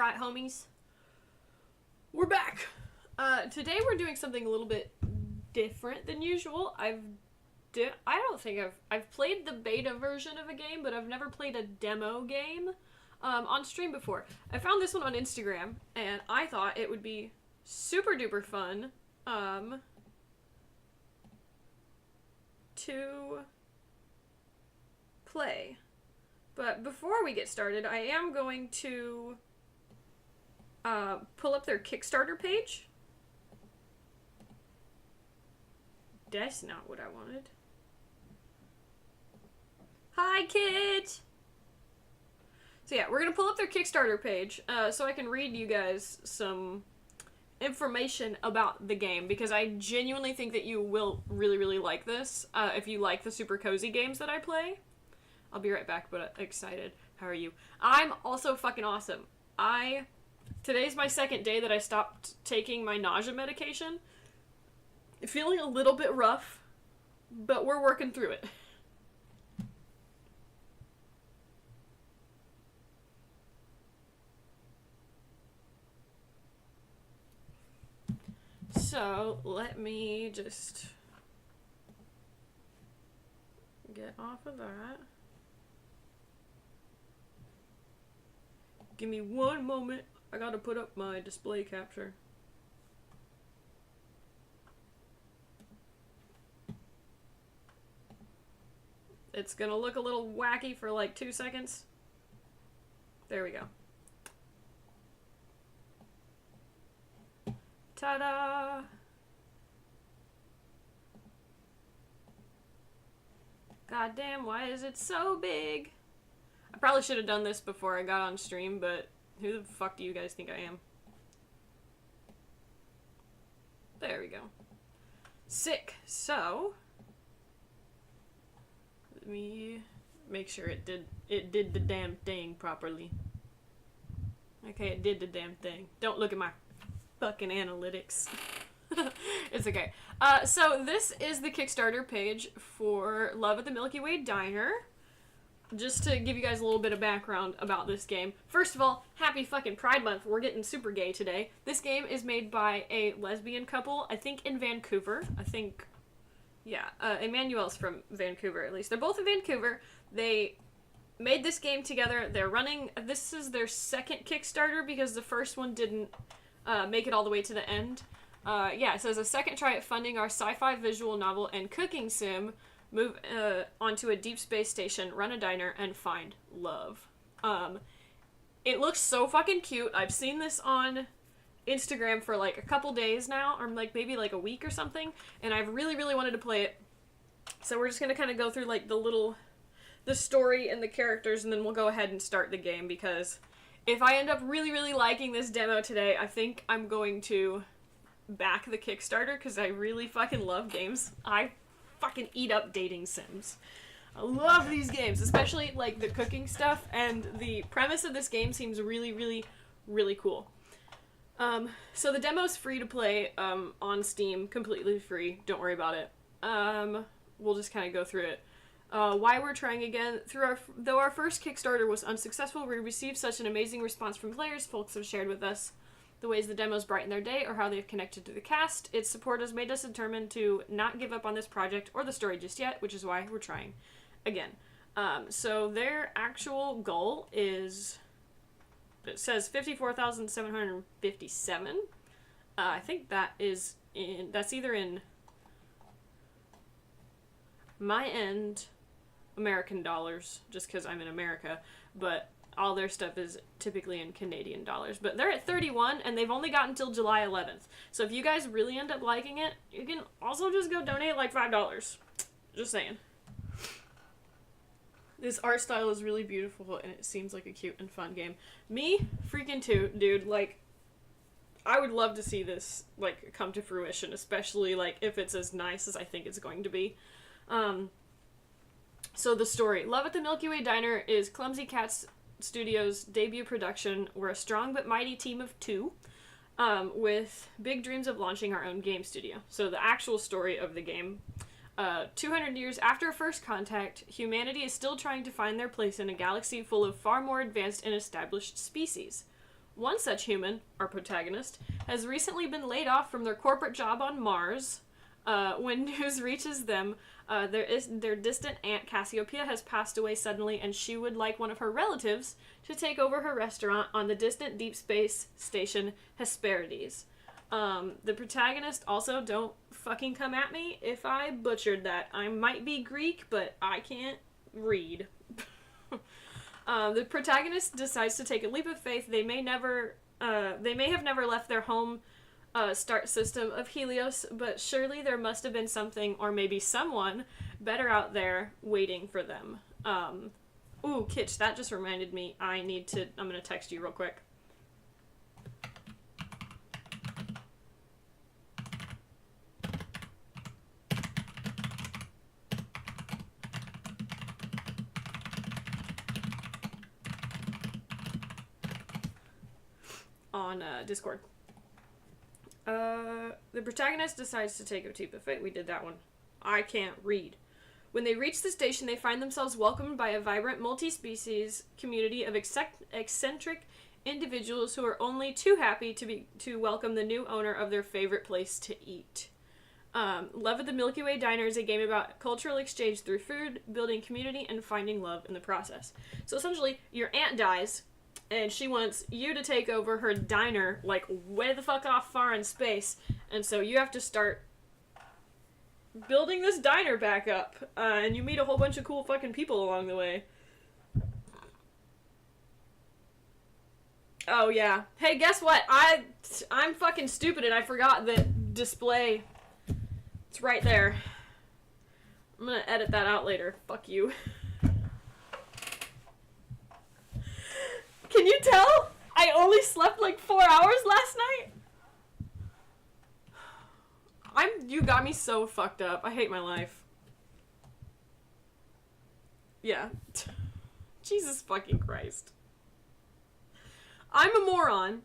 Alright, homies. We're back. Today we're doing something a little bit different than usual. I don't think I've played the beta version of a game, but I've never played a demo game on stream before. I found this one on Instagram, and I thought it would be super duper fun to play. But before we get started, I am going to pull up their Kickstarter page. That's not what I wanted. Hi, kids! So yeah, we're gonna pull up their Kickstarter page so I can read you guys some information about the game, because I genuinely think that you will really, really like this if you like the super cozy games that I play. I'll be right back, but excited. How are you? I'm also fucking awesome. Today's my second day that I stopped taking my nausea medication. Feeling a little bit rough, but we're working through it. So, let me just get off of that. Give me one moment. I gotta put up my display capture. It's gonna look a little wacky for like 2 seconds. There we go. Ta-da! Goddamn, why is it so big? I probably should have done this before I got on stream, but who the fuck do you guys think I am? There we go. Sick. So, let me make sure it did the damn thing properly. Okay, it did the damn thing. Don't look at my fucking analytics. It's okay. So this is the Kickstarter page for Love at the Milky Way Diner. Just to give you guys a little bit of background about this game. First of all, happy fucking Pride Month. We're getting super gay today. This game is made by a lesbian couple, I think in Vancouver. Emmanuel's from Vancouver, at least. They're both in Vancouver. They made this game together. This is their second Kickstarter because the first one didn't make it all the way to the end. It says a second try at funding our sci-fi visual novel and cooking sim. Move onto a deep space station, run a diner, and find love. It looks so fucking cute. I've seen this on Instagram for like a couple days now, or like maybe like a week or something, and I've really, really wanted to play it. So we're just gonna kind of go through like the story and the characters, and then we'll go ahead and start the game, because if I end up really, really liking this demo today, I think I'm going to back the Kickstarter, because I really fucking love games. I fucking eat up dating sims. I love these games, especially like the cooking stuff, and the premise of this game seems really, really, really cool. So the demo's free to play on Steam, completely free. Don't worry about it. We'll just kind of go through it. Why we're trying again. Though our first Kickstarter was unsuccessful, we received such an amazing response from players. Folks have shared with us the ways the demos brighten their day, or how they've connected to the cast. Its support has made us determined to not give up on this project or the story just yet, which is why we're trying again. So their actual goal is, it says 54,757. I think that's either in my end American dollars, just because I'm in America, but all their stuff is typically in Canadian dollars. But they're at 31, and they've only got until July 11th. So if you guys really end up liking it, you can also just go donate like $5. Just saying. This art style is really beautiful, and it seems like a cute and fun game. Me? Freaking too, dude. Like, I would love to see this, like, come to fruition, especially, like, if it's as nice as I think it's going to be. So the story. Love at the Milky Way Diner is Clumsy Cats Studios' debut production. We're a strong but mighty team of 2 with big dreams of launching our own game studio. So the actual story of the game. 200 years after first contact, humanity is still trying to find their place in a galaxy full of far more advanced and established species. One such human, our protagonist, has recently been laid off from their corporate job on Mars. When news reaches them, their distant aunt Cassiopeia has passed away suddenly, and she would like one of her relatives to take over her restaurant on the distant deep space station Hesperides. The protagonist also, don't fucking come at me if I butchered that. I might be Greek, but I can't read. The protagonist decides to take a leap of faith. They may have never left their home start system of Helios, but surely there must have been something, or maybe someone, better out there waiting for them. Ooh, Kitch, that just reminded me. I'm gonna text you real quick. On Discord. The protagonist decides to take a leap of faith. We did that one. I can't read. When they reach the station, they find themselves welcomed by a vibrant multi-species community of eccentric individuals who are only too happy to welcome the new owner of their favorite place to eat. Love at the Milky Way Diner is a game about cultural exchange through food, building community, and finding love in the process. So essentially, your aunt dies, and she wants you to take over her diner, like, way the fuck off far in space. And so you have to start building this diner back up. And you meet a whole bunch of cool fucking people along the way. Oh, yeah. Hey, guess what? I'm fucking stupid and I forgot that display. It's right there. I'm gonna edit that out later. Fuck you. Can you tell? I only slept like 4 hours last night. You got me so fucked up. I hate my life. Yeah. Jesus fucking Christ. I'm a moron,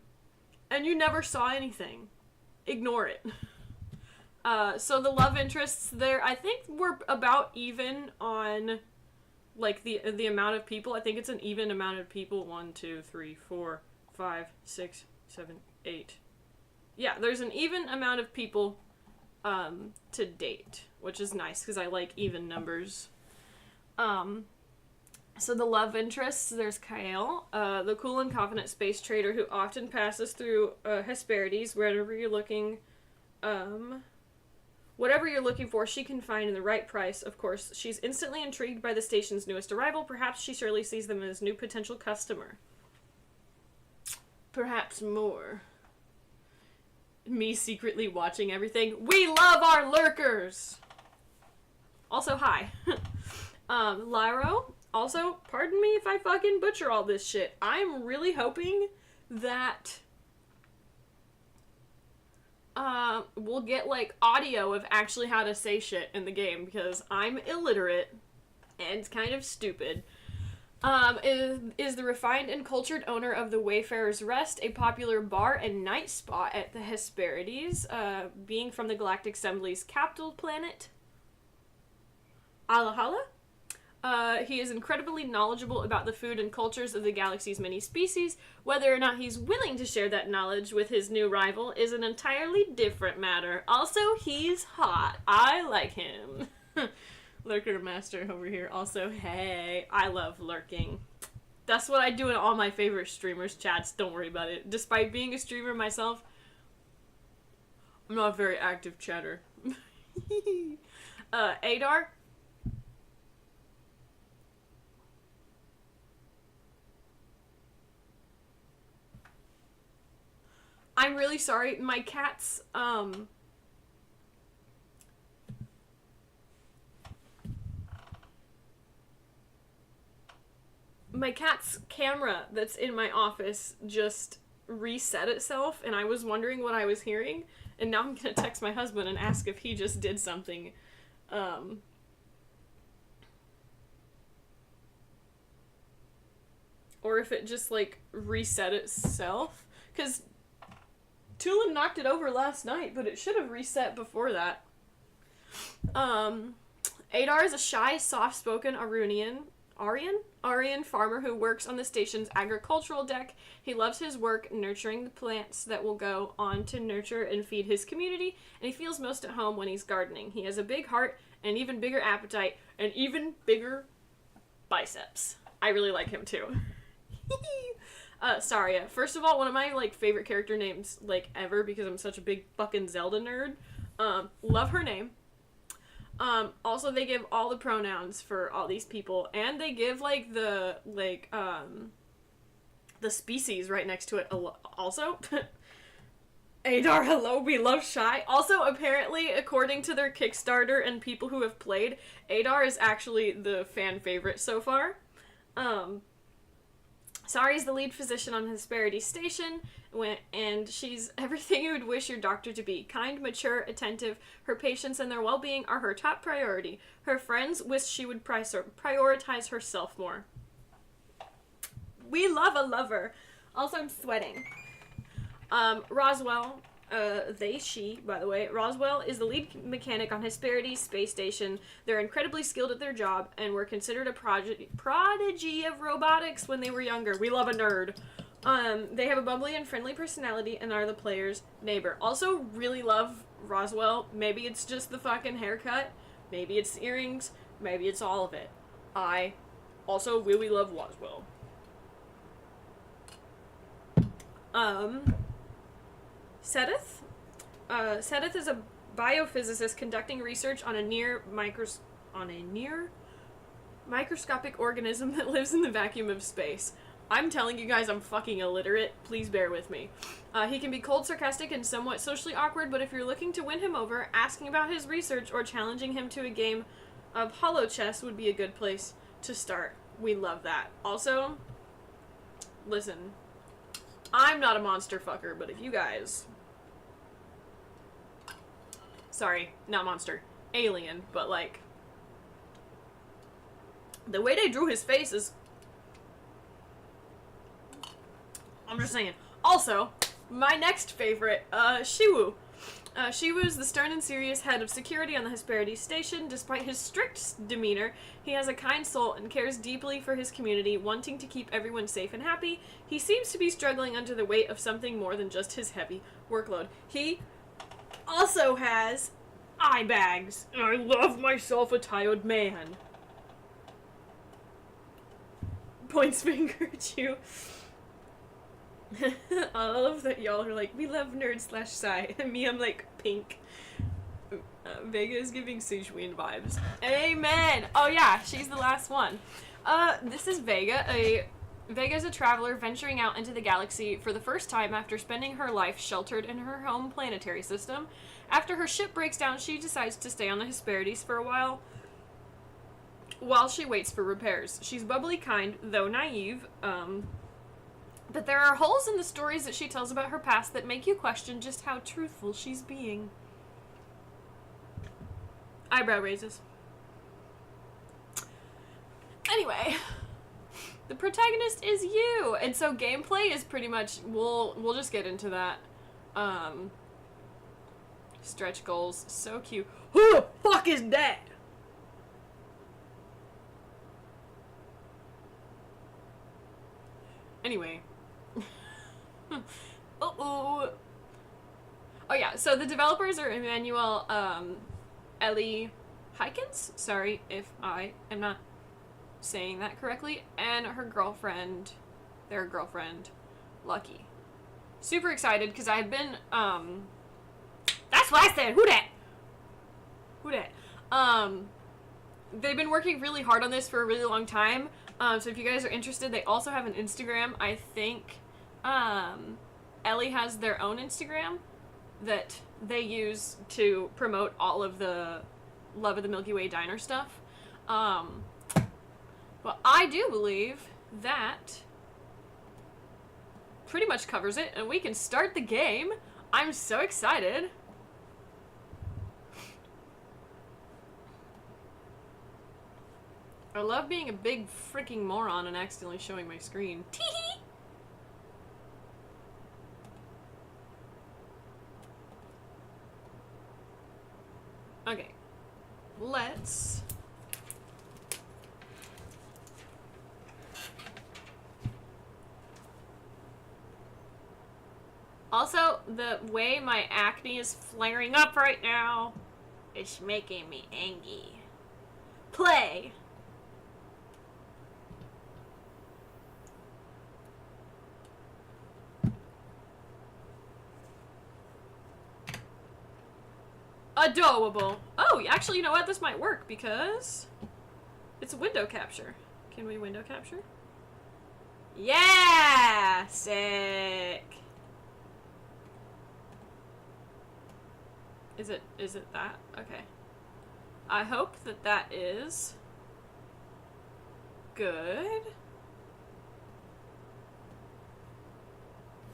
and you never saw anything. Ignore it. So the love interests there, I think we're about even on, like, the amount of people. I think it's an even amount of people. 1, 2, 3, 4, 5, 6, 7, 8. Yeah, there's an even amount of people to date, which is nice because I like even numbers. So the love interests, there's Kyle, the cool and confident space trader who often passes through Hesperides. Wherever you're looking, whatever you're looking for, she can find in the right price. Of course, she's instantly intrigued by the station's newest arrival. Perhaps she surely sees them as new potential customer. Perhaps more. Me secretly watching everything. We love our lurkers! Also, hi. Lyro, also, pardon me if I fucking butcher all this shit. I'm really hoping that we'll get, like, audio of actually how to say shit in the game, because I'm illiterate and kind of stupid. Is the refined and cultured owner of the Wayfarer's Rest, a popular bar and night spot at the Hesperides, being from the Galactic Assembly's capital planet, Alahala. He is incredibly knowledgeable about the food and cultures of the galaxy's many species. Whether or not he's willing to share that knowledge with his new rival is an entirely different matter. Also, he's hot. I like him. Lurker Master over here. Also, hey, I love lurking. That's what I do in all my favorite streamers' chats. Don't worry about it. Despite being a streamer myself, I'm not a very active chatter. Adar? I'm really sorry. My cat's, my cat's camera that's in my office just reset itself, and I was wondering what I was hearing, and now I'm gonna text my husband and ask if he just did something. Or if it just, like, reset itself. Because Tulip knocked it over last night, but it should have reset before that. Adar is a shy, soft-spoken Arunian. Arian, farmer who works on the station's agricultural deck. He loves his work nurturing the plants that will go on to nurture and feed his community, and he feels most at home when he's gardening. He has a big heart, an even bigger appetite, and even bigger biceps. I really like him too. Saria. First of all, one of my, like, favorite character names, like, ever, because I'm such a big fucking Zelda nerd. Love her name. Also, they give all the pronouns for all these people, and they give, like, the species right next to it also. Adar, hello, we love Shy. Also, apparently, according to their Kickstarter and people who have played, Adar is actually the fan favorite so far. Sari is the lead physician on Hesperity Station, and she's everything you would wish your doctor to be. Kind, mature, attentive. Her patients and their well-being are her top priority. Her friends wish she would prioritize herself more. We love a lover. Also, I'm sweating. Roswell, she, by the way, Roswell is the lead mechanic on Hesperity's space station. They're incredibly skilled at their job and were considered a prodigy of robotics when they were younger. We love a nerd. They have a bubbly and friendly personality and are the player's neighbor. Also, really love Roswell. Maybe it's just the fucking haircut. Maybe it's the earrings. Maybe it's all of it. I also really love Roswell. Sedith? Sedith is a biophysicist conducting research on a near microscopic organism that lives in the vacuum of space. I'm telling you guys I'm fucking illiterate. Please bear with me. He can be cold, sarcastic, and somewhat socially awkward, but if you're looking to win him over, asking about his research or challenging him to a game of hollow chess would be a good place to start. We love that. Also, listen, I'm not a monster fucker, but if you guys... Sorry, not monster. Alien, but, like... The way they drew his face is... I'm just saying. Also, my next favorite, Shiwu. Shiwu is the stern and serious head of security on the Hesperity Station. Despite his strict demeanor, he has a kind soul and cares deeply for his community, wanting to keep everyone safe and happy. He seems to be struggling under the weight of something more than just his heavy workload. He also has eye bags. I love myself a tired man. Points finger at you. I love that y'all are like, we love nerd/Psy. And me, I'm like, pink. Vega is giving Sujuin vibes. Amen! Oh yeah, she's the last one. This is Vega. Vega's a traveler venturing out into the galaxy for the first time after spending her life sheltered in her home planetary system. After her ship breaks down, she decides to stay on the Hesperides for a while she waits for repairs. She's bubbly, kind, though naive, but there are holes in the stories that she tells about her past that make you question just how truthful she's being. Eyebrow raises. Anyway, the protagonist is you, and so gameplay is pretty much, we'll just get into that. Stretch goals, so cute. Who the fuck is that? Anyway. Uh-oh. Oh yeah, so the developers are Emmanuel, Ellie Hykins? Sorry if I am not saying that correctly. And her girlfriend, their girlfriend, Lucky. Super excited, because I've been, that's what I said! Who that? Who that? They've been working really hard on this for a really long time. So if you guys are interested, they also have an Instagram. I think Ellie has their own Instagram that they use to promote all of the Love of the Milky Way Diner stuff. But I do believe that pretty much covers it, and we can start the game. I'm so excited. I love being a big freaking moron and accidentally showing my screen. Tee-hee! Okay. Let's Also, the way my acne is flaring up right now is making me angry. Play! Adorable. Oh, actually, you know what? This might work because it's a window capture. Can we window capture? Yeah! Sick. Is it that? Okay. I hope that that is good.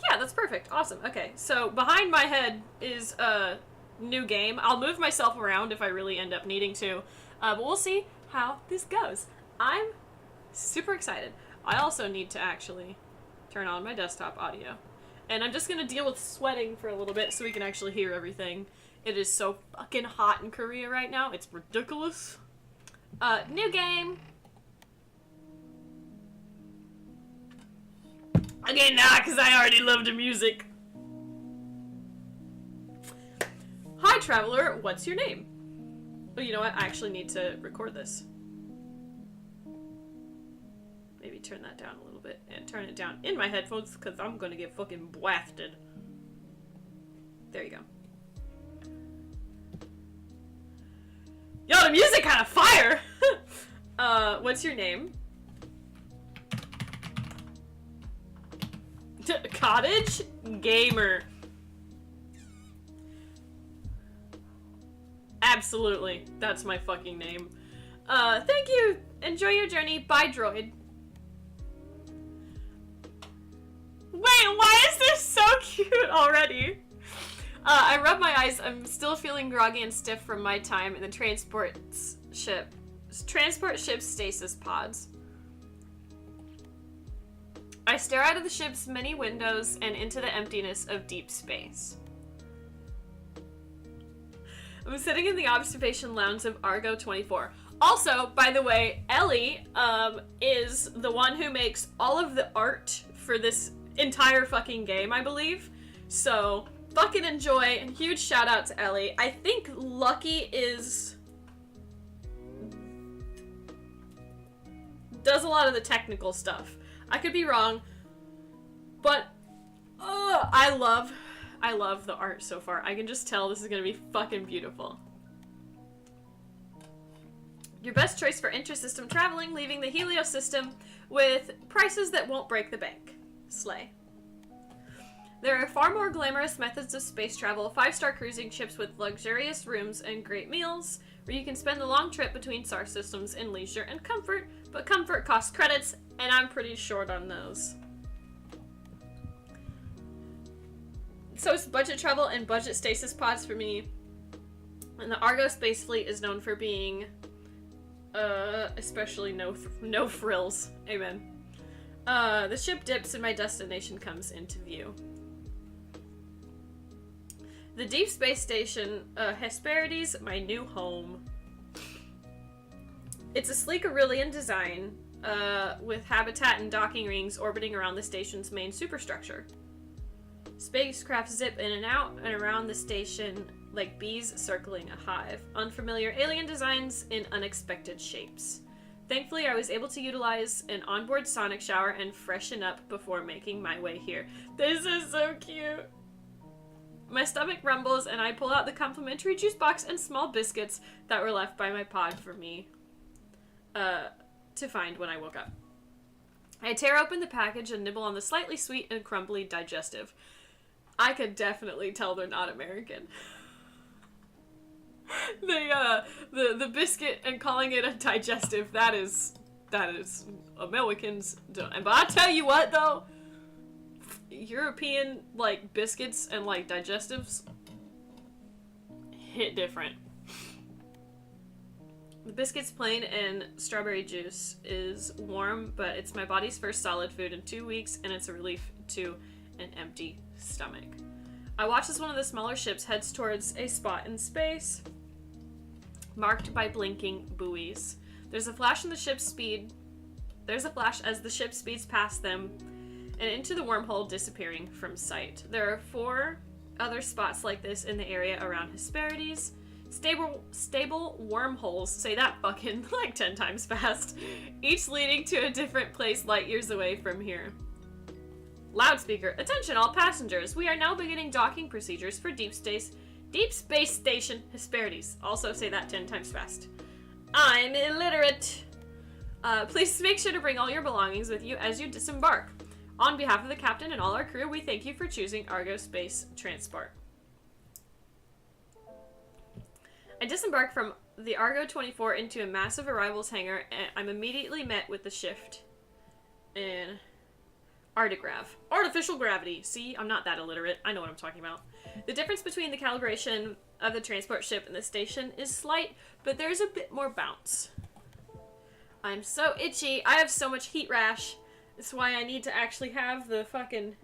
Yeah, that's perfect. Awesome. Okay, so behind my head is a new game. I'll move myself around if I really end up needing to, but we'll see how this goes. I'm super excited. I also need to actually turn on my desktop audio. And I'm just gonna deal with sweating for a little bit so we can actually hear everything. It is so fucking hot in Korea right now. It's ridiculous. New game. Again, nah, because I already love the music. Hi, traveler. What's your name? Oh, you know what? I actually need to record this. Maybe turn that down a little bit and turn it down in my headphones because I'm going to get fucking blasted. There you go. Yo, the music kind of fire! What's your name? Cottage Gamer. Absolutely. That's my fucking name. Thank you. Enjoy your journey. Bye, droid. Wait, why is this so cute already? I rub my eyes. I'm still feeling groggy and stiff from my time in the transport ship stasis pods. I stare out of the ship's many windows and into the emptiness of deep space. I'm sitting in the observation lounge of Argo 24. Also, by the way, Ellie is the one who makes all of the art for this entire fucking game, I believe. So, fucking enjoy, and huge shout out to Ellie. I think Lucky does a lot of the technical stuff. I could be wrong, but I love the art so far. I can just tell this is gonna be fucking beautiful. Your best choice for intra-system traveling, leaving the Helios system with prices that won't break the bank. Slay. There are far more glamorous methods of space travel, 5-star cruising ships with luxurious rooms and great meals, where you can spend the long trip between star systems in leisure and comfort, but comfort costs credits, and I'm pretty short on those. So it's budget travel and budget stasis pods for me. And the Argo space fleet is known for being, especially no frills. Amen. The ship dips and my destination comes into view. The Deep Space Station, Hesperides, my new home. It's a sleek Aurelian design, with habitat and docking rings orbiting around the station's main superstructure. Spacecraft zip in and out and around the station like bees circling a hive. Unfamiliar alien designs in unexpected shapes. Thankfully, I was able to utilize an onboard sonic shower and freshen up before making my way here. This is so cute! My stomach rumbles and I pull out the complimentary juice box and small biscuits that were left by my pod for me to find when I woke up. I tear open the package and nibble on the slightly sweet and crumbly digestive. I could definitely tell they're not American. The biscuit and calling it a digestive, that is Americans don't. But I tell you what though, European like biscuits and like digestives hit different. The biscuit's plain and strawberry juice is warm, but it's my body's first solid food in 2 weeks, and it's a relief to an empty stomach. I watch as one of the smaller ships heads towards a spot in space, marked by blinking buoys. There's a flash as the ship speeds past them, and into the wormhole, disappearing from sight. There are 4 other spots like this in the area around Hesperides. Stable wormholes, say that fucking like 10 times fast, each leading to a different place light years away from here. Loudspeaker, attention all passengers, we are now beginning docking procedures for Deep Space Station Hesperides. Also say that 10 times fast. I'm illiterate. Please make sure to bring all your belongings with you as you disembark. On behalf of the captain and all our crew, we thank you for choosing Argo Space Transport. I disembark from the Argo 24 into a massive arrivals hangar, and I'm immediately met with the shift in Artigrav. Artificial gravity. See, I'm not that illiterate. I know what I'm talking about. The difference between the calibration of the transport ship and the station is slight, but there's a bit more bounce. I'm so itchy. I have so much heat rash. That's why I need to actually have the fucking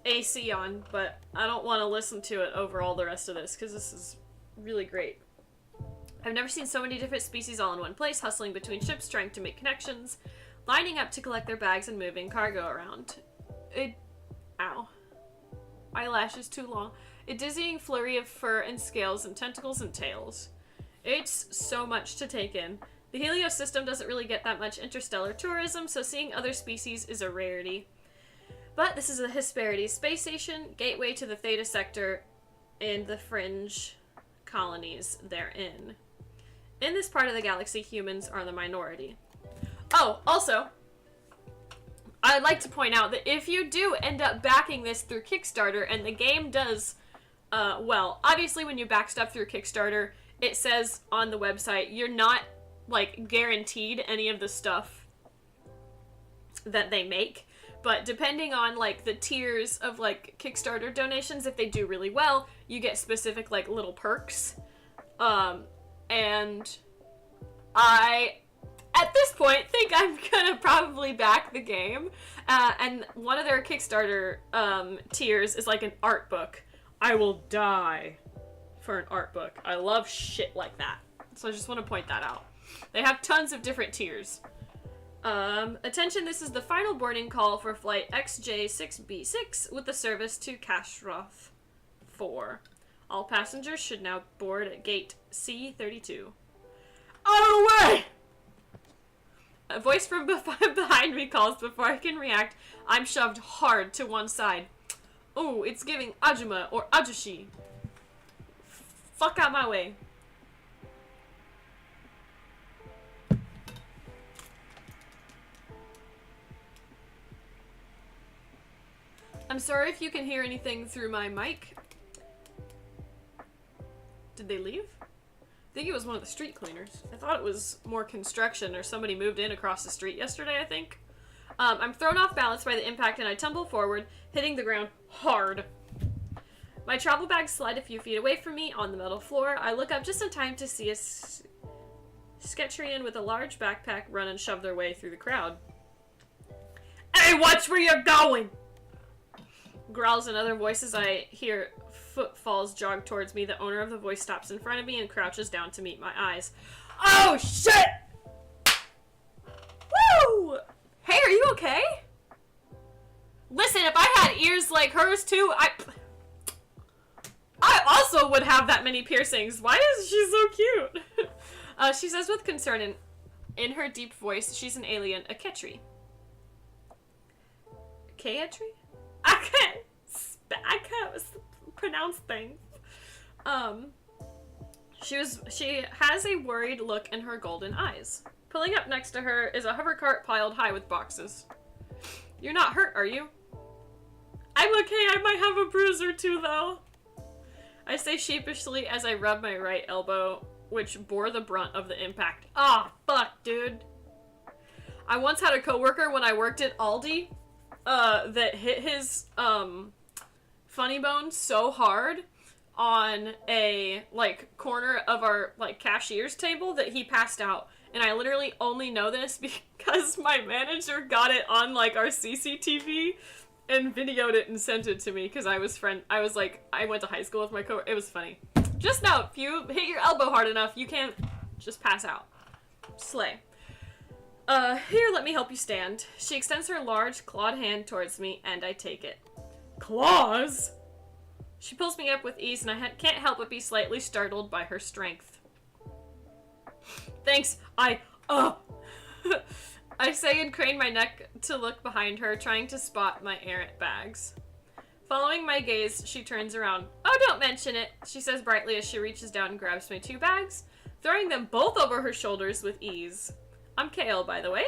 AC on, but I don't want to listen to it over all the rest of this, because this is really great. I've never seen so many different species all in one place, hustling between ships, trying to make connections, lining up to collect their bags and moving cargo around. Ow. Eyelashes too long. A dizzying flurry of fur and scales and tentacles and tails. It's so much to take in. The Helios system doesn't really get that much interstellar tourism, so seeing other species is a rarity. But this is the Hesperides space station, gateway to the Theta sector and the fringe colonies therein. In this part of the galaxy, humans are the minority. Oh, also, I'd like to point out that if you do end up backing this through Kickstarter and the game does, well, obviously when you back stuff through Kickstarter, it says on the website you're not, like, guaranteed any of the stuff that they make. But depending on, like, the tiers of, like, Kickstarter donations, if they do really well, you get specific, like, little perks. And I, at this point, think I'm gonna probably back the game. And one of their Kickstarter tiers is, like, an art book. I will die for an art book. I love shit like that. So I just want to point that out. They have tons of different tiers. Attention, this is the final boarding call for flight XJ6B6 with the service to Kashroth 4. All passengers should now board at gate C32. Out of the way! A voice from behind me calls before I can react. I'm shoved hard to one side. Ooh, it's giving Ajuma or Ajushi. Fuck out my way. I'm sorry if you can hear anything through my mic. Did they leave? I think it was one of the street cleaners. I thought it was more construction or somebody moved in across the street yesterday, I think. I'm thrown off balance by the impact and I tumble forward, hitting the ground hard. My travel bags slide a few feet away from me on the metal floor. I look up just in time to see a Sketrian with a large backpack run and shove their way through the crowd. Hey, watch where you're going! Growls and other voices. I hear footfalls jog towards me. The owner of the voice stops in front of me and crouches down to meet my eyes. Oh, shit! Woo! Hey, are you okay? Listen, if I had ears like hers too, I also would have that many piercings. Why is she so cute? She says with concern and in her deep voice, she's an alien, a Ketri. Ketri? I can't pronounce things. She has a worried look in her golden eyes. Pulling up next to her is a hover cart piled high with boxes. You're not hurt, are you? I'm okay, I might have a bruise or two though. I say sheepishly as I rub my right elbow, which bore the brunt of the impact. Ah, fuck, dude. I once had a coworker when I worked at Aldi that hit his funny bone so hard on a like corner of our like cashier's table that he passed out. And I literally only know this because my manager got it on like our CCTV and videoed it and sent it to me because I went to high school with my coworker. It was funny. Just know, if you hit your elbow hard enough, you can't just pass out. Slay. Here, let me help you stand. She extends her large, clawed hand towards me, and I take it. Claws? She pulls me up with ease, and I can't help but be slightly startled by her strength. Thanks, I say and crane my neck to look behind her, trying to spot my errant bags. Following my gaze, she turns around. Oh, don't mention it, she says brightly as she reaches down and grabs my 2 bags, throwing them both over her shoulders with ease. I'm Kale, by the way.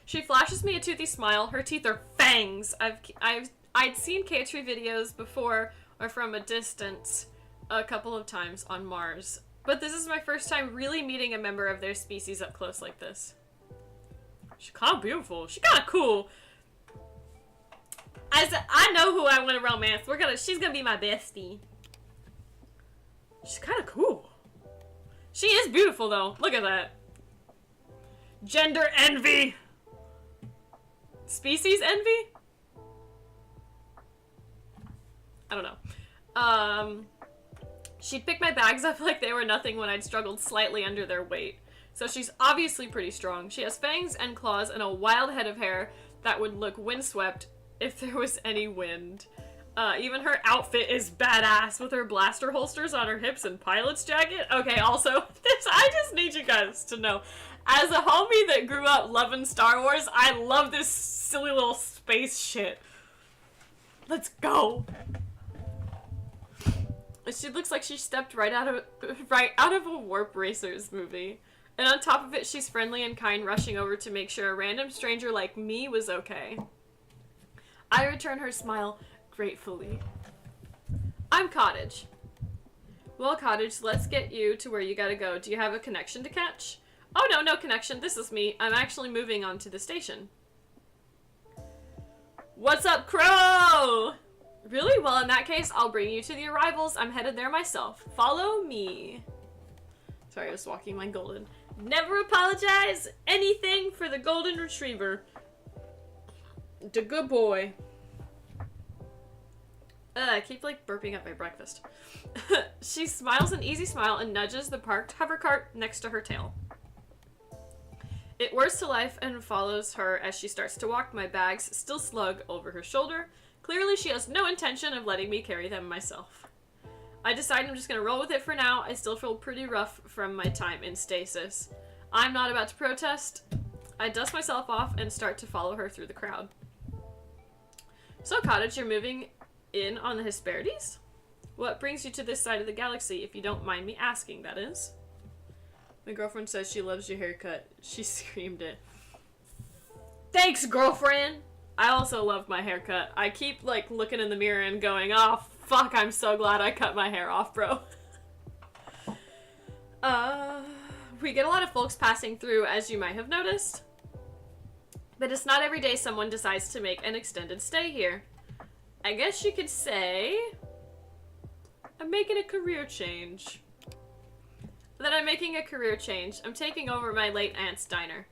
She flashes me a toothy smile. Her teeth are fangs. I'd seen K-Tree videos before or from a distance a couple of times on Mars, but this is my first time really meeting a member of their species up close like this. She's kind of beautiful. She's kind of cool. I know who I want to romance. She's gonna be my bestie. She's kind of cool. She is beautiful though. Look at that. Gender envy. Species envy? I don't know. She'd pick my bags up like they were nothing when I'd struggled slightly under their weight. So she's obviously pretty strong. She has fangs and claws and a wild head of hair that would look windswept if there was any wind. Even her outfit is badass with her blaster holsters on her hips and pilot's jacket. Okay, also, I just need you guys to know, as a homie that grew up loving Star Wars, I love this silly little space shit. Let's go. She looks like she stepped right out of a Warp Racers movie. And on top of it, she's friendly and kind, rushing over to make sure a random stranger like me was okay. I return her smile gratefully. I'm Cottage. Well, Cottage, let's get you to where you gotta go. Do you have a connection to catch? Oh, no connection. This is me. I'm actually moving on to the station. What's up, Crow? Really? Well, in that case, I'll bring you to the arrivals. I'm headed there myself. Follow me. Sorry, I was walking my golden. Never apologize anything for the golden retriever. The good boy. I keep, like, burping up my breakfast. She smiles an easy smile and nudges the parked hover cart next to her tail. It whirs to life and follows her as she starts to walk, my bags still slug over her shoulder. Clearly, she has no intention of letting me carry them myself. I decide I'm just gonna roll with it for now. I still feel pretty rough from my time in stasis. I'm not about to protest. I dust myself off and start to follow her through the crowd. So, Cottage, you're moving in on the Hesperides? What brings you to this side of the galaxy, if you don't mind me asking, that is? My girlfriend says she loves your haircut. She screamed it. Thanks, girlfriend! I also love my haircut. I keep, like, looking in the mirror and going, oh, fuck, I'm so glad I cut my hair off, bro. We get a lot of folks passing through, as you might have noticed. But it's not every day someone decides to make an extended stay here. I guess you could say I'm making a career change. I'm taking over my late aunt's diner.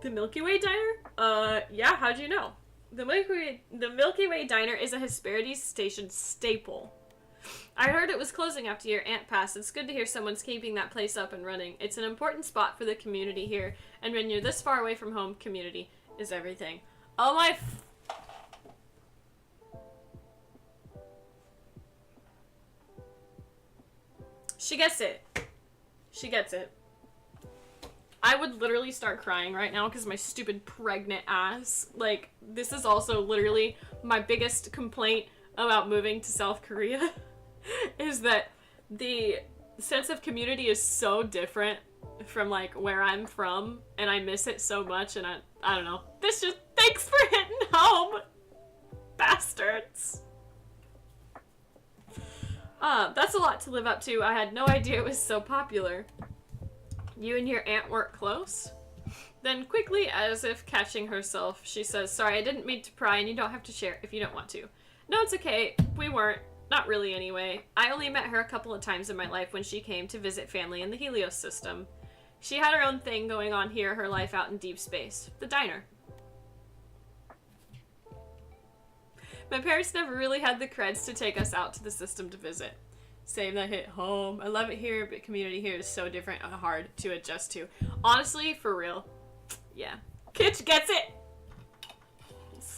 The Milky Way diner? Yeah, how'd you know? The Milky Way diner is a Hesperides station staple. I heard it was closing after your aunt passed. It's good to hear someone's keeping that place up and running. It's an important spot for the community here, and when you're this far away from home, community is everything. Oh my She gets it. She gets it. I would literally start crying right now because my stupid pregnant ass. Like, this is also literally my biggest complaint about moving to South Korea is that the sense of community is so different from, like, where I'm from, and I miss it so much, and I don't know. Thanks for hitting home, bastards. That's a lot to live up to. I had no idea it was so popular. You and your aunt weren't close? Then quickly, as if catching herself, she says, sorry, I didn't mean to pry, and you don't have to share if you don't want to. No, it's okay. We weren't. Not really, anyway. I only met her a couple of times in my life when she came to visit family in the Helios system. She had her own thing going on here, her life out in deep space. The diner. My parents never really had the creds to take us out to the system to visit. Same, that hit home. I love it here, but community here is so different and hard to adjust to. Honestly, for real. Yeah. Kitch gets it!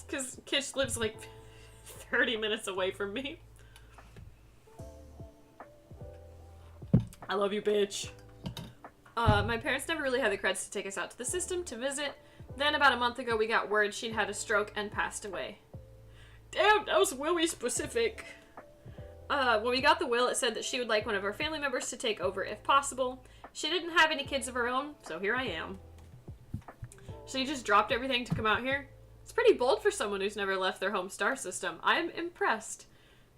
Because Kitch lives like 30 minutes away from me. I love you, bitch. My parents never really had the creds to take us out to the system to visit. Then about a month ago, we got word she'd had a stroke and passed away. Damn, that was really specific. When we got the will, it said that she would like one of her family members to take over if possible. She didn't have any kids of her own, so here I am. She just dropped everything to come out here. It's pretty bold for someone who's never left their home star system. I'm impressed.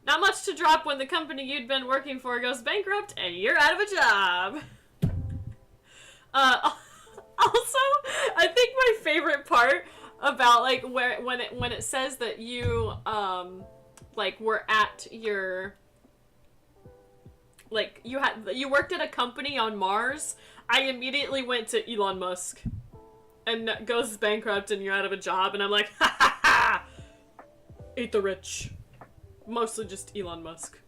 Not much to drop when the company you'd been working for goes bankrupt and you're out of a job. Also, I think my favorite part about like when it says that you like were at your like you worked at a company on Mars, I immediately went to Elon Musk. And goes bankrupt and you're out of a job, and I'm like, ha ha ha! Eat the rich. Mostly just Elon Musk.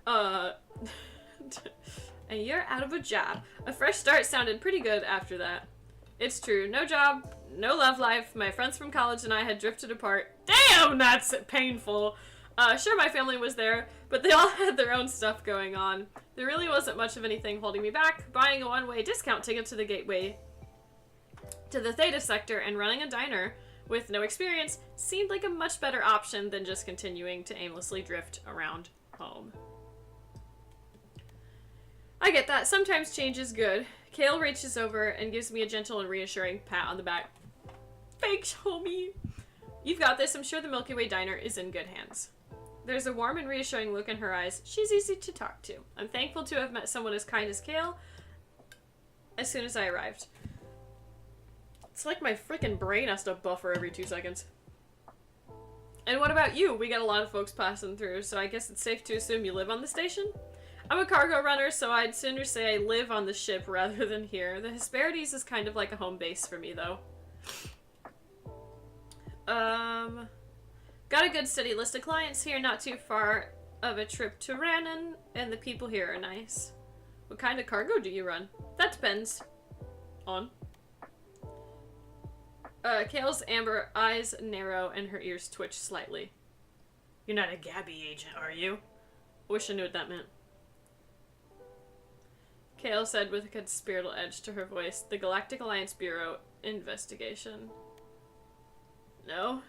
And you're out of a job. A fresh start sounded pretty good after that. It's true. No job, no love life. My friends from college and I had drifted apart. Damn, that's painful. Sure, my family was there, but they all had their own stuff going on. There really wasn't much of anything holding me back. Buying a one-way discount ticket to the gateway to the Theta sector and running a diner with no experience seemed like a much better option than just continuing to aimlessly drift around home. I get that. Sometimes change is good. Kale reaches over and gives me a gentle and reassuring pat on the back. Thanks, homie. You've got this. I'm sure the Milky Way diner is in good hands. There's a warm and reassuring look in her eyes. She's easy to talk to. I'm thankful to have met someone as kind as Kale as soon as I arrived. It's like my freaking brain has to buffer every 2 seconds. And what about you? We got a lot of folks passing through, so I guess it's safe to assume you live on the station? I'm a cargo runner, so I'd sooner say I live on the ship rather than here. The Hesperides is kind of like a home base for me, though. Got a good steady list of clients here, not too far of a trip to Rannon, and the people here are nice. What kind of cargo do you run? That depends on. Kale's amber eyes narrow and her ears twitch slightly. You're not a Gabby agent, are you? Wish I knew what that meant. Kale said with a conspiratorial edge to her voice, the Galactic Alliance Bureau investigation. No?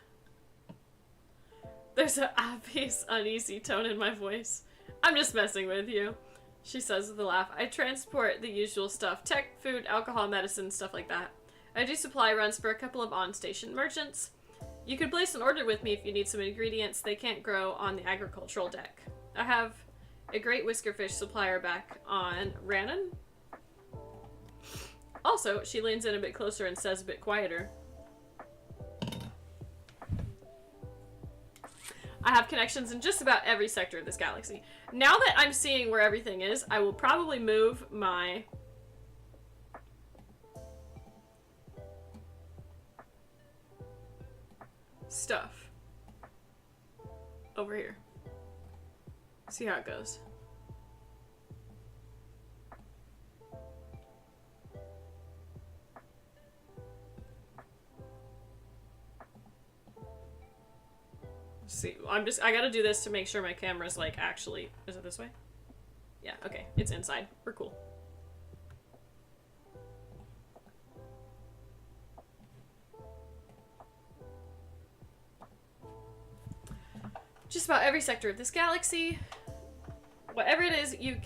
There's an obvious uneasy tone in my voice. I'm just messing with you, she says with a laugh. I transport the usual stuff. Tech, food, alcohol, medicine, stuff like that. I do supply runs for a couple of on-station merchants. You could place an order with me if you need some ingredients they can't grow on the agricultural deck. I have a great whiskerfish supplier back on Rannon. Also, she leans in a bit closer and says a bit quieter. I have connections in just about every sector of this galaxy. Now that I'm seeing where everything is, I will probably move my stuff over here. See how it goes. See, I gotta do this to make sure my camera's like actually, is it this way? Yeah, okay, it's inside. We're cool. Just about every sector of this galaxy. Whatever it is you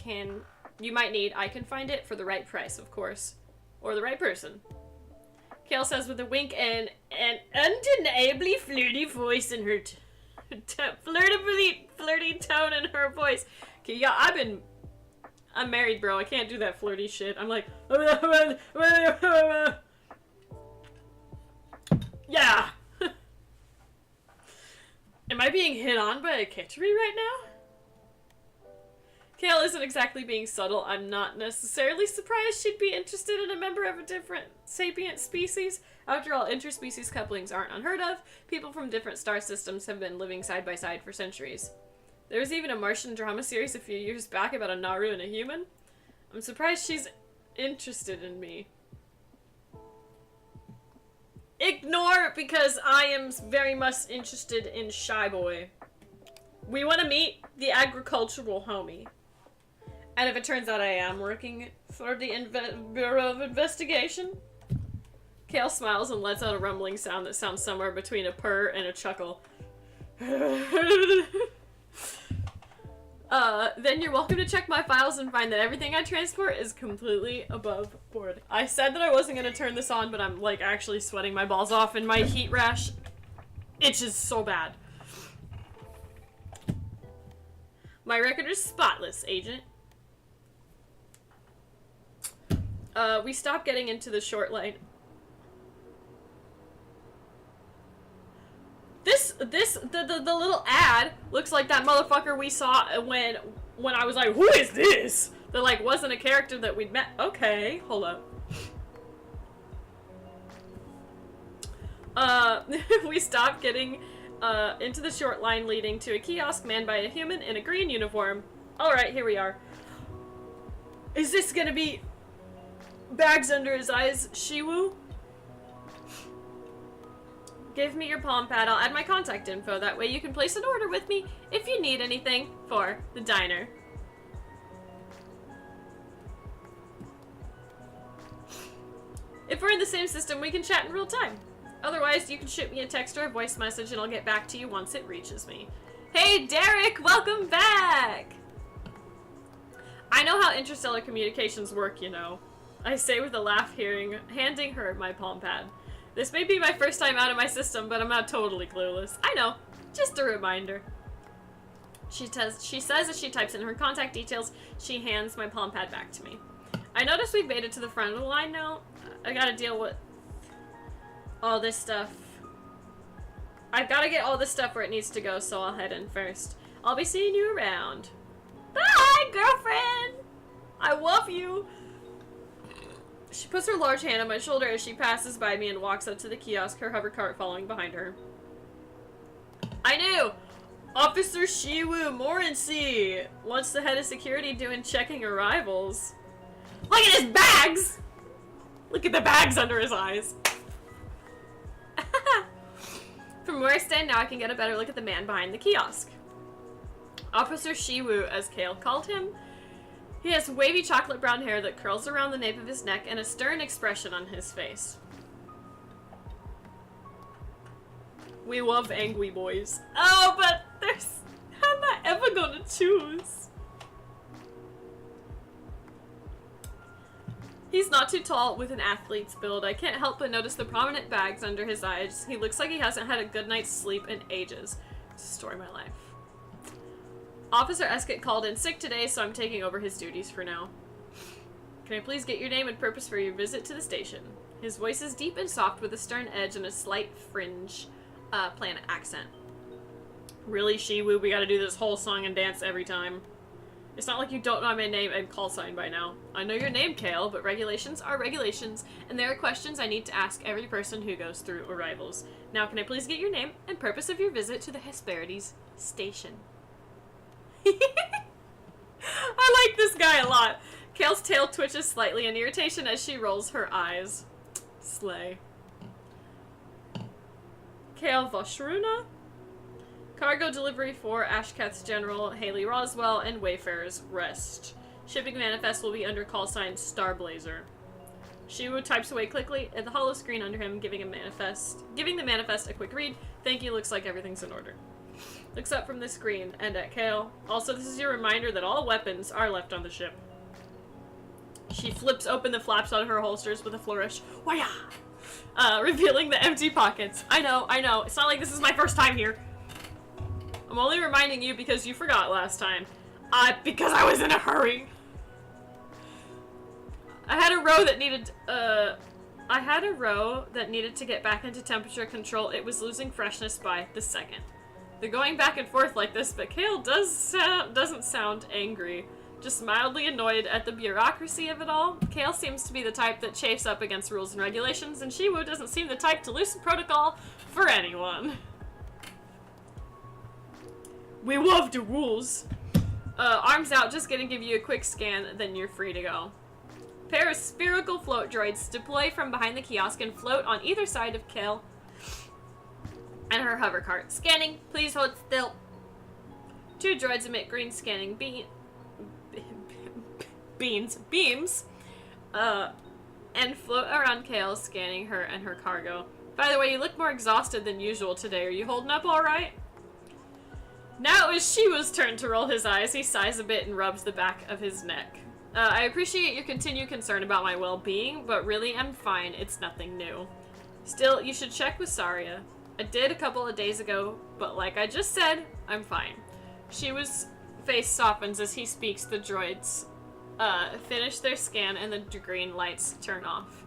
might need, I can find it for the right price, of course. Or the right person. Kale says with a wink and an undeniably flirty voice in her flirty tone in her voice. Okay, yeah, I'm married, bro. I can't do that flirty shit. I'm like, yeah. Am I being hit on by a kitchery right now? Kale isn't exactly being subtle. I'm not necessarily surprised she'd be interested in a member of a different sapient species. After all, interspecies couplings aren't unheard of. People from different star systems have been living side by side for centuries. There was even a Martian drama series a few years back about a Naru and a human. I'm surprised she's interested in me. Ignore, because I am very much interested in Shy Boy. We want to meet the agricultural homie. And if it turns out I am working for the Bureau of Investigation. Kale smiles and lets out a rumbling sound that sounds somewhere between a purr and a chuckle. Then you're welcome to check my files and find that everything I transport is completely above board. I said that I wasn't gonna turn this on, but I'm like actually sweating my balls off and my heat rash itches so bad. My record is spotless, Agent. We stopped getting into the short line. The little ad looks like that motherfucker we saw when I was like, who is this? That like wasn't a character that we'd met. Okay, hold up. We stopped getting into the short line leading to a kiosk manned by a human in a green uniform. Alright, here we are. Is this gonna be bags under his eyes, Shiwu? Give me your palm pad, I'll add my contact info. That way you can place an order with me if you need anything for the diner. If we're in the same system, we can chat in real time. Otherwise, you can shoot me a text or a voice message and I'll get back to you once it reaches me. Hey Derek, welcome back! I know how interstellar communications work, you know. I say with a laugh, handing her my palm pad. This may be my first time out of my system, but I'm not totally clueless. I know. Just a reminder. She says as she types in her contact details, she hands my palm pad back to me. I notice we've made it to the front of the line now. I gotta deal with all this stuff. I've gotta get all this stuff where it needs to go, so I'll head in first. I'll be seeing you around. Bye, girlfriend! I love you! She puts her large hand on my shoulder as she passes by me and walks up to the kiosk, her hover cart following behind her. I knew! Officer Shiwu Morency! What's the head of security doing checking arrivals? Look at his bags! Look at the bags under his eyes. From where I stand now, I can get a better look at the man behind the kiosk. Officer Shiwu, as Kale called him. He has wavy chocolate brown hair that curls around the nape of his neck and a stern expression on his face. We love angry boys. Oh, but how am I ever gonna choose? He's not too tall with an athlete's build. I can't help but notice the prominent bags under his eyes. He looks like he hasn't had a good night's sleep in ages. It's the story of my life. Officer Escott called in sick today, so I'm taking over his duties for now. Can I please get your name and purpose for your visit to the station? His voice is deep and soft with a stern edge and a slight fringe planet accent. Really, Shiwu, we gotta do this whole song and dance every time. It's not like you don't know my name and call sign by now. I know your name, Kale, but regulations are regulations, and there are questions I need to ask every person who goes through arrivals. Now, can I please get your name and purpose of your visit to the Hesperides station? I like this guy a lot. Kale's tail twitches slightly in irritation as she rolls her eyes. Slay. Kale Voshruna? Cargo delivery for Ashketh's General, Haley Roswell, and Wayfarer's Rest. Shipping manifest will be under call sign Starblazer. Shiwu types away quickly at the hollow screen under him, giving the manifest a quick read. Thank you, looks like everything's in order. Looks up from the screen and at Kale. Also, this is your reminder that all weapons are left on the ship. She flips open the flaps on her holsters with a flourish. Waya! Revealing the empty pockets. I know. It's not like this is my first time here. I'm only reminding you because you forgot last time. Because I was in a hurry. I had a row that needed to get back into temperature control. It was losing freshness by the second. They're going back and forth like this, but Kale doesn't sound angry. Just mildly annoyed at the bureaucracy of it all. Kale seems to be the type that chafes up against rules and regulations, and Shiwu doesn't seem the type to loosen protocol for anyone. We love the rules. Arms out, just gonna give you a quick scan, then you're free to go. Pair of spherical float droids deploy from behind the kiosk and float on either side of Kale and her hover cart. Scanning, please hold still. 2 droids emit green scanning beams, and float around Kale, scanning her and her cargo. By the way, you look more exhausted than usual today. Are you holding up alright? Now it was Shiwa's turn to roll his eyes. He sighs a bit and rubs the back of his neck. I appreciate your continued concern about my well-being, but really I'm fine. It's nothing new. Still, you should check with Saria. I did a couple of days ago, but like I just said, I'm fine. Shiwa's face softens as he speaks. The droids finish their scan and the green lights turn off.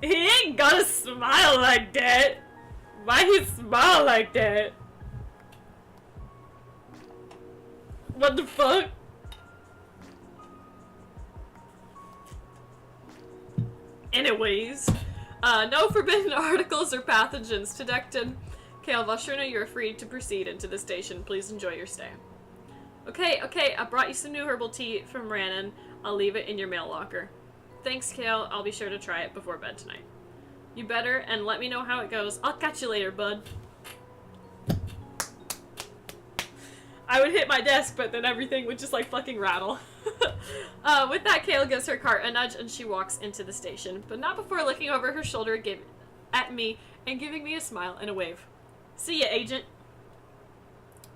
He ain't gotta smile like that. Why he smile like that? What the fuck? Anyways, no forbidden articles or pathogens detected. Kale Valshruna, you're free to proceed into the station. Please enjoy your stay. Okay, I brought you some new herbal tea from Rannon. I'll leave it in your mail locker. Thanks, Kale. I'll be sure to try it before bed tonight. You better, and let me know how it goes. I'll catch you later, bud. I would hit my desk, but then everything would just like fucking rattle. With that, Kale gives her cart a nudge and she walks into the station, but not before looking over her shoulder at me and giving me a smile and a wave. See ya, agent.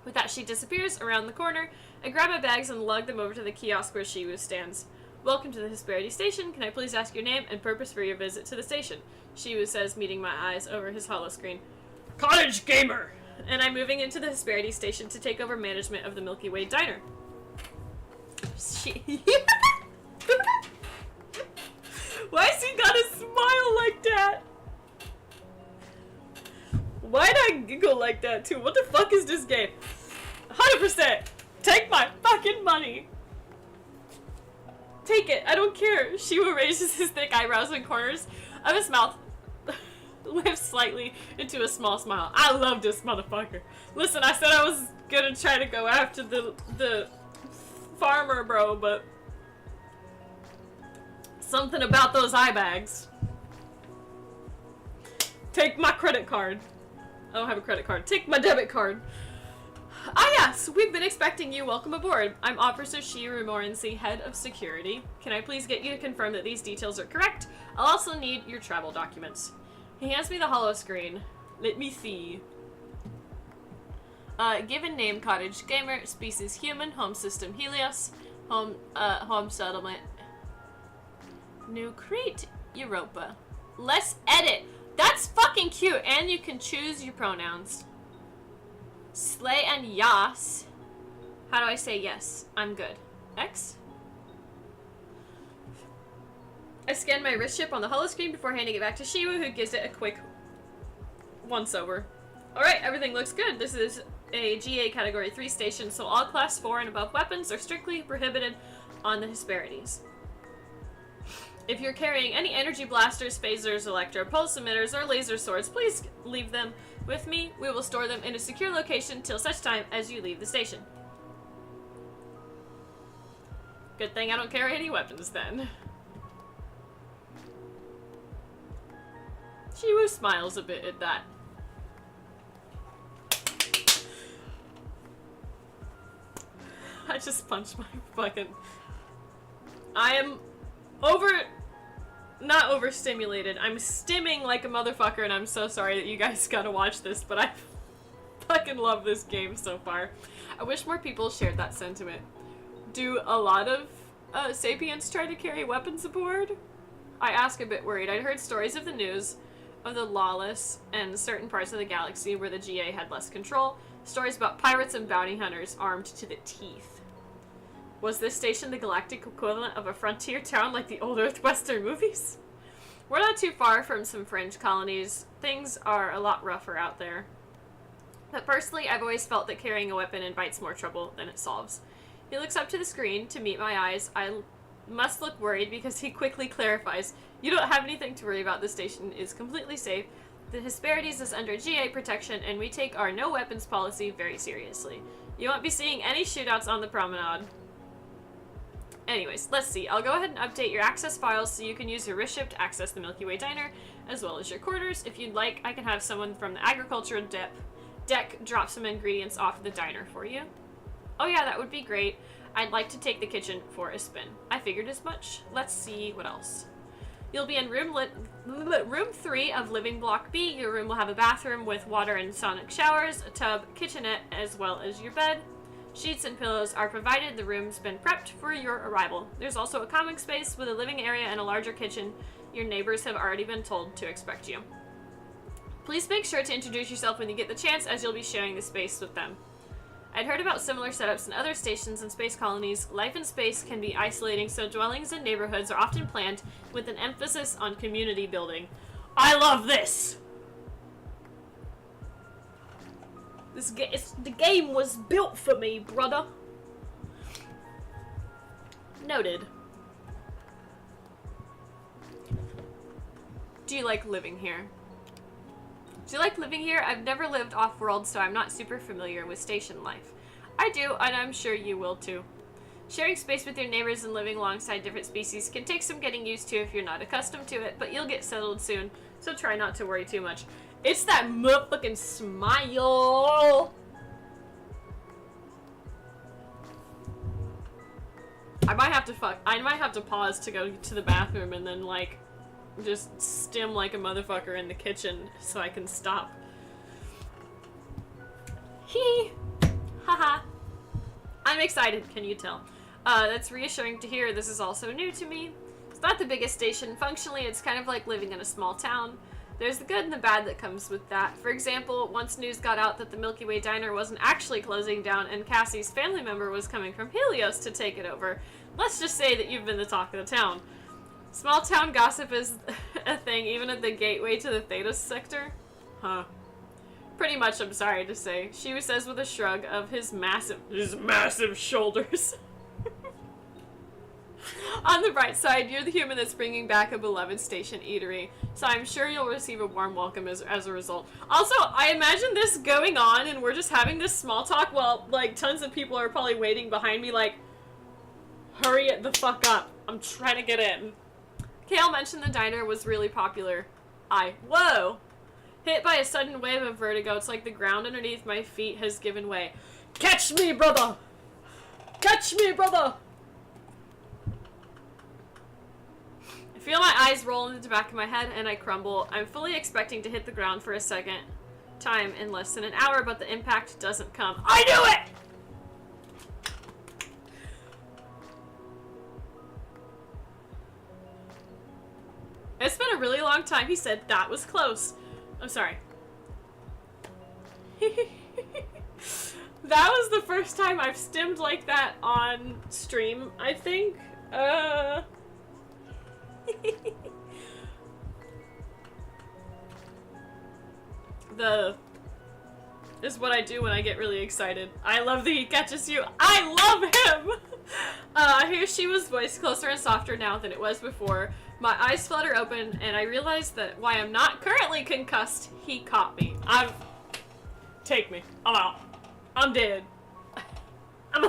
With that, she disappears around the corner. I grab my bags and lug them over to the kiosk where Shiwu stands. Welcome to the Hesperity Station. Can I please ask your name and purpose for your visit to the station? Shiwu says, meeting my eyes over his holoscreen. Cottage Gamer! And I'm moving into the Hesperity Station to take over management of the Milky Way Diner. Why's he gotta smile like that? Why'd I giggle like that too? What the fuck is this game? 100%! Take my fucking money! Take it, I don't care. Shiwa raises his thick eyebrows and corners of his mouth lifts slightly into a small smile. I love this motherfucker. Listen, I said I was gonna try to go after the farmer bro, but something about those eye bags. Take my credit card. I don't have a credit card. Take my debit card. Ah yes, we've been expecting you. Welcome aboard. I'm Officer Shiru Morency, Head of Security. Can I please get you to confirm that these details are correct? I'll also need your travel documents. He hands me the holo screen. Let me see. Given name, Cottage Gamer. Species human. Home system Helios. Home settlement New Crete, Europa. Let's edit. That's fucking cute. And you can choose your pronouns. Slay and Yas. How do I say yes? I'm good. X? I scan my wrist chip on the holoscreen before handing it back to Shiwu, who gives it a quick once-over. Alright, everything looks good. This is a GA Category 3 station, so all Class 4 and above weapons are strictly prohibited on the Hesperides. If you're carrying any energy blasters, phasers, electro pulse emitters, or laser swords, please leave them with me. We will store them in a secure location till such time as you leave the station. Good thing I don't carry any weapons then. Shiwu smiles a bit at that. I just punched my fucking... I am not overstimulated. I'm stimming like a motherfucker, and I'm so sorry that you guys gotta watch this, but I fucking love this game so far. I wish more people shared that sentiment. Do a lot of Sapiens try to carry weapons aboard? I ask a bit worried. I'd heard stories of the news of the lawless and certain parts of the galaxy where the GA had less control. Stories about pirates and bounty hunters armed to the teeth. Was this station the galactic equivalent of a frontier town like the old Earth Western movies? We're not too far from some fringe colonies. Things are a lot rougher out there. But personally, I've always felt that carrying a weapon invites more trouble than it solves. He looks up to the screen to meet my eyes. I must look worried because he quickly clarifies, you don't have anything to worry about. The station is completely safe. The Hesperides is under GA protection, and we take our no weapons policy very seriously. You won't be seeing any shootouts on the promenade. Anyways, let's see. I'll go ahead and update your access files so you can use your wrist ship to access the Milky Way Diner, as well as your quarters. If you'd like, I can have someone from the agricultural deck drop some ingredients off the diner for you. Oh yeah, that would be great. I'd like to take the kitchen for a spin. I figured as much. Let's see what else. You'll be in room 3 of Living Block B. Your room will have a bathroom with water and sonic showers, a tub, kitchenette, as well as your bed. Sheets and pillows are provided. The room's been prepped for your arrival. There's also a common space with a living area and a larger kitchen. Your neighbors have already been told to expect you. Please make sure to introduce yourself when you get the chance, as you'll be sharing the space with them. I'd heard about similar setups in other stations and space colonies. Life in space can be isolating, so dwellings and neighborhoods are often planned with an emphasis on community building. I love this! The game was built for me, brother. Noted. Do you like living here? Do you like living here? I've never lived off-world, so I'm not super familiar with station life. I do, and I'm sure you will too. Sharing space with your neighbors and living alongside different species can take some getting used to if you're not accustomed to it, but you'll get settled soon, so try not to worry too much. It's that motherfucking smile! I might have to pause to go to the bathroom and then, like, just stim like a motherfucker in the kitchen so I can stop. Hee! Haha. I'm excited, can you tell? That's reassuring to hear. This is also new to me. It's not the biggest station. Functionally, it's kind of like living in a small town. There's the good and the bad that comes with that. For example, once news got out that the Milky Way Diner wasn't actually closing down and Cassie's family member was coming from Helios to take it over, let's just say that you've been the talk of the town. Small town gossip is a thing even at the gateway to the Theta sector? Huh. Pretty much, I'm sorry to say. She says with a shrug of his massive shoulders. On the bright side, you're the human that's bringing back a beloved station eatery, so I'm sure you'll receive a warm welcome as a result. Also, I imagine this going on and we're just having this small talk while, like, tons of people are probably waiting behind me like, hurry it the fuck up. I'm trying to get in. Kale mentioned the diner was really popular. Whoa! Hit by a sudden wave of vertigo, it's like the ground underneath my feet has given way. Catch me, brother! Catch me, brother! I feel my eyes roll into the back of my head and I crumble. I'm fully expecting to hit the ground for a second time in less than an hour, but the impact doesn't come. I knew it! It's been a really long time. He said that was close. I'm sorry. That was the first time I've stimmed like that on stream, I think. Is what I do when I get really excited. I love that he catches you. I love him! Here she was voiced closer and softer now than it was before. My eyes flutter open, and I realize that while I'm not currently concussed, he caught me. Take me. I'm out. I'm dead. I'm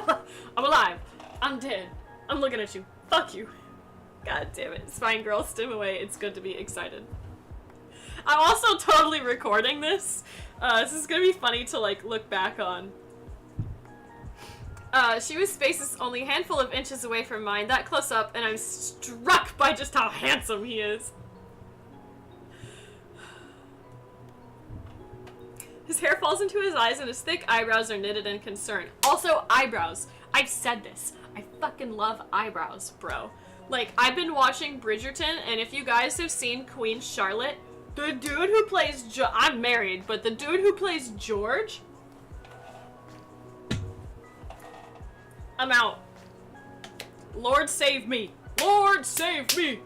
alive. I'm dead. I'm looking at you. Fuck you. God damn it. It's fine, girl. Stim away. It's good to be excited. I'm also totally recording this. This is gonna be funny to, like, look back on. She was spaces only a handful of inches away from mine, that close up, and I'm struck by just how handsome he is. His hair falls into his eyes and his thick eyebrows are knitted in concern. Also, eyebrows. I've said this. I fucking love eyebrows, bro. Like, I've been watching Bridgerton, and if you guys have seen Queen Charlotte, the dude who plays I'm married, but the dude who plays George, I'm out. Lord save me. Lord save me.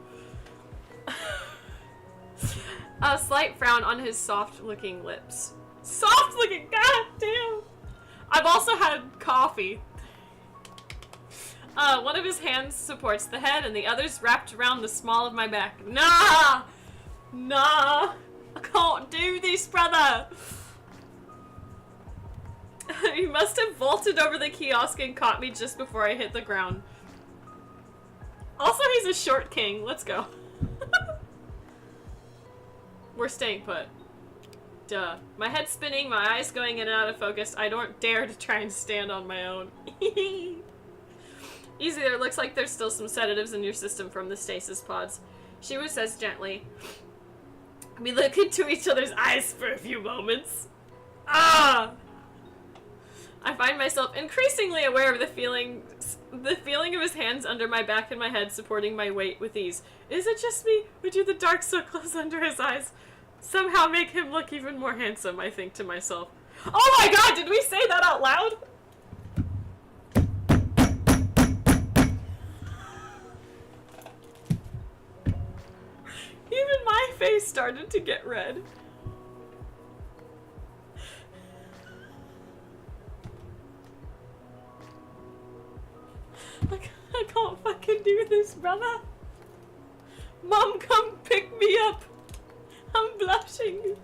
A slight frown on his soft-looking lips. Soft-looking, god damn. I've also had coffee. One of his hands supports the head and the other's wrapped around the small of my back. Nah! Nah! I can't do this, brother! He must have vaulted over the kiosk and caught me just before I hit the ground. Also, he's a short king. Let's go. We're staying put. Duh. My head's spinning, my eyes going in and out of focus. I don't dare to try and stand on my own. Easy there. Looks like there's still some sedatives in your system from the stasis pods. Shiwu says gently. We look into each other's eyes for a few moments. Ah! I find myself increasingly aware of the feeling of his hands under my back and my head supporting my weight with ease. Is it just me, or do the dark circles under his eyes somehow make him look even more handsome, I think to myself. Oh my god, did we say that out loud? Even my face started to get red. I can't fucking do this, brother. Mom, come pick me up. I'm blushing.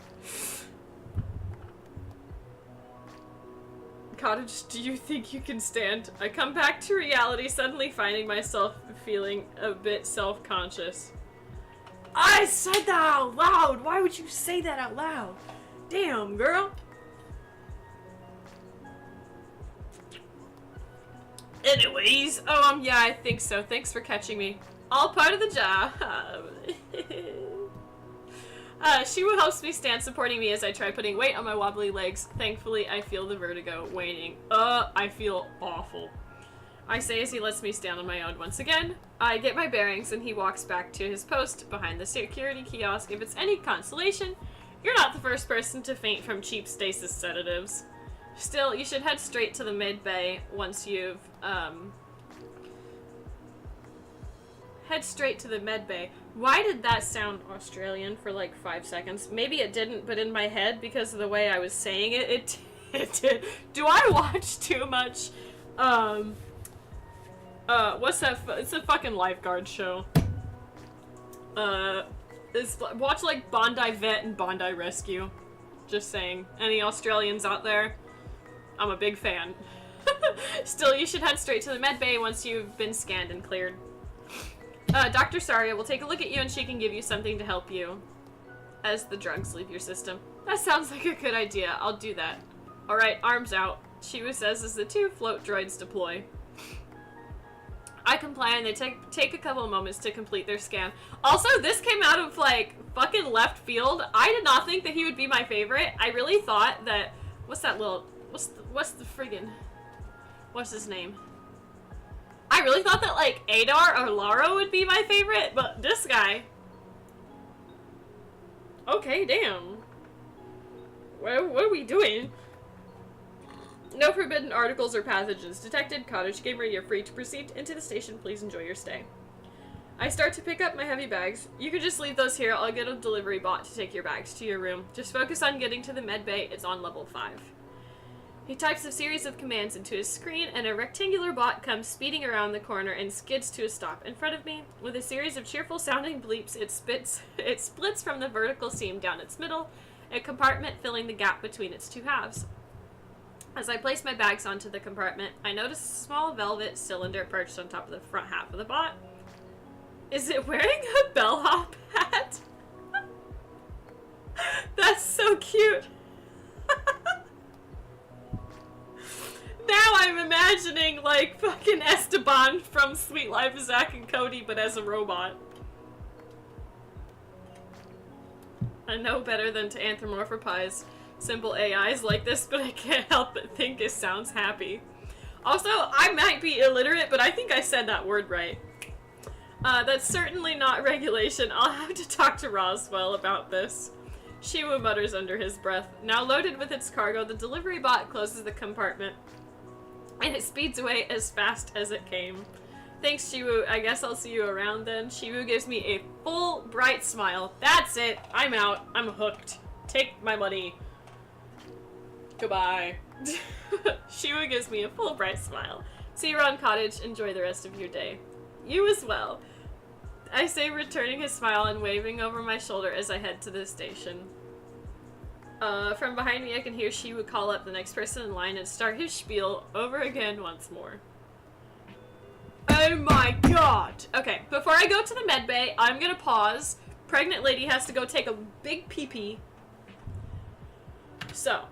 Cottage, do you think you can stand? I come back to reality, suddenly finding myself feeling a bit self-conscious. I said that out loud! Why would you say that out loud? Damn, girl. Anyways, yeah, I think so. Thanks for catching me. All part of the job. Shiwu helps me stand, supporting me as I try putting weight on my wobbly legs. Thankfully, I feel the vertigo waning. I feel awful. I say as he lets me stand on my own once again. I get my bearings and he walks back to his post behind the security kiosk. If it's any consolation, you're not the first person to faint from cheap stasis sedatives. Still, you should head straight to the mid-bay once you've, head straight to the med bay. Why did that sound Australian for like 5 seconds? Maybe it didn't, but in my head, because of the way I was saying it, it did. Do I watch too much, what's that? It's a fucking lifeguard show. Watch like Bondi Vet and Bondi Rescue. Just saying. Any Australians out there? I'm a big fan. Still, you should head straight to the med bay once you've been scanned and cleared. Dr. Saria will take a look at you and she can give you something to help you as the drugs leave your system. That sounds like a good idea. I'll do that. Alright, arms out. Shiwu says as the 2 float droids deploy. I comply and they take a couple of moments to complete their scan. Also, this came out of, like, fucking left field. I did not think that he would be my favorite. I really thought that... What's that little... What's the friggin... What's his name? I really thought that, like, Adar or Lara would be my favorite, but this guy... Okay, damn. What are we doing? No forbidden articles or pathogens detected. Cottage Gamer, you're free to proceed into the station. Please enjoy your stay. I start to pick up my heavy bags. You could just leave those here. I'll get a delivery bot to take your bags to your room. Just focus on getting to the med bay. It's on level 5. He types a series of commands into his screen, and a rectangular bot comes speeding around the corner and skids to a stop in front of me. With a series of cheerful-sounding bleeps, it splits from the vertical seam down its middle, a compartment filling the gap between its 2 halves. As I place my bags onto the compartment, I notice a small velvet cylinder perched on top of the front half of the bot. Is it wearing a bellhop hat? That's so cute! Now I'm imagining, like, fucking Esteban from Sweet Life of Zack and Cody, but as a robot. I know better than to anthropomorphize simple AIs like this, but I can't help but think it sounds happy. Also, I might be illiterate, but I think I said that word right. That's certainly not regulation. I'll have to talk to Roswell about this. Shiwu mutters under his breath. Now loaded with its cargo, the delivery bot closes the compartment, and it speeds away as fast as it came. Thanks, Shiwu. I guess I'll see you around then. Shiwu gives me a full, bright smile. That's it. I'm out. I'm hooked. Take my money. Goodbye. Shiwu gives me a full, bright smile. See you around Cottage. Enjoy the rest of your day. You as well. I say, returning his smile and waving over my shoulder as I head to the station. From behind me, I can hear she would call up the next person in line and start his spiel over again once more. Oh my god! Okay, before I go to the med bay, I'm gonna pause. Pregnant lady has to go take a big pee-pee. So,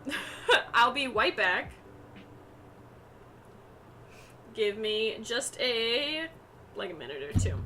I'll be right back. Give me just like a minute or two.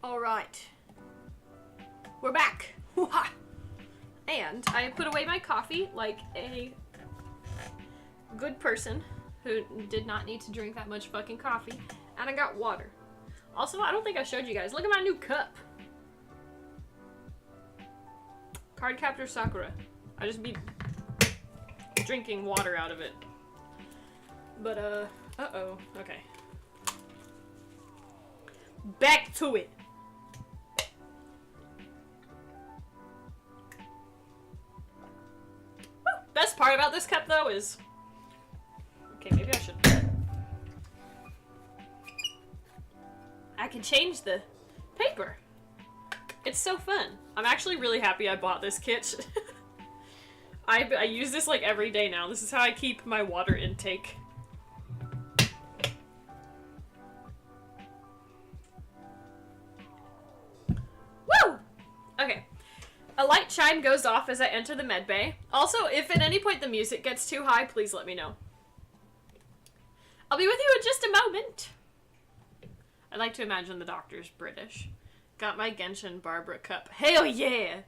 Alright. We're back. And I put away my coffee like a good person who did not need to drink that much fucking coffee. And I got water. Also, I don't think I showed you guys. Look at my new cup. Cardcaptor Sakura. I just be drinking water out of it. But, uh-oh. Okay. Back to it. Best part about this cup, though, is... Okay, maybe I should... I can change the paper. It's so fun. I'm actually really happy I bought this kit. I use this like every day now. This is how I keep my water intake. Woo! Okay. A light chime goes off as I enter the med bay. Also, if at any point the music gets too high, please let me know. I'll be with you in just a moment. I like to imagine the doctor's British. Got my Genshin Barbara cup. Hell yeah!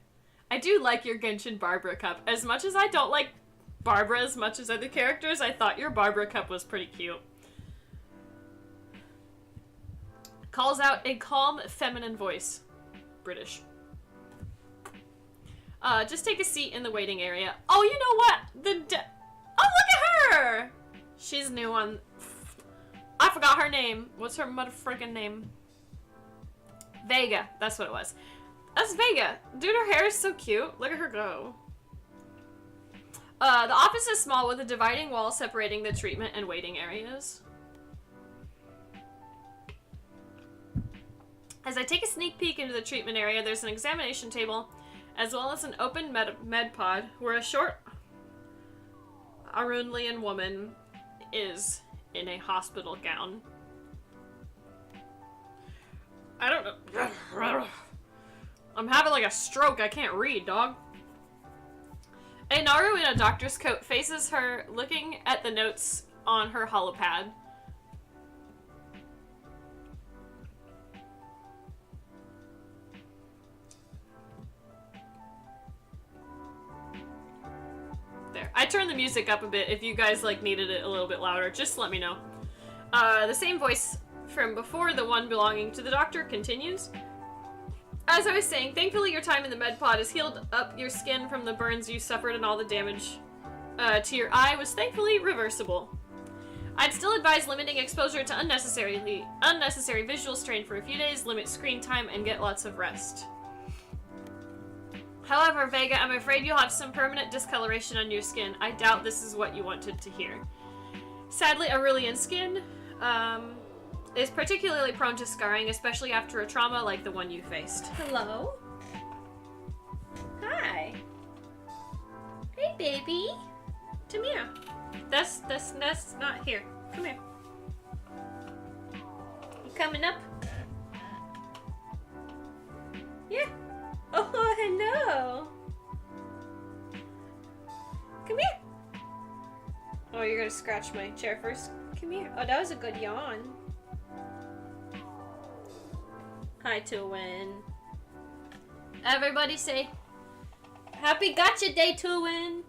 I do like your Genshin Barbara cup. As much as I don't like Barbara as much as other characters, I thought your Barbara cup was pretty cute. Calls out a calm, feminine voice. British. Just take a seat in the waiting area. Oh, you know what? Oh, look at her! She's new on... I forgot her name. What's her motherfucking name? Vega. That's what it was. That's Vega. Dude, her hair is so cute. Look at her go. The office is small with a dividing wall separating the treatment and waiting areas. As I take a sneak peek into the treatment area, there's an examination table, as well as an open med pod where a short Arunlian woman is in a hospital gown. I don't know. I'm having like a stroke. I can't read, dog. A Naru in a doctor's coat faces her, looking at the notes on her holopad. There. I turned the music up a bit. If you guys like needed it a little bit louder, just let me know. The same voice from before, the one belonging to the doctor, continues. As I was saying, thankfully your time in the med pod has healed up your skin from the burns you suffered, and all the damage to your eye was thankfully reversible. I'd still advise limiting exposure to unnecessary visual strain for a few days, limit screen time, and get lots of rest. However, Vega, I'm afraid you'll have some permanent discoloration on your skin. I doubt this is what you wanted to hear. Sadly, Aurelian skin is particularly prone to scarring, especially after a trauma like the one you faced. Hello? Hi. Hey, baby. Come here. That's not here. Come here. You coming up? Yeah. Oh, hello. Come here. Oh, you're gonna scratch my chair first? Come here. Oh, that was a good yawn. Hi, Tuwin. Everybody say, Happy Gotcha Day, Tuwin.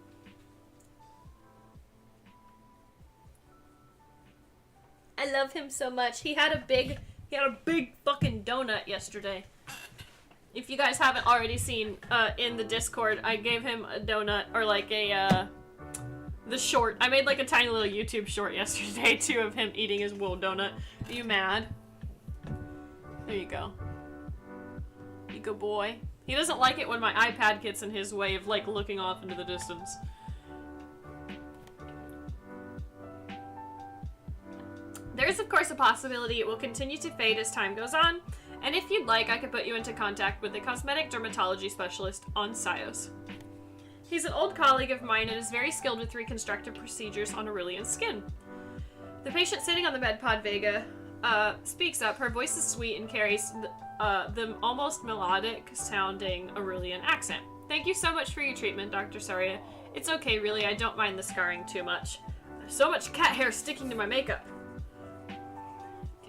I love him so much. He had a big fucking donut yesterday. If you guys haven't already seen in the Discord, I gave him a donut, or like a, the short. I made like a tiny little YouTube short yesterday, too, of him eating his wool donut. Are you mad? There you go. You good boy. He doesn't like it when my iPad gets in his way of, like, looking off into the distance. There is, of course, a possibility it will continue to fade as time goes on, and if you'd like, I could put you into contact with a cosmetic dermatology specialist on Sios. He's an old colleague of mine and is very skilled with reconstructive procedures on Aurelian skin. The patient sitting on the med pod, Vega, speaks up. Her voice is sweet and carries the almost melodic-sounding Aurelian accent. Thank you so much for your treatment, Dr. Saria. It's okay, really. I don't mind the scarring too much. So much cat hair sticking to my makeup.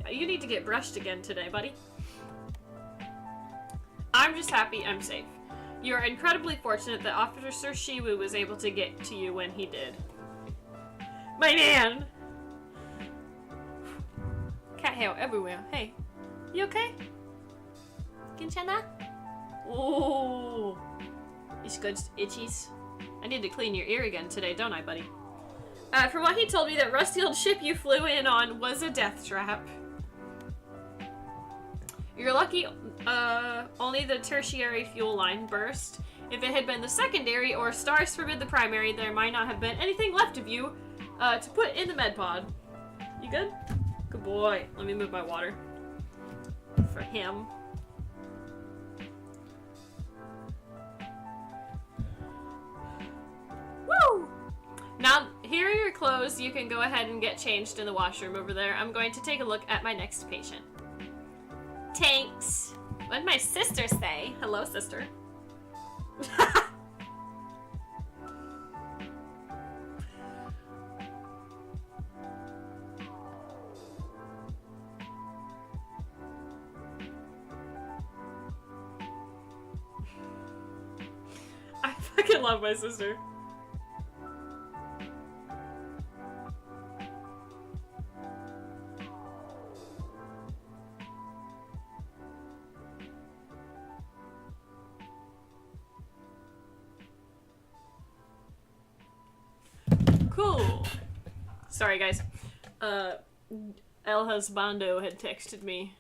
You need to get brushed again today, buddy. I'm just happy I'm safe. You are incredibly fortunate that Officer Shiwu was able to get to you when he did. My man! Cat hair everywhere. Hey, you okay? Kinchana? Oh, it's good itchies. I need to clean your ear again today, don't I, buddy? From what he told me, that rust-heeled ship you flew in on was a death trap. You're lucky only the tertiary fuel line burst. If it had been the secondary, or stars forbid the primary, there might not have been anything left of you to put in the med pod. You good? Good boy. Let me move my water for him. clothes, you can go ahead and get changed in the washroom over there. I'm going to take a look at my next patient. Tanks. What did my sister say? Hello, sister. I fucking love my sister. Cool. Sorry, guys. El Husbando had texted me.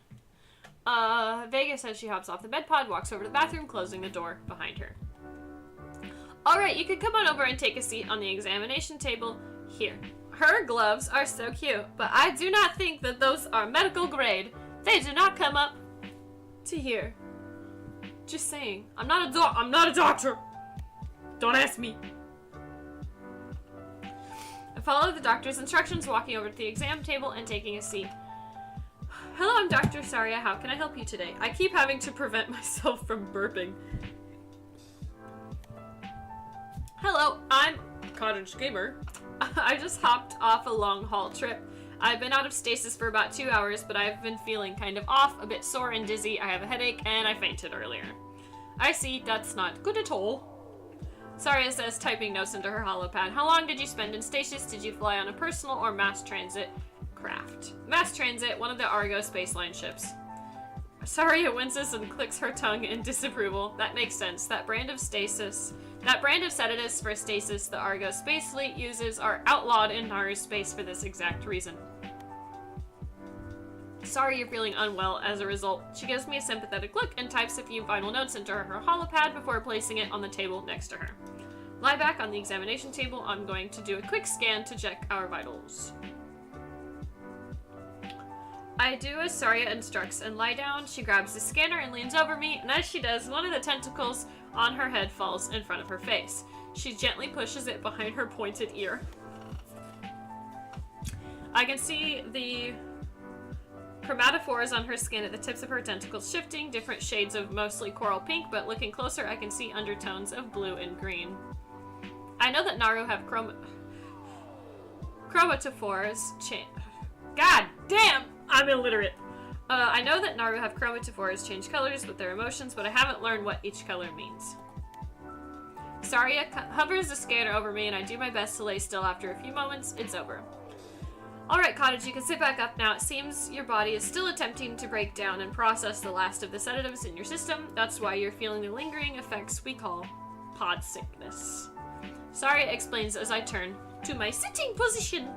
Vega says she hops off the bed pod, walks over to the bathroom, closing the door behind her. Alright, you can come on over and take a seat on the examination table here. Her gloves are so cute, but I do not think that those are medical grade. They do not come up to here. Just saying. I'm not a doctor. Don't ask me. I follow the doctor's instructions, walking over to the exam table and taking a seat. Hello, I'm Dr. Saria. How can I help you today? I keep having to prevent myself from burping. Hello, I'm Cottage Gamer. I just hopped off a long haul trip. I've been out of stasis for about 2 hours, but I've been feeling kind of off, a bit sore and dizzy. I have a headache, and I fainted earlier. I see, that's not good at all. Saria says, typing notes into her holopad. How long did you spend in stasis? Did you fly on a personal or mass transit craft? Mass transit, one of the Argo spaceline ships. Saria winces and clicks her tongue in disapproval. That makes sense. That brand of sedatives for stasis the Argo space fleet uses are outlawed in Naru space for this exact reason. Sorry you're feeling unwell as a result. She gives me a sympathetic look and types a few final notes into her holopad before placing it on the table next to her. Lie back on the examination table. I'm going to do a quick scan to check our vitals. I do as Saria instructs and lie down. She grabs the scanner and leans over me, and as she does, one of the tentacles on her head falls in front of her face. She gently pushes it behind her pointed ear. I can see the chromatophores on her skin at the tips of her tentacles shifting, different shades of mostly coral pink, but looking closer I can see undertones of blue and green. I know that Naru have chromatophores God damn! I'm illiterate. I know that Naru have chromatophores change colors with their emotions, but I haven't learned what each color means. Saria hovers the scanner over me, and I do my best to lay still. After a few moments, it's over. Alright, Cottage, you can sit back up now. It seems your body is still attempting to break down and process the last of the sedatives in your system. That's why you're feeling the lingering effects we call pod sickness. Saria explains as I turn to my sitting position.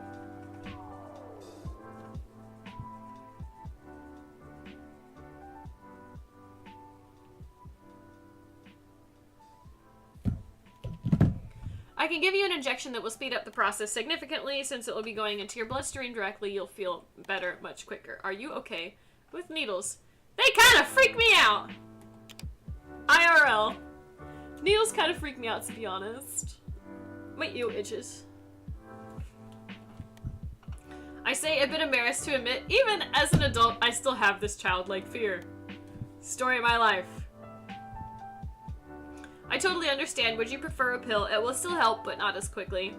I can give you an injection that will speed up the process significantly. Since it will be going into your bloodstream directly, you'll feel better much quicker. Are you okay with needles? They kind of freak me out! IRL. Needles kind of freak me out, to be honest. My ear itches. I say, a bit embarrassed to admit, even as an adult, I still have this childlike fear. Story of my life. I totally understand. Would you prefer a pill? It will still help, but not as quickly.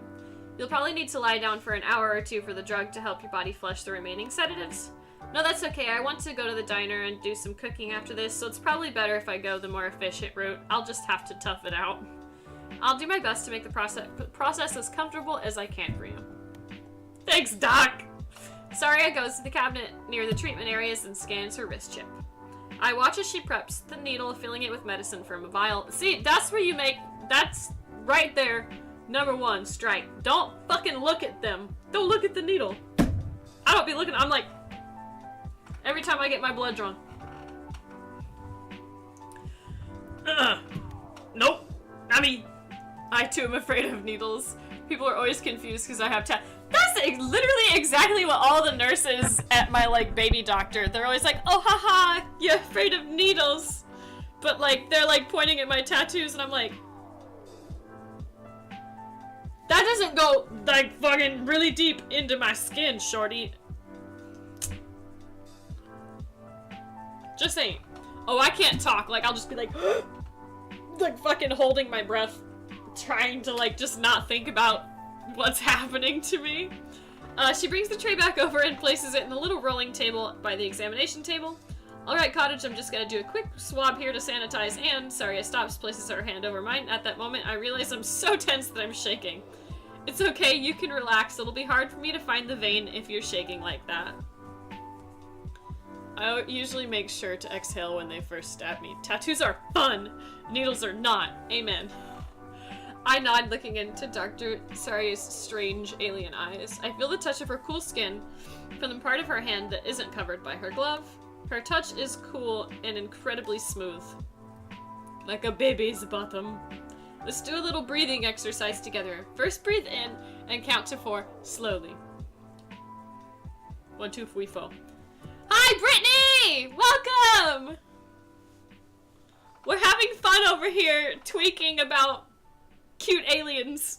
You'll probably need to lie down for an hour or two for the drug to help your body flush the remaining sedatives. No, that's okay. I want to go to the diner and do some cooking after this, so it's probably better if I go the more efficient route. I'll just have to tough it out. I'll do my best to make the process as comfortable as I can for you. Thanks, Doc! Saria goes to the cabinet near the treatment areas and scans her wrist chip. I watch as she preps the needle, filling it with medicine from a vial. See, that's where you make... That's right there. Number one, strike. Don't fucking look at them. Don't look at the needle. I don't be looking... I'm like... Every time I get my blood drawn. Nope. I mean, I too am afraid of needles. People are always confused because I have That's literally exactly what all the nurses at my, like, baby doctor, they're always like, oh, haha, you're afraid of needles. But, like, they're, like, pointing at my tattoos, and I'm like, That doesn't go, like, fucking really deep into my skin, shorty. Just saying. Oh, I can't talk. Like, I'll just be like, like, fucking holding my breath, trying to, like, just not think about what's happening to me. She brings the tray back over and places it in the little rolling table by the examination table. Alright, Cottage, I'm just gonna do a quick swab here to sanitize, and Saria stops, places her hand over mine. At that moment, I realize I'm so tense that I'm shaking. It's okay, you can relax. It'll be hard for me to find the vein if you're shaking like that. I usually make sure to exhale when they first stab me. Tattoos are fun! Needles are not. Amen. I nod, looking into Dr. Saria's strange alien eyes. I feel the touch of her cool skin from the part of her hand that isn't covered by her glove. Her touch is cool and incredibly smooth. Like a baby's bottom. Let's do a little breathing exercise together. First breathe in and count to 4 slowly. 1, 2, 3, 4. Hi, Brittany! Welcome! We're having fun over here tweaking about cute aliens.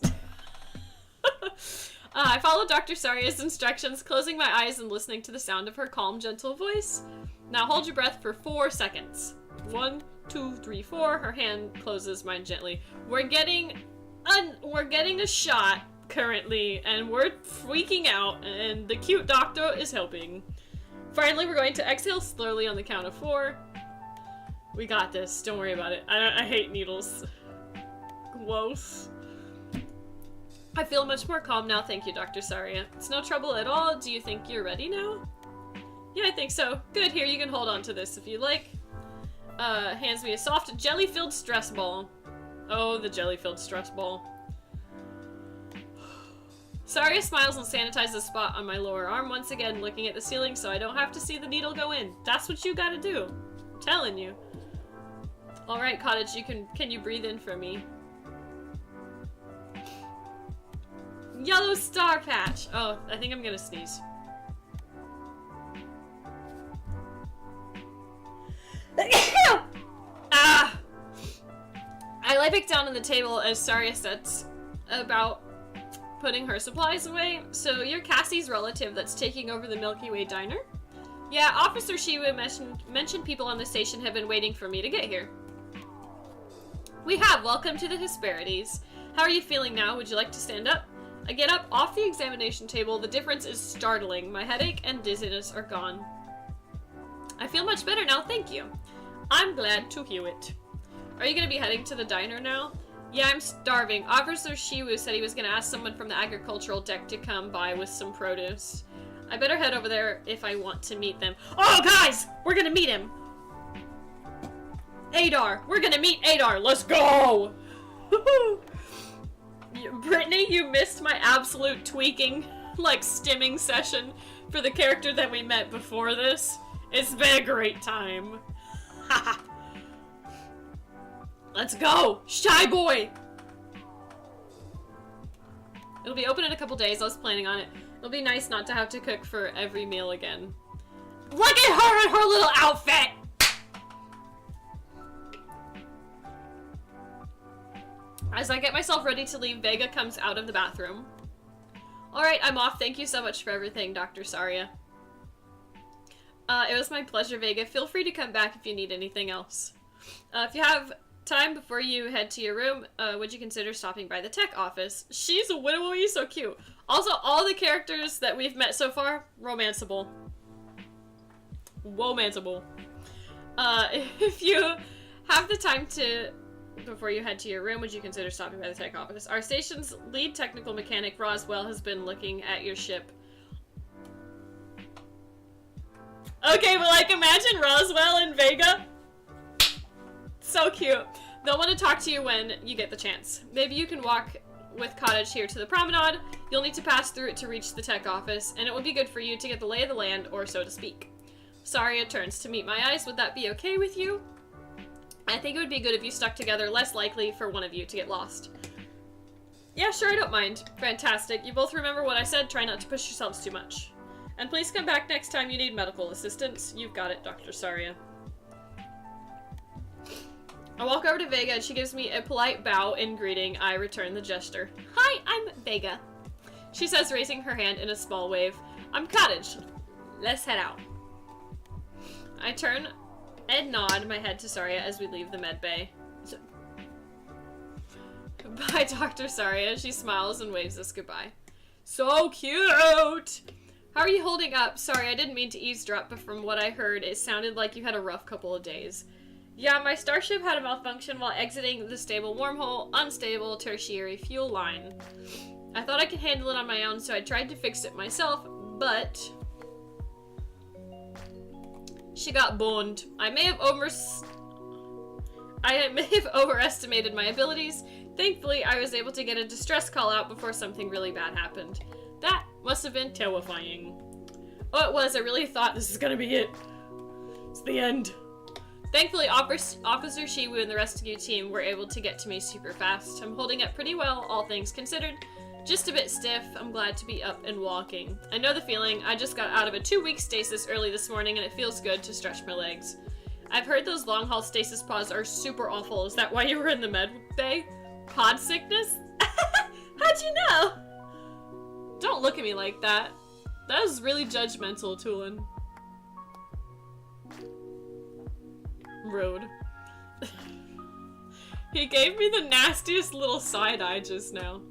I follow Dr. Saria's instructions, closing my eyes and listening to the sound of her calm, gentle voice. Now hold your breath for 4 seconds. 1, 2, 3, 4. Her hand closes mine gently. We're getting a shot currently, and we're freaking out, and the cute doctor is helping. Finally, we're going to exhale slowly on the count of 4. We got this. Don't worry about it. I hate needles. Gross. I feel much more calm now, thank you, Dr. Saria. It's no trouble at all. Do you think you're ready now? Yeah, I think so. Good, here, you can hold on to this if you like. Hands me a soft, jelly-filled stress ball. Oh, the jelly-filled stress ball. Saria smiles and sanitizes the spot on my lower arm, once again looking at the ceiling so I don't have to see the needle go in. That's what you gotta do. I'm telling you. Alright, Cottage, can you breathe in for me? Yellow star patch! Oh, I think I'm gonna sneeze. Ah! I lie back down on the table as Saria sets about putting her supplies away. So you're Cassie's relative that's taking over the Milky Way diner? Yeah, Officer Shiwa mentioned people on the station have been waiting for me to get here. We have. Welcome to the Hesperides. How are you feeling now? Would you like to stand up? I get up off the examination table. The difference is startling. My headache and dizziness are gone. I feel much better now, thank you. I'm glad to hear it. Are you going to be heading to the diner now? Yeah, I'm starving. Officer Shiwu said he was going to ask someone from the agricultural deck to come by with some produce. I better head over there if I want to meet them. Oh, guys! We're going to meet him! Adar! We're going to meet Adar! Let's go! Brittany, you missed my absolute tweaking, like, stimming session for the character that we met before this. It's been a great time. Haha. Let's go! Shy boy! It'll be open in a couple days. I was planning on it. It'll be nice not to have to cook for every meal again. Look at her in her little outfit! As I get myself ready to leave, Vega comes out of the bathroom. Alright, I'm off. Thank you so much for everything, Dr. Saria. It was my pleasure, Vega. Feel free to come back if you need anything else. If you have time before you head to your room, would you consider stopping by the tech office? She's a widowy, so cute. Also, all the characters that we've met so far, romanceable. Womanceable. If you have the time to, before you head to your room, would you consider stopping by the tech office? Our station's lead technical mechanic, Roswell, has been looking at your ship. Okay, but like, imagine Roswell and Vega. So cute. They'll want to talk to you when you get the chance. Maybe you can walk with Cottage here to the promenade. You'll need to pass through it to reach the tech office, and it would be good for you to get the lay of the land, or so to speak. Saria turns to meet my eyes. Would that be okay with you? I think it would be good if you stuck together, less likely for one of you to get lost. Yeah, sure, I don't mind. Fantastic. You both remember what I said. Try not to push yourselves too much. And please come back next time you need medical assistance. You've got it, Dr. Saria. I walk over to Vega and she gives me a polite bow in greeting. I return the gesture. Hi, I'm Vega. She says, raising her hand in a small wave. I'm Cottage. Let's head out. I turn and nod my head to Saria as we leave the med bay. Bye, Dr. Saria. She smiles and waves us goodbye. So cute! How are you holding up? Sorry, I didn't mean to eavesdrop, but from what I heard, it sounded like you had a rough couple of days. Yeah, my starship had a malfunction while exiting the stable wormhole, unstable tertiary fuel line. I thought I could handle it on my own, so I tried to fix it myself, but she got boned. I may have overestimated my abilities. Thankfully, I was able to get a distress call out before something really bad happened. That must have been terrifying. Oh, it was. I really thought this is gonna be it. It's the end. Thankfully, Officer Shiwu and the rescue team were able to get to me super fast. I'm holding up pretty well, all things considered. Just a bit stiff. I'm glad to be up and walking. I know the feeling. I just got out of a 2-week stasis early this morning and it feels good to stretch my legs. I've heard those long-haul stasis pods are super awful. Is that why you were in the med bay? Pod sickness? How'd you know? Don't look at me like that. That was really judgmental, Tulin. Rude. He gave me the nastiest little side eye just now.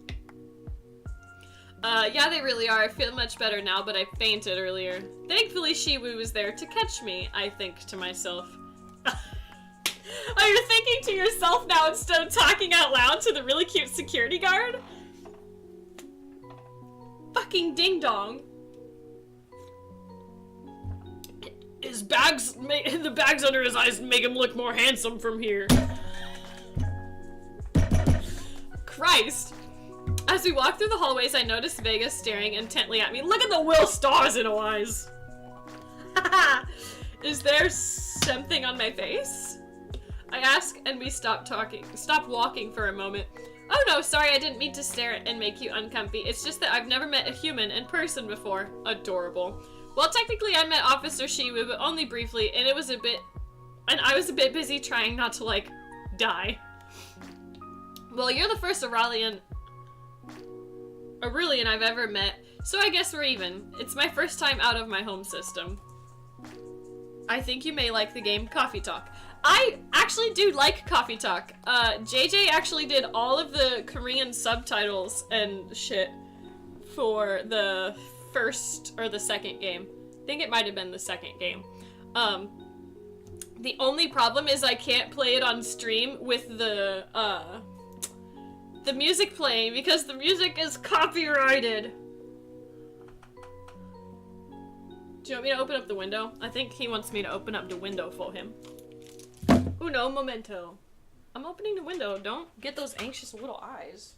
Yeah, they really are. I feel much better now, but I fainted earlier. Thankfully, Shiwu was there to catch me, I think to myself. Oh, you're thinking to yourself now instead of talking out loud to the really cute security guard? Fucking ding-dong. His bags, the bags under his eyes make him look more handsome from here. Christ. As we walk through the hallways, I notice Vega staring intently at me. Look at the Will stars in her eyes. Is there something on my face? I ask, and we stop walking for a moment. Oh no, sorry, I didn't mean to stare and make you uncomfy. It's just that I've never met a human in person before. Adorable. Well, technically I met Officer Shiwu, but only briefly, and I was a bit busy trying not to, like, die. Well, you're the first Aurelian I've ever met, so I guess we're even. It's my first time out of my home system. I think you may like the game Coffee Talk. I actually do like Coffee Talk. JJ actually did all of the Korean subtitles and shit for the first or the second game. I think it might have been the second game. The only problem is I can't play it on stream with the music playing because the music is copyrighted. Do you want me to open up the window? I think he wants me to open up the window for him. Uno momento. I'm opening the window. Don't get those anxious little eyes.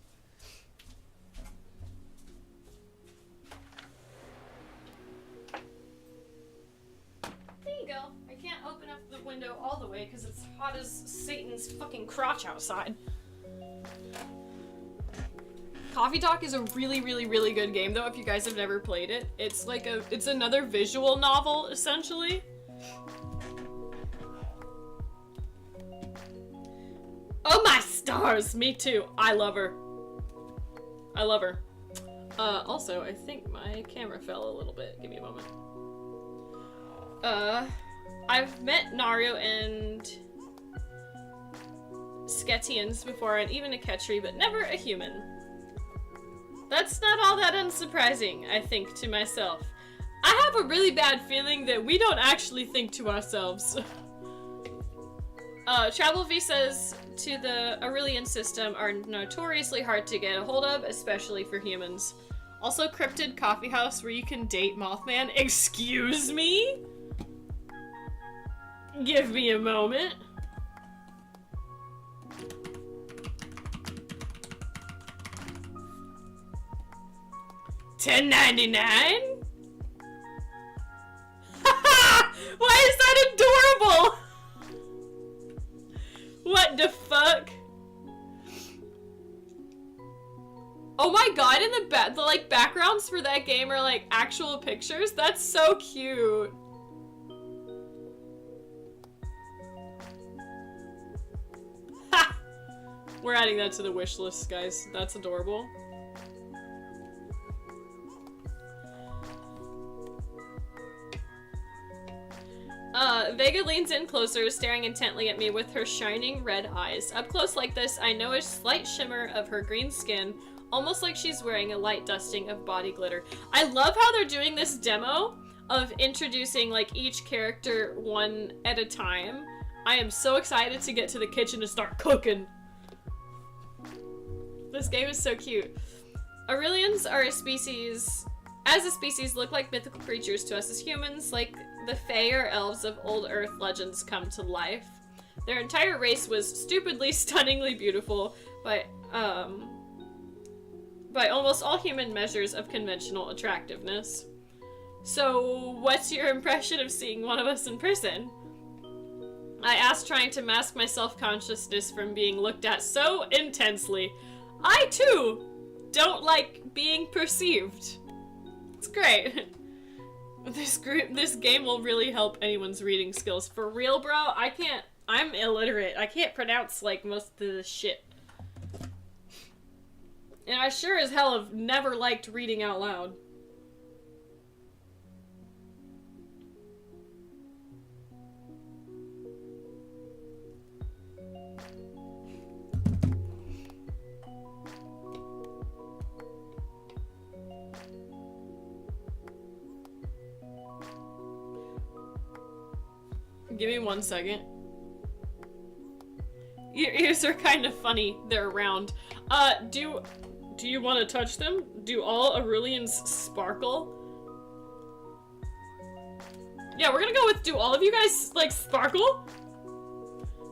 There you go. I can't open up the window all the way because it's hot as Satan's fucking crotch outside. Coffee Talk is a really, really, really good game though if you guys have never played it. It's like it's another visual novel essentially. Oh my stars! Me too. I love her. I love her. Also, I think my camera fell a little bit. Give me a moment. I've met Nario and Sketians before, and even a Ketri, but never a human. That's not all that unsurprising, I think to myself. I have a really bad feeling that we don't actually think to ourselves. Travel visas to the Aurelian system are notoriously hard to get a hold of, especially for humans. Also, cryptid coffee house where you can date Mothman. Excuse me? Give me a moment. $10.99? Why is that adorable? What the fuck? Oh my god, and the like backgrounds for that game are like actual pictures? That's so cute. We're adding that to the wish list, guys. That's adorable. Vega leans in closer, staring intently at me with her shining red eyes. Up close like this, I know a slight shimmer of her green skin, almost like she's wearing a light dusting of body glitter. I love how they're doing this demo of introducing, like, each character one at a time. I am so excited to get to the kitchen and start cooking. This game is so cute. Aurelians are a species, as a species, look like mythical creatures to us as humans, like the Fae or elves of old Earth legends come to life. Their entire race was stupidly, stunningly beautiful by almost all human measures of conventional attractiveness. So, what's your impression of seeing one of us in person? I asked, trying to mask my self-consciousness from being looked at so intensely. I, too, don't like being perceived. It's great. This game will really help anyone's reading skills. For real, bro, I'm illiterate. I can't pronounce, like, most of the shit. And I sure as hell have never liked reading out loud. Give me 1 second. Your ears are kind of funny. They're round. Do you want to touch them? Do all Aurelians sparkle? Yeah, we're gonna go with, do all of you guys, like, sparkle?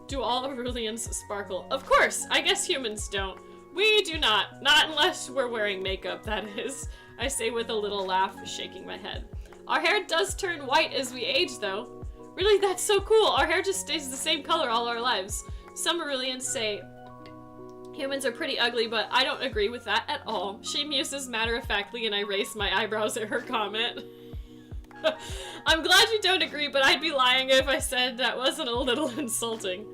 Do all Aurelians sparkle? Of course! I guess humans don't. We do not. Not unless we're wearing makeup, that is. I say with a little laugh, shaking my head. Our hair does turn white as we age, though. Really, that's so cool. Our hair just stays the same color all our lives. Some Aurelians say humans are pretty ugly, but I don't agree with that at all. She muses matter-of-factly, and I raise my eyebrows at her comment. I'm glad you don't agree, but I'd be lying if I said that wasn't a little insulting.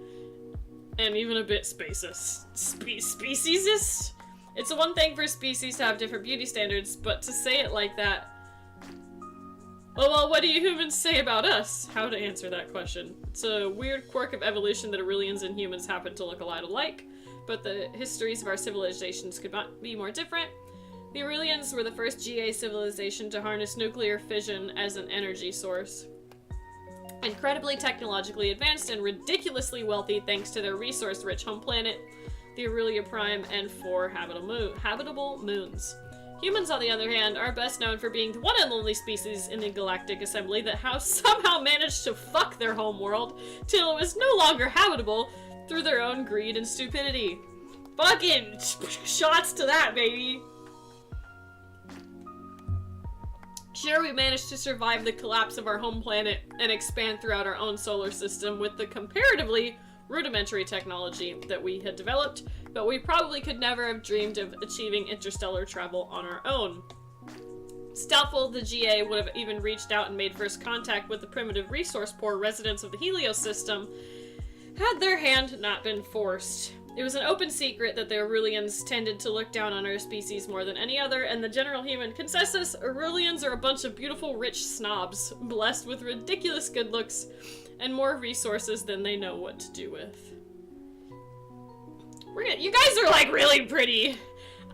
And even a bit speciesist. Speciesist? It's one thing for species to have different beauty standards, but to say it like that... Oh, well, what do you humans say about us? How to answer that question. It's a weird quirk of evolution that Aurelians and humans happen to look a lot alike, but the histories of our civilizations could not be more different. The Aurelians were the first GA civilization to harness nuclear fission as an energy source. Incredibly technologically advanced and ridiculously wealthy thanks to their resource-rich home planet, the Aurelia Prime, and 4 habitable moons. Humans, on the other hand, are best known for being the one and only species in the Galactic Assembly that somehow managed to fuck their homeworld till it was no longer habitable through their own greed and stupidity. Fucking shots to that, baby! Sure, we managed to survive the collapse of our home planet and expand throughout our own solar system with the comparatively rudimentary technology that we had developed, but we probably could never have dreamed of achieving interstellar travel on our own. It's doubtful the GA would have even reached out and made first contact with the primitive resource-poor residents of the Helios system had their hand not been forced. It was an open secret that the Aurelians tended to look down on our species more than any other, and the general human consensus, Aurelians are a bunch of beautiful, rich snobs, blessed with ridiculous good looks and more resources than they know what to do with. You guys are, like, really pretty.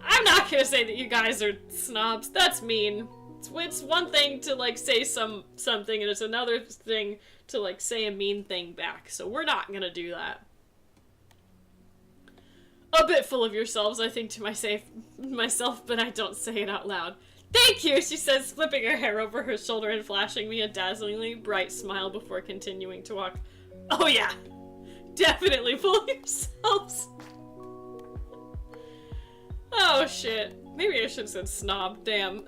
I'm not gonna say that you guys are snobs. That's mean. It's one thing to, like, say something, and it's another thing to, like, say a mean thing back. So we're not gonna do that. A bit full of yourselves, I think to myself, but I don't say it out loud. Thank you, she says, flipping her hair over her shoulder and flashing me a dazzlingly bright smile before continuing to walk. Oh yeah, definitely full of yourselves. Oh shit, maybe I should have said snob, damn.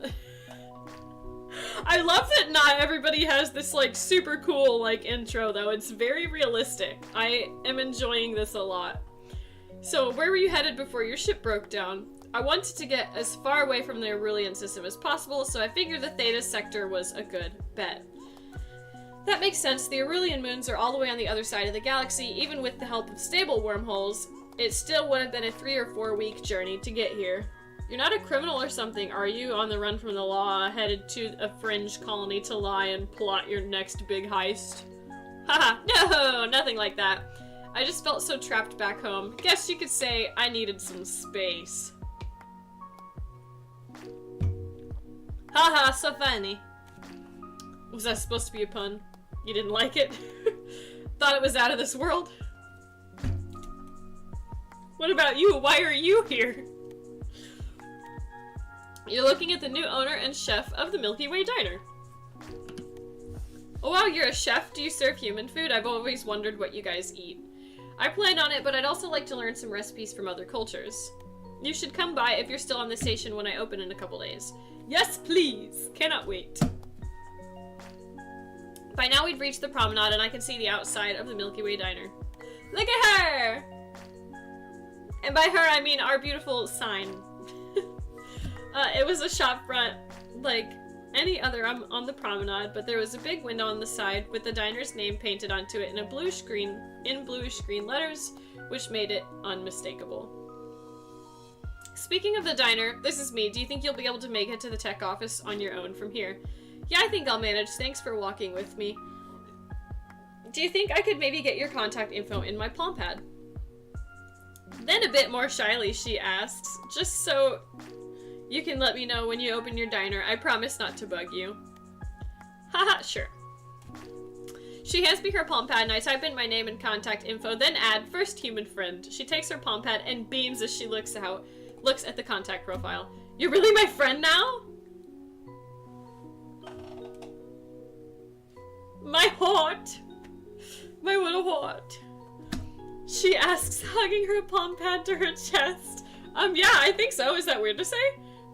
I love that not everybody has this, like, super cool, like, intro, though. It's very realistic. I am enjoying this a lot. So, where were you headed before your ship broke down? I wanted to get as far away from the Aurelian system as possible, so I figured the Theta sector was a good bet. That makes sense. The Aurelian moons are all the way on the other side of the galaxy, even with the help of stable wormholes. It still would have been a 3 or 4 week journey to get here. You're not a criminal or something, are you? On the run from the law, headed to a fringe colony to lie and plot your next big heist? Haha, no, nothing like that. I just felt so trapped back home. Guess you could say I needed some space. Haha, so funny. Was that supposed to be a pun? You didn't like it? Thought it was out of this world? What about you? Why are you here? You're looking at the new owner and chef of the Milky Way Diner. Oh wow, you're a chef? Do you serve human food? I've always wondered what you guys eat. I plan on it, but I'd also like to learn some recipes from other cultures. You should come by if you're still on the station when I open in a couple days. Yes, please! Cannot wait. By now we'd reached the promenade and I could see the outside of the Milky Way Diner. Look at her! And by her, I mean our beautiful sign. It was a shop front like any other on the promenade, but there was a big window on the side with the diner's name painted onto it in bluish green letters, which made it unmistakable. Speaking of the diner, this is me. Do you think you'll be able to make it to the tech office on your own from here? Yeah, I think I'll manage. Thanks for walking with me. Do you think I could maybe get your contact info in my palm pad? Then a bit more shyly, she asks, just so you can let me know when you open your diner. I promise not to bug you. Haha, sure. She hands me her palm pad and I type in my name and contact info, then add first human friend. She takes her palm pad and beams as she looks at the contact profile. You're really my friend now? My heart. My little heart. She asks, hugging her palm pad to her chest. Yeah, I think so. Is that weird to say?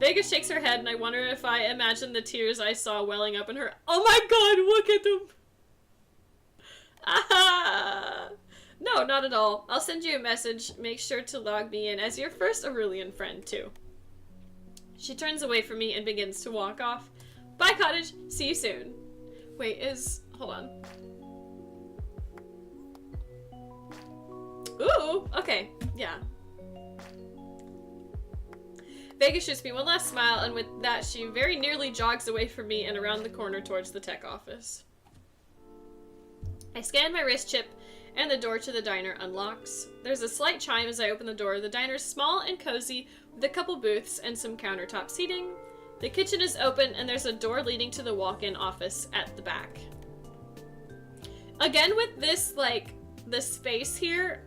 Vega shakes her head and I wonder if I imagine the tears I saw welling up in her. Oh my god, look at them! Ah! No, not at all. I'll send you a message. Make sure to log me in as your first Aurelian friend, too. She turns away from me and begins to walk off. Bye, cottage. See you soon. Wait, hold on. Ooh, okay, yeah. Vega shoots me one last smile, and with that, she very nearly jogs away from me and around the corner towards the tech office. I scan my wrist chip, and the door to the diner unlocks. There's a slight chime as I open the door. The diner's small and cozy, with a couple booths and some countertop seating. The kitchen is open, and there's a door leading to the walk-in office at the back. Again, with this, the space here,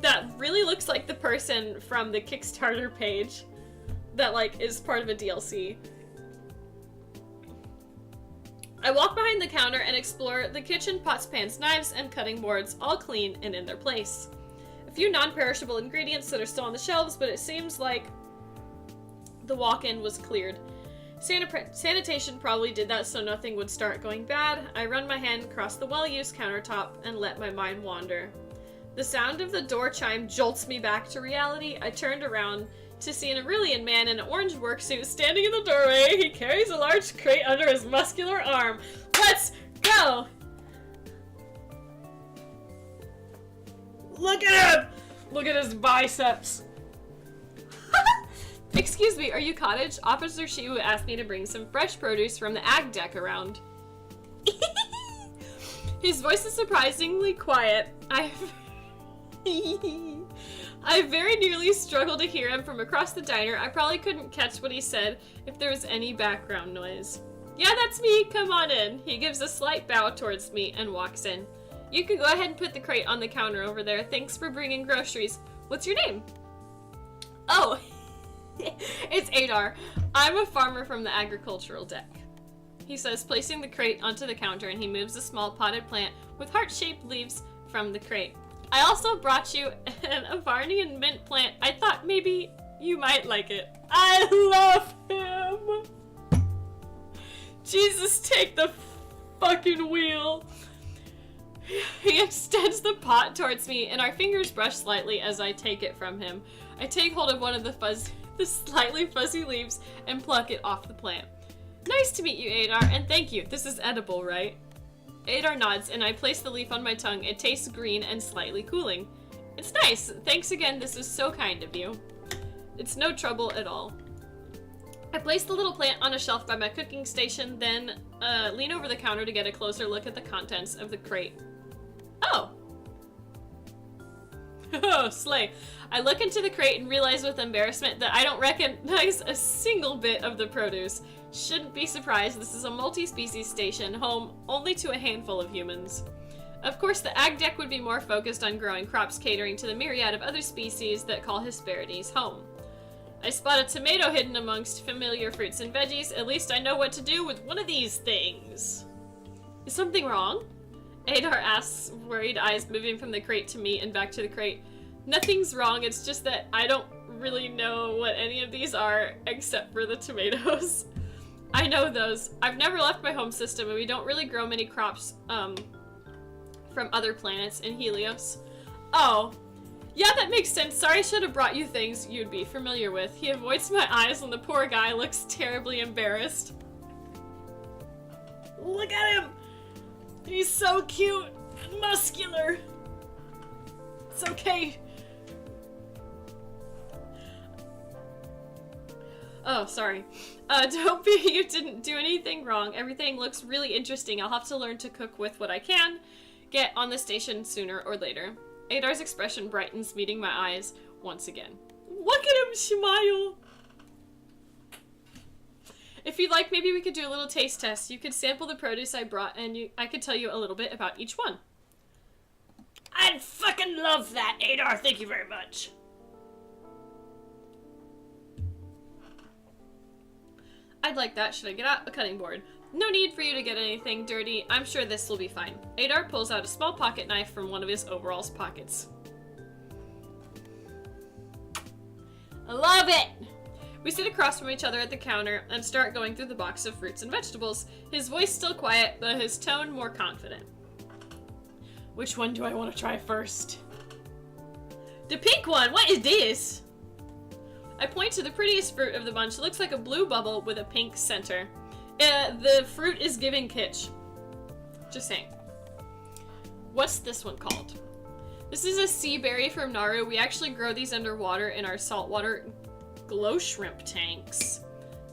that really looks like the person from the Kickstarter page that, is part of a DLC. I walk behind the counter and explore the kitchen, pots, pans, knives, and cutting boards, all clean and in their place. A few non-perishable ingredients that are still on the shelves, but it seems like the walk-in was cleared. Sanitation probably did that so nothing would start going bad. I run my hand across the well-used countertop and let my mind wander. The sound of the door chime jolts me back to reality. I turned around to see an Aurelian man in an orange work suit standing in the doorway. He carries a large crate under his muscular arm. Let's go! Look at him! Look at his biceps. Excuse me, are you cottage? Officer Shiwu asked me to bring some fresh produce from the ag deck around. His voice is surprisingly quiet. I very nearly struggled to hear him from across the diner. I probably couldn't catch what he said if there was any background noise. Yeah, that's me. Come on in. He gives a slight bow towards me and walks in. You can go ahead and put the crate on the counter over there. Thanks for bringing groceries. What's your name? Oh, it's Adar. I'm a farmer from the agricultural deck. He says, placing the crate onto the counter, and he moves a small potted plant with heart-shaped leaves from the crate. I also brought you an Avarnian mint plant. I thought maybe you might like it. I love him! Jesus, take the fucking wheel! He extends the pot towards me, and our fingers brush slightly as I take it from him. I take hold of one of the slightly fuzzy leaves and pluck it off the plant. Nice to meet you, Adar, and thank you. This is edible, right? Adar nods, and I place the leaf on my tongue. It tastes green and slightly cooling. It's nice. Thanks again. This is so kind of you. It's no trouble at all. I place the little plant on a shelf by my cooking station, then lean over the counter to get a closer look at the contents of the crate. Oh! Oh, slay. I look into the crate and realize with embarrassment that I don't recognize a single bit of the produce. Shouldn't be surprised, this is a multi-species station, home only to a handful of humans. Of course, the ag deck would be more focused on growing crops catering to the myriad of other species that call Hesperides home. I spot a tomato hidden amongst familiar fruits and veggies. At least I know what to do with one of these things. Is something wrong? Adar asks, worried eyes moving from the crate to me and back to the crate. Nothing's wrong, it's just that I don't really know what any of these are, except for the tomatoes. I know those. I've never left my home system, and we don't really grow many crops, from other planets in Helios. Oh. Yeah, that makes sense. Sorry, I should have brought you things you'd be familiar with. He avoids my eyes, and the poor guy looks terribly embarrassed. Look at him! He's so cute and muscular. It's okay. Oh, sorry. Don't be, you didn't do anything wrong. Everything looks really interesting. I'll have to learn to cook with what I can. Get on the station sooner or later. Adar's expression brightens, meeting my eyes once again. Look at him smile! If you'd like, maybe we could do a little taste test. You could sample the produce I brought, and I could tell you a little bit about each one. I'd fucking love that, Adar. Thank you very much. I'd like that. Should I get out a cutting board? No need for you to get anything dirty. I'm sure this will be fine. Adar pulls out a small pocket knife from one of his overalls pockets. I love it! We sit across from each other at the counter and start going through the box of fruits and vegetables. His voice still quiet, but his tone more confident. Which one do I want to try first? The pink one! What is this? I point to the prettiest fruit of the bunch. It looks like a blue bubble with a pink center. The fruit is giving kitsch. Just saying. What's this one called? This is a sea berry from Nauru. We actually grow these underwater in our saltwater glow shrimp tanks.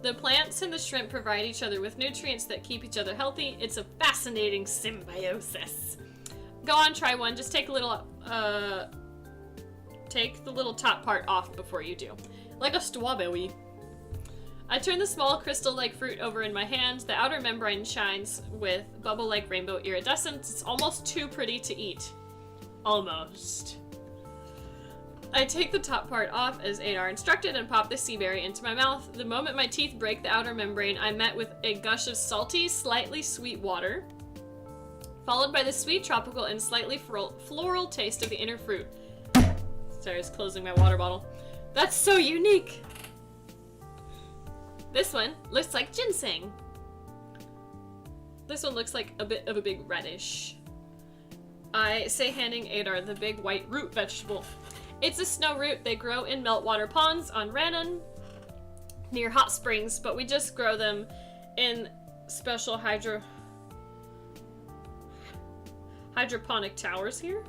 The plants and the shrimp provide each other with nutrients that keep each other healthy. It's a fascinating symbiosis. Go on, try one. Just take a little, take the little top part off before you do. Like a strawberry. I turn the small crystal-like fruit over in my hand. The outer membrane shines with bubble-like rainbow iridescence. It's almost too pretty to eat. Almost. I take the top part off as Adar instructed and pop the sea berry into my mouth. The moment my teeth break the outer membrane, I'm met with a gush of salty, slightly sweet water, followed by the sweet, tropical, and slightly floral taste of the inner fruit. Sorry, I was closing my water bottle. That's so unique! This one looks like ginseng. This one looks like a bit of a big radish. I say, handing Adar the big white root vegetable. It's a snow root. They grow in meltwater ponds on Rannon near hot springs, but we just grow them in special hydroponic towers here.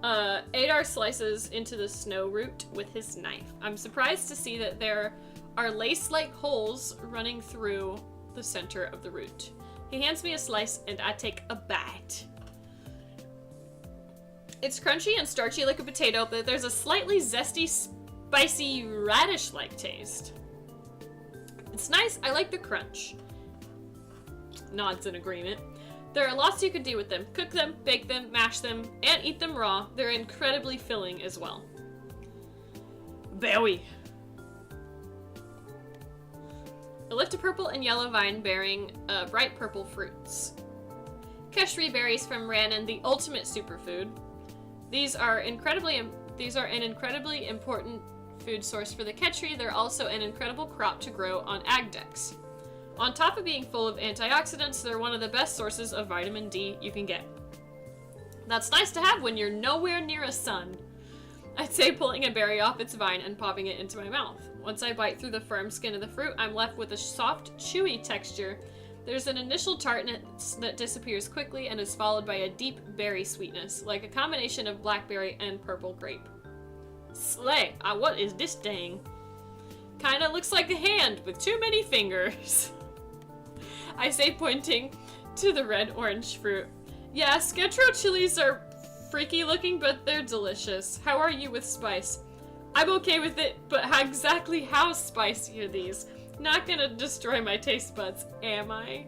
Adar slices into the snow root with his knife. I'm surprised to see that there are lace-like holes running through the center of the root. He hands me a slice and I take a bite. It's crunchy and starchy like a potato, but there's a slightly zesty, spicy, radish-like taste. It's nice. I like the crunch. Nods in agreement. There are lots you could do with them. Cook them, bake them, mash them, and eat them raw. They're incredibly filling as well. Very. I lift a purple and yellow vine bearing bright purple fruits. Keshri berries from Rannon, the ultimate superfood. These are an incredibly important food source for the Keshri. They're also an incredible crop to grow on ag decks. On top of being full of antioxidants, they're one of the best sources of vitamin D you can get. That's nice to have when you're nowhere near a sun. I'd say, pulling a berry off its vine and popping it into my mouth. Once I bite through the firm skin of the fruit, I'm left with a soft, chewy texture There's an initial tartness that disappears quickly and is followed by a deep berry sweetness, like a combination of blackberry and purple grape. Slay! What is this thing? Kinda looks like a hand with too many fingers. I say, pointing to the red-orange fruit. Yeah, Sketro chilies are freaky looking, but they're delicious. How are you with spice? I'm okay with it, but exactly how spicy are these? Not gonna destroy my taste buds, am I?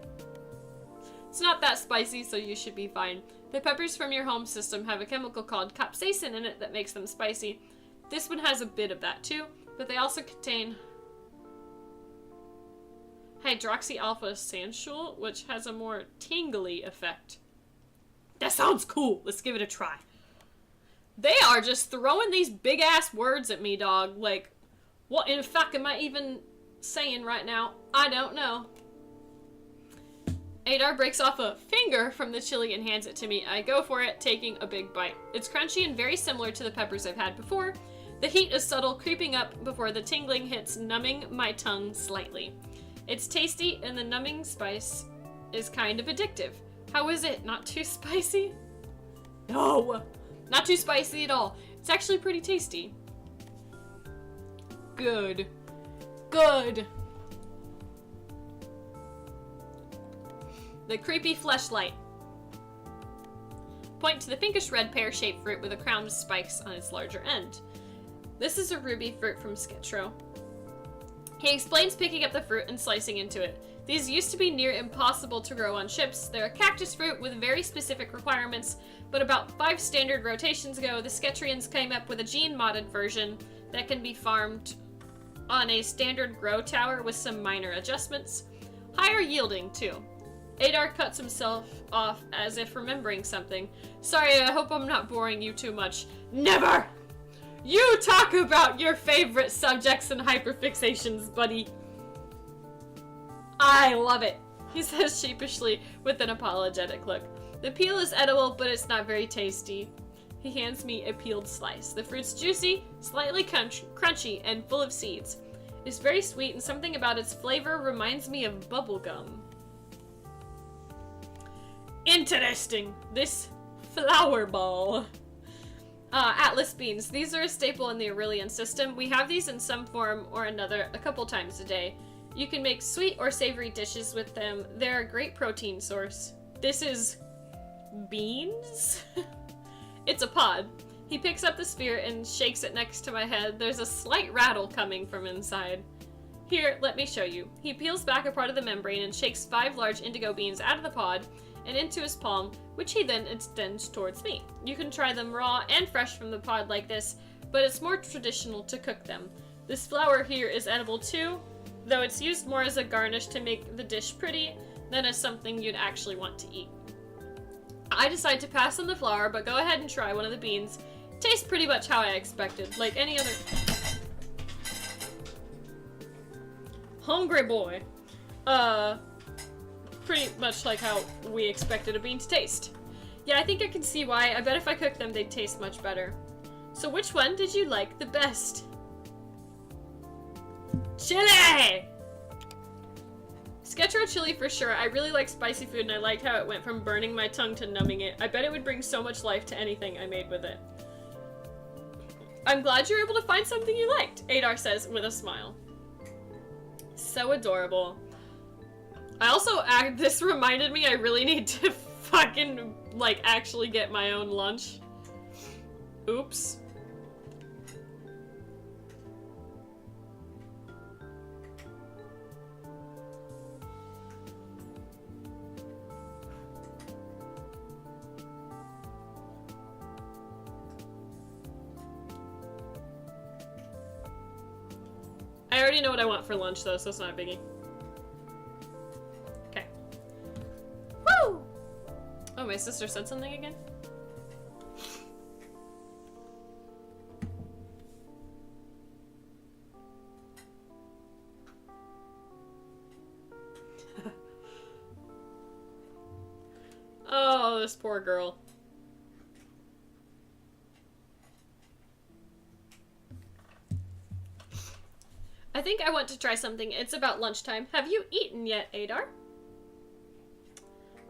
It's not that spicy, so you should be fine. The peppers from your home system have a chemical called capsaicin in it that makes them spicy. This one has a bit of that too, but they also contain hydroxy-alpha sansule, which has a more tingly effect. That sounds cool. Let's give it a try. They are just throwing these big-ass words at me, dog. Like, what in fact am I even saying right now? I don't know. Adar breaks off a finger from the chili and hands it to me. I go for it, taking a big bite. It's crunchy and very similar to the peppers I've had before. The heat is subtle, creeping up before the tingling hits, numbing my tongue slightly. It's tasty, and the numbing spice is kind of addictive. How is it? Not too spicy? No! Not too spicy at all. It's actually pretty tasty. Good. Good. The creepy fleshlight. Point to the pinkish red pear-shaped fruit with a crown of spikes on its larger end. This is a ruby fruit from Sketro. He explains picking up the fruit and slicing into it. These used to be near impossible to grow on ships. They're a cactus fruit with very specific requirements, but about 5 standard rotations ago, the Sketrians came up with a gene-modded version that can be farmed on a standard grow tower with some minor adjustments. Higher yielding, too. Adar cuts himself off as if remembering something. Sorry, I hope I'm not boring you too much. Never! You talk about your favorite subjects and hyperfixations, buddy. I love it, he says sheepishly with an apologetic look. The peel is edible, but it's not very tasty. He hands me a peeled slice. The fruit's juicy, slightly crunchy, and full of seeds. It's very sweet, and something about its flavor reminds me of bubblegum. Interesting. This flower ball. Atlas beans. These are a staple in the Aurelian system. We have these in some form or another a couple times a day. You can make sweet or savory dishes with them. They're a great protein source. This is beans? It's a pod. He picks up the sphere and shakes it next to my head. There's a slight rattle coming from inside. Here, let me show you. He peels back a part of the membrane and shakes 5 large indigo beans out of the pod and into his palm, which he then extends towards me. You can try them raw and fresh from the pod like this, but it's more traditional to cook them. This flower here is edible too, though it's used more as a garnish to make the dish pretty than as something you'd actually want to eat. I decide to pass on the flower, but go ahead and try one of the beans. Tastes pretty much how I expected, like any other... Hungry boy. Pretty much like how we expected a bean to taste. Yeah, I think I can see why. I bet if I cooked them, they'd taste much better. So which one did you like the best? Chili! Sketro chili for sure. I really like spicy food, and I liked how it went from burning my tongue to numbing it. I bet it would bring so much life to anything I made with it. I'm glad you're able to find something you liked, Adar says with a smile. So adorable. I also, this reminded me I really need to fucking, like, actually get my own lunch. Oops. I already know what I want for lunch, though, so it's not a biggie. Okay. Woo! Oh, my sister said something again? Oh, this poor girl. I think I want to try something. It's about lunchtime. Have you eaten yet, Adar?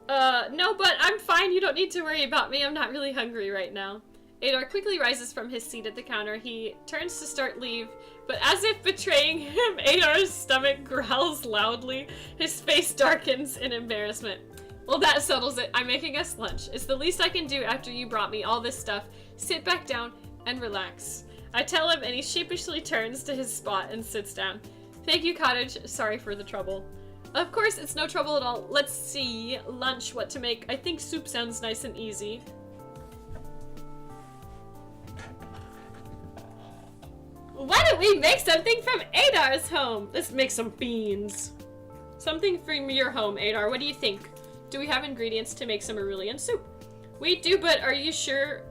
No, but I'm fine. You don't need to worry about me. I'm not really hungry right now. Adar quickly rises from his seat at the counter. He turns to start leave, but as if betraying him, Adar's stomach growls loudly. His face darkens in embarrassment. Well, that settles it. I'm making us lunch. It's the least I can do after you brought me all this stuff. Sit back down and relax. I tell him, and he sheepishly turns to his spot and sits down. Thank you, Cottage. Sorry for the trouble. Of course, it's no trouble at all. Let's see. Lunch, what to make. I think soup sounds nice and easy. Why don't we make something from Adar's home? Let's make some beans. Something from your home, Adar. What do you think? Do we have ingredients to make some Aurelian soup? We do, but are you sure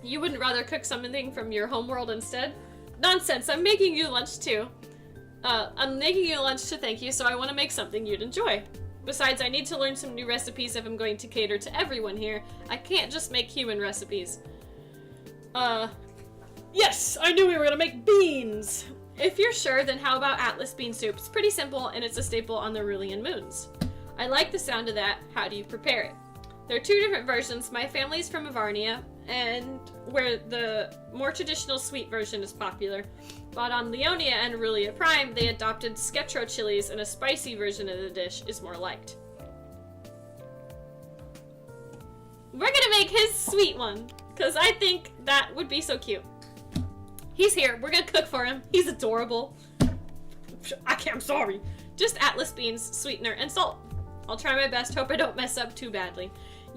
you wouldn't rather cook something from your homeworld instead? Nonsense, I'm making you lunch too. I'm making you lunch to thank you, so I want to make something you'd enjoy. Besides, I need to learn some new recipes if I'm going to cater to everyone here. I can't just make human recipes. Yes! I knew we were gonna make beans! If you're sure, then how about Atlas bean soup? It's pretty simple, and it's a staple on the Aurelian moons. I like the sound of that. How do you prepare it? There are two different versions. My family's from Avarnia, and where the more traditional sweet version is popular. But on Leonia and Aurelia Prime, they adopted Sketro chilies, and a spicy version of the dish is more liked. We're gonna make his sweet one, because I think that would be so cute. He's here. We're gonna cook for him. He's adorable. I'm sorry. Just Atlas beans, sweetener, and salt. I'll try my best. Hope I don't mess up too badly.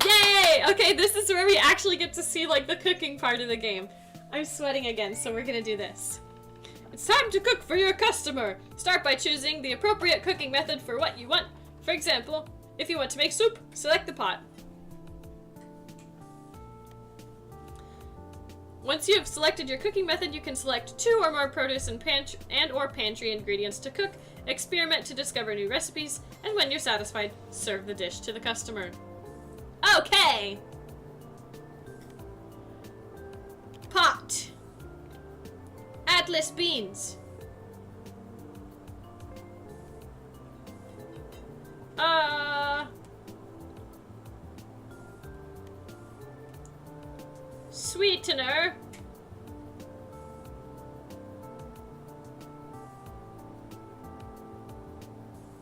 Yay! Okay, this is where we actually get to see, like, the cooking part of the game. I'm sweating again, so we're gonna do this. It's time to cook for your customer. Start by choosing the appropriate cooking method for what you want. For example, if you want to make soup, select the pot. Once you have selected your cooking method, you can select 2 or more produce and or pantry ingredients to cook, experiment to discover new recipes, and when you're satisfied, serve the dish to the customer. Okay! Pot. Atlas beans. Sweetener.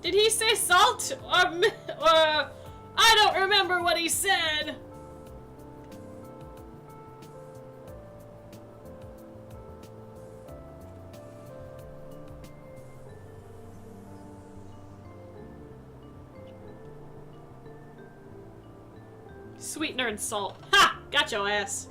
Did he say salt? I don't remember what he said. Sweetener and salt. Ha! Got your ass.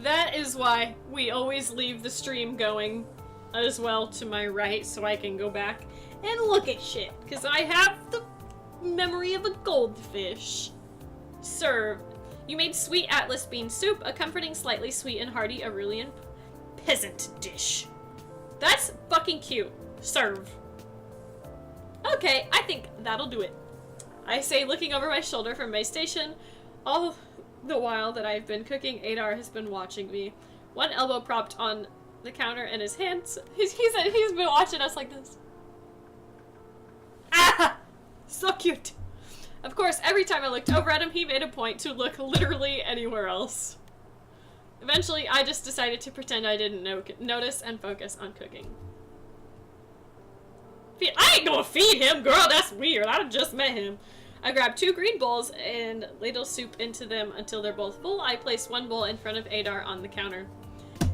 That is why we always leave the stream going as well to my right so I can go back and look at shit. Because I have the memory of a goldfish. Serve. You made sweet Atlas bean soup, a comforting, slightly sweet and hearty Aurelian peasant dish. That's fucking cute. Serve. Okay, I think that'll do it. I say, looking over my shoulder from my station. All the while that I've been cooking, Adar has been watching me. One elbow propped on the counter and his hands. He's been watching us like this. Ah! So cute. Of course, every time I looked over at him, he made a point to look literally anywhere else. Eventually, I just decided to pretend I didn't notice and focus on cooking. I ain't gonna feed him, girl. That's weird. I just met him. I grab 2 green bowls and ladle soup into them until they're both full. I place 1 bowl in front of Adar on the counter.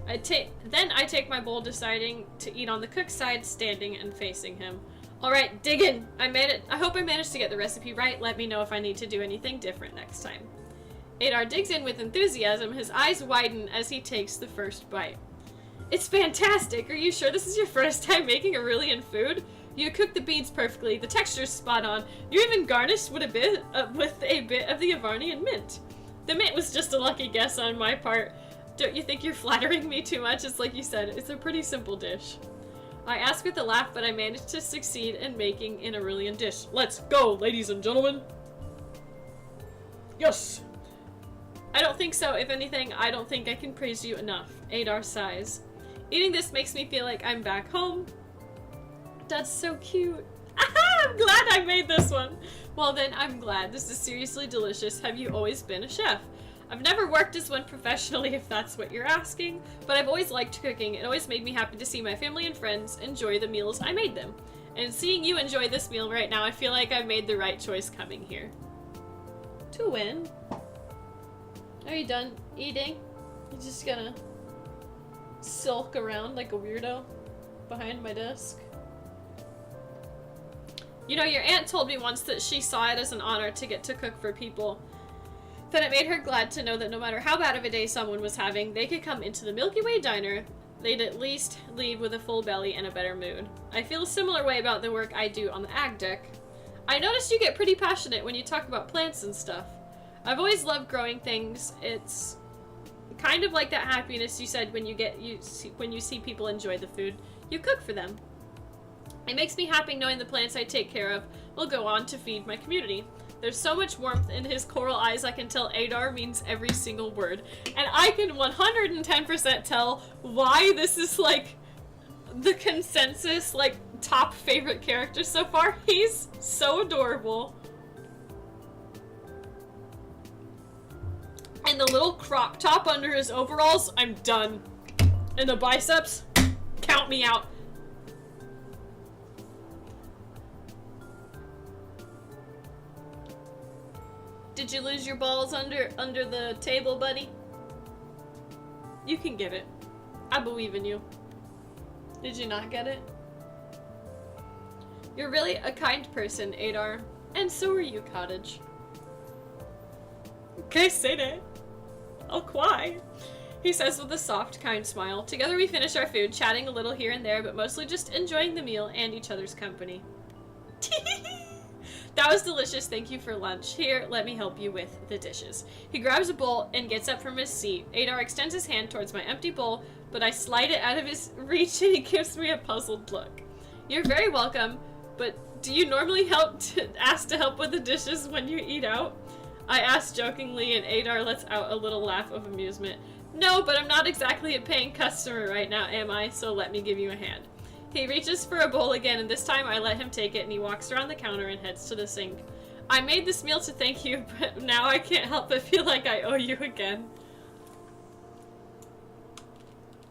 Then I take my bowl, deciding to eat on the cook's side, standing and facing him. Alright, dig in. I made it. I hope I managed to get the recipe right. Let me know if I need to do anything different next time. Adar digs in with enthusiasm. His eyes widen as he takes the first bite. It's fantastic. Are you sure this is your first time making Aurelian food? You cooked the beans perfectly. The texture's spot on. You even garnished with a bit of the Avarnian mint. The mint was just a lucky guess on my part. Don't you think you're flattering me too much? It's like you said, it's a pretty simple dish. I ask with a laugh, but I managed to succeed in making an Aurelian dish. Let's go, ladies and gentlemen. Yes. I don't think so. If anything, I don't think I can praise you enough. Adar sighs. Eating this makes me feel like I'm back home. That's so cute. I'm glad I made this one. Well then, I'm glad. This is seriously delicious. Have you always been a chef? I've never worked as one professionally, if that's what you're asking, but I've always liked cooking. It always made me happy to see my family and friends enjoy the meals I made them. And seeing you enjoy this meal right now, I feel like I've made the right choice coming here. To win. Are you done eating? You're just gonna sulk around like a weirdo behind my desk? You know, your aunt told me once that she saw it as an honor to get to cook for people. That it made her glad to know that no matter how bad of a day someone was having, they could come into the Milky Way diner, they'd at least leave with a full belly and a better mood. I feel a similar way about the work I do on the ag deck. I noticed you get pretty passionate when you talk about plants and stuff. I've always loved growing things. It's kind of like that happiness you said when you see people enjoy the food you cook for them. It makes me happy knowing the plants I take care of will go on to feed my community. There's so much warmth in his coral eyes I can tell Adar means every single word. And I can 110% tell why this is like the consensus like top favorite character so far. He's so adorable. And the little crop top under his overalls, I'm done. And the biceps, count me out. Did you lose your balls under the table, buddy? You can get it. I believe in you. Did you not get it? You're really a kind person, Adar. And so are you, Cottage. Okay, say that. I'll cry. He says with a soft, kind smile. Together we finish our food, chatting a little here and there, but mostly just enjoying the meal and each other's company. That was delicious, thank you for lunch. Here, let me help you with the dishes. He grabs a bowl and gets up from his seat. Adar extends his hand towards my empty bowl, but I slide it out of his reach and he gives me a puzzled look. You're very welcome, but do you normally ask to help with the dishes when you eat out? I ask jokingly and Adar lets out a little laugh of amusement. No, but I'm not exactly a paying customer right now, am I? So let me give you a hand. He reaches for a bowl again, and this time I let him take it, and he walks around the counter and heads to the sink. I made this meal to thank you, but now I can't help but feel like I owe you again.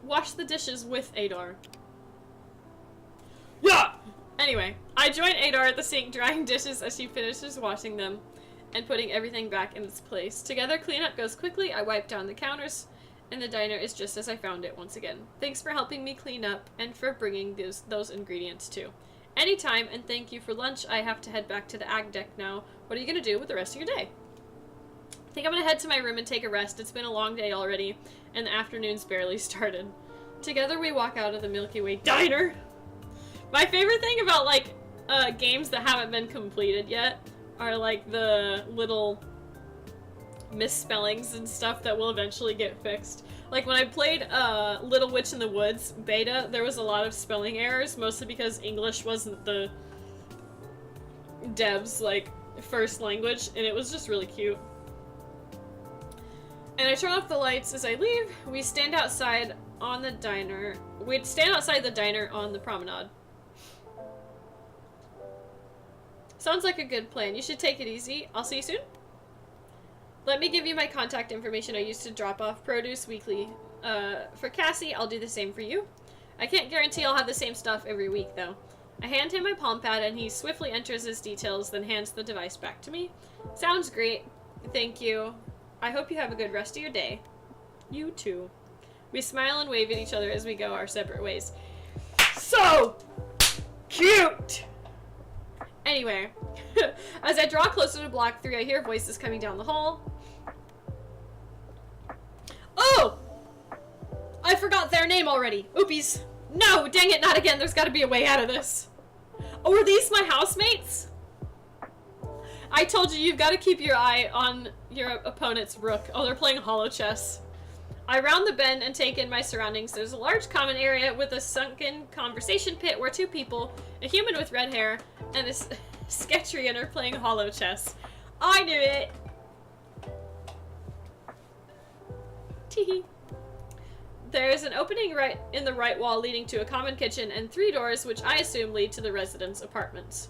Wash the dishes with Adar. Yeah! Anyway, I join Adar at the sink, drying dishes as she finishes washing them and putting everything back in its place. Together, cleanup goes quickly. I wipe down the counters, and the diner is just as I found it once again. Thanks for helping me clean up and for bringing those ingredients too. Anytime, and thank you for lunch. I have to head back to the ag deck now. What are you going to do with the rest of your day? I think I'm going to head to my room and take a rest. It's been a long day already, and the afternoon's barely started. Together we walk out of the Milky Way diner. My favorite thing about like games that haven't been completed yet are like the little misspellings and stuff that will eventually get fixed. Like when I played Little Witch in the Woods beta, there was a lot of spelling errors, mostly because English wasn't the devs' like first language, and it was just really cute. And I turn off the lights as I leave. We stand outside on the diner. We'd stand outside the diner on the promenade. Sounds like a good plan. You should take it easy. I'll see you soon. Let me give you my contact information I used to drop off produce weekly. For Cassie, I'll do the same for you. I can't guarantee I'll have the same stuff every week, though. I hand him my palm pad, and he swiftly enters his details, then hands the device back to me. Sounds great. Thank you. I hope you have a good rest of your day. You too. We smile and wave at each other as we go our separate ways. So cute! Anyway, as I draw closer to block 3, I hear voices coming down the hall. Oh! I forgot their name already. Oopies. No, dang it, not again. There's got to be a way out of this. Oh, are these my housemates? I told you, you've got to keep your eye on your opponent's rook. Oh, they're playing hollow chess. I round the bend and take in my surroundings. There's a large common area with a sunken conversation pit where 2 people, a human with red hair and a Sketchrian, are playing hollow chess. I knew it! Teehee. There's an opening right in the right wall leading to a common kitchen and 3 doors which I assume lead to the residents' apartments.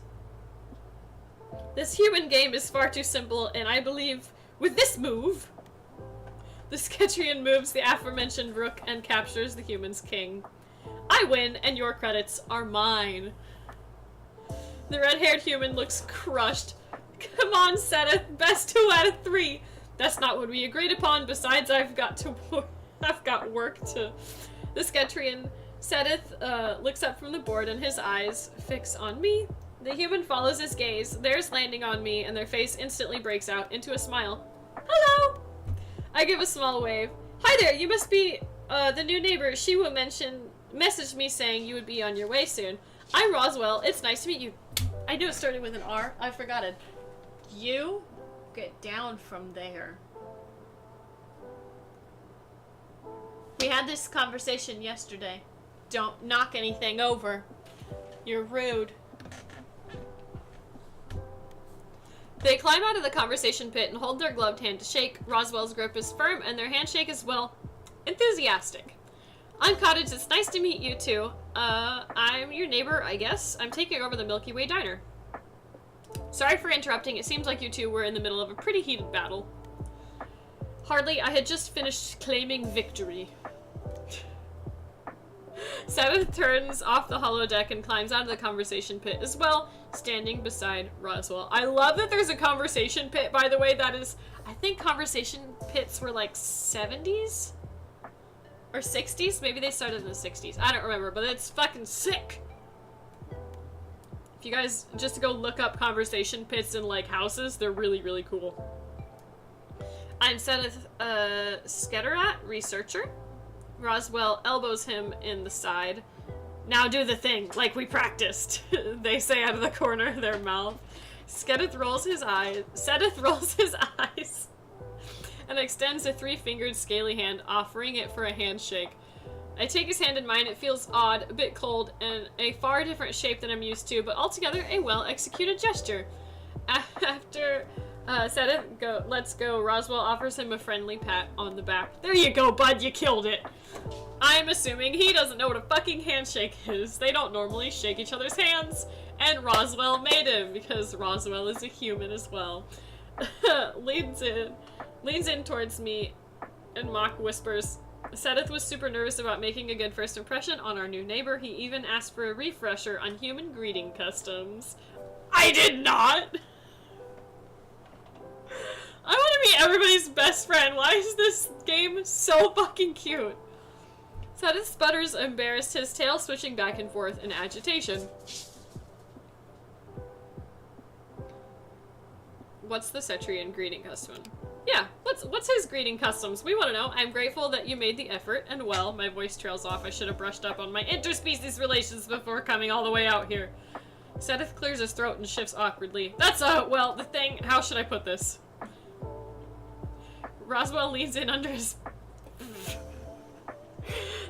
This human game is far too simple, and I believe with this move, the Sketrian moves the aforementioned rook and captures the human's king. I win, and your credits are mine. The red-haired human looks crushed. Come on, Seteth, best 2 out of 3. That's not what we agreed upon. Besides, I've got work to. The Sketrian Seteth looks up from the board, and his eyes fix on me. The human follows his gaze, theirs landing on me, and their face instantly breaks out into a smile. Hello! I give a small wave. Hi there, you must be the new neighbor. Shiwu messaged me saying you would be on your way soon. I'm Roswell. It's nice to meet you. I knew it started with an R. I forgot it. You get down from there. We had this conversation yesterday. Don't knock anything over. You're rude. They climb out of the conversation pit and hold their gloved hand to shake. Roswell's grip is firm, and their handshake is, well, enthusiastic. I'm Cottage. It's nice to meet you, too. I'm your neighbor, I guess. I'm taking over the Milky Way Diner. Sorry for interrupting. It seems like you two were in the middle of a pretty heated battle. Hardly. I had just finished claiming victory. Seteth turns off the holodeck and climbs out of the conversation pit as well, standing beside Roswell. I love that there's a conversation pit, by the way. That is, I think conversation pits were like 70s? Or 60s? Maybe they started in the 60s. I don't remember, but it's fucking sick. If you guys just go look up conversation pits in like houses, they're really, really cool. I'm Seteth Sketerat, researcher. Roswell elbows him in the side. Now do the thing, like we practiced, they say out of the corner of their mouth. Seteth rolls his eyes and extends a 3-fingered scaly hand, offering it for a handshake. I take his hand in mine. It feels odd, a bit cold, and a far different shape than I'm used to, but altogether a well-executed gesture. After Seteth lets go, Roswell offers him a friendly pat on the back. There you go, bud, you killed it. I'm assuming he doesn't know what a fucking handshake is. They don't normally shake each other's hands, and Roswell made him, because Roswell is a human as well. leans in towards me and mock whispers. Seteth was super nervous about making a good first impression on our new neighbor. He even asked for a refresher on human greeting customs. I did not! I want to be everybody's best friend. Why is this game so fucking cute? Seteth sputters, embarrassed, his tail switching back and forth in agitation. What's the Cetrian greeting custom? Yeah, what's his greeting customs? We want to know. I'm grateful that you made the effort, and well, my voice trails off. I should have brushed up on my interspecies relations before coming all the way out here. Seteth clears his throat and shifts awkwardly. That's, well, the thing, how should I put this? Roswell leans in under his...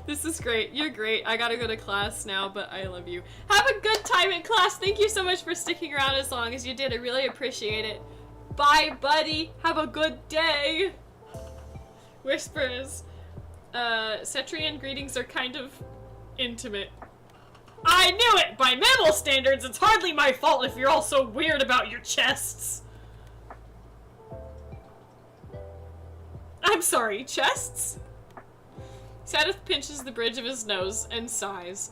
This is great. You're great. I gotta go to class now, but I love you. Have a good time in class. Thank you so much for sticking around as long as you did. I really appreciate it. Bye, buddy. Have a good day. Whispers. Cetrian greetings are kind of intimate. I knew it! By mammal standards, it's hardly my fault if you're all so weird about your chests. I'm sorry, chests? Seteth pinches the bridge of his nose and sighs.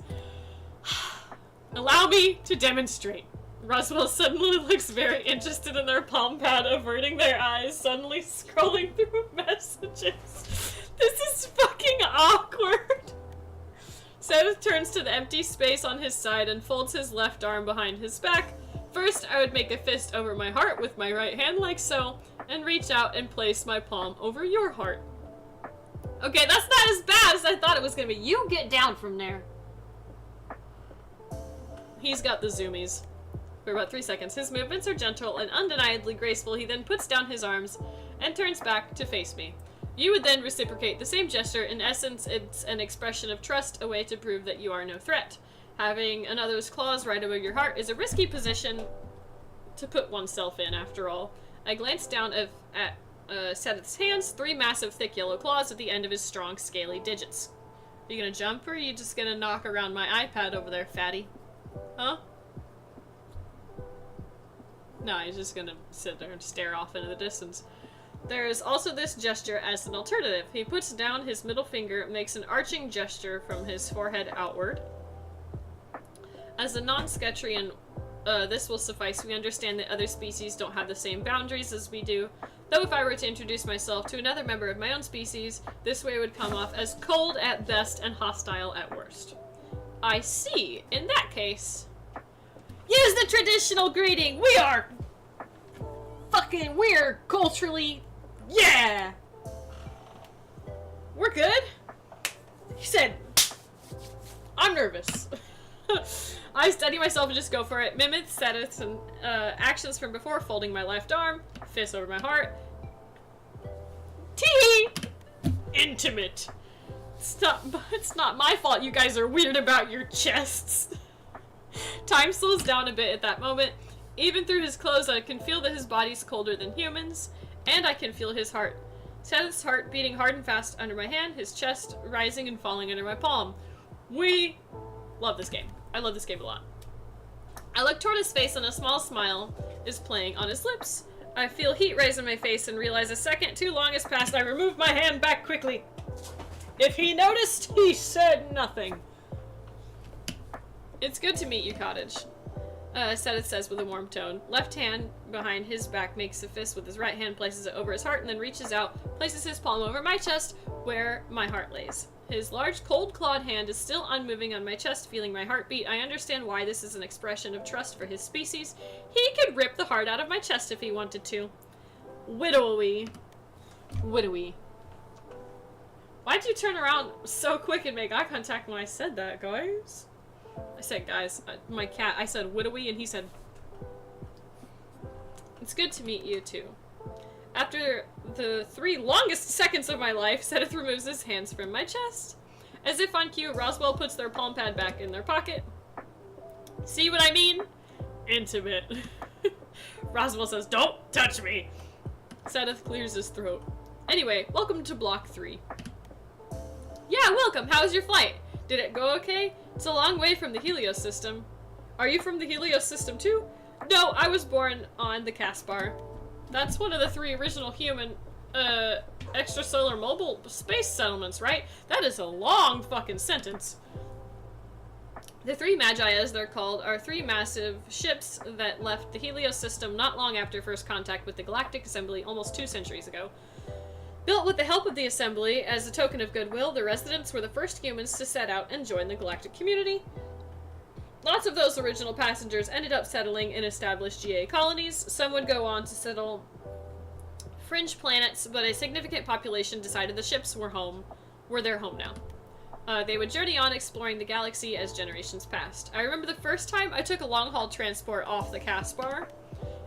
Allow me to demonstrate. Roswell suddenly looks very interested in their palm pad, averting their eyes, suddenly scrolling through messages. This is fucking awkward. Seteth turns to the empty space on his side and folds his left arm behind his back. First, I would make a fist over my heart with my right hand like so, and reach out and place my palm over your heart. Okay, that's not as bad as I thought it was gonna be. You get down from there. He's got the zoomies. For about 3 seconds, his movements are gentle and undeniably graceful. He then puts down his arms and turns back to face me. You would then reciprocate the same gesture. In essence, it's an expression of trust, a way to prove that you are no threat. Having another's claws right over your heart is a risky position to put oneself in, after all. I glanced down at Seteth's hands, 3 massive, thick yellow claws at the end of his strong, scaly digits. You gonna jump or are you just gonna knock around my iPad over there, fatty? Huh? No, he's just gonna sit there and stare off into the distance. There's also this gesture as an alternative. He puts down his middle finger, makes an arching gesture from his forehead outward. As a non-Sketchian, this will suffice. We understand that other species don't have the same boundaries as we do. Though if I were to introduce myself to another member of my own species, this way would come off as cold at best and hostile at worst. I see. In that case, use the traditional greeting. We're culturally, yeah. We're good. He said, I'm nervous. I steady myself and just go for it. Mimic Sedith's and actions from before, folding my left arm, fist over my heart. Tee! Intimate. It's not my fault you guys are weird about your chests. Time slows down a bit at that moment. Even through his clothes, I can feel that his body's colder than humans, and I can feel his heart. Sedith's heart beating hard and fast under my hand, his chest rising and falling under my palm. We love this game. I love this game a lot. I look toward his face and a small smile is playing on his lips. I feel heat rise in my face and realize a second too long has passed. I remove my hand back quickly. If he noticed, he said nothing. It's good to meet you, Cottage. Sedith says with a warm tone. Left hand behind his back makes a fist with his right hand, places it over his heart, and then reaches out, places his palm over my chest, where my heart lays. His large, cold-clawed hand is still unmoving on my chest, feeling my heartbeat. I understand why this is an expression of trust for his species. He could rip the heart out of my chest if he wanted to. Widowy. Widowy. Why'd you turn around so quick and make eye contact when I said that, guys? I said, guys, my cat, I said widowy, and he said, it's good to meet you, too. After the 3 longest seconds of my life, Sedith removes his hands from my chest. As if on cue, Roswell puts their palm pad back in their pocket. See what I mean? Intimate. Roswell says, don't touch me. Sedith clears his throat. Anyway, welcome to Block 3. Yeah, welcome. How was your flight? Did it go okay? It's a long way from the Helios system. Are you from the Helios system too? No, I was born on the Caspar. That's one of the 3 original human, extrasolar mobile space settlements, right? That is a long fucking sentence. The 3 Magi, as they're called, are 3 massive ships that left the Helios system not long after first contact with the Galactic Assembly almost 2 centuries ago. Built with the help of the Assembly, as a token of goodwill, the residents were the first humans to set out and join the galactic community. Lots of those original passengers ended up settling in established GA colonies. Some would go on to settle fringe planets, but a significant population decided the ships were their home now. They would journey on exploring the galaxy as generations passed. I remember the first time I took a long-haul transport off the Caspar.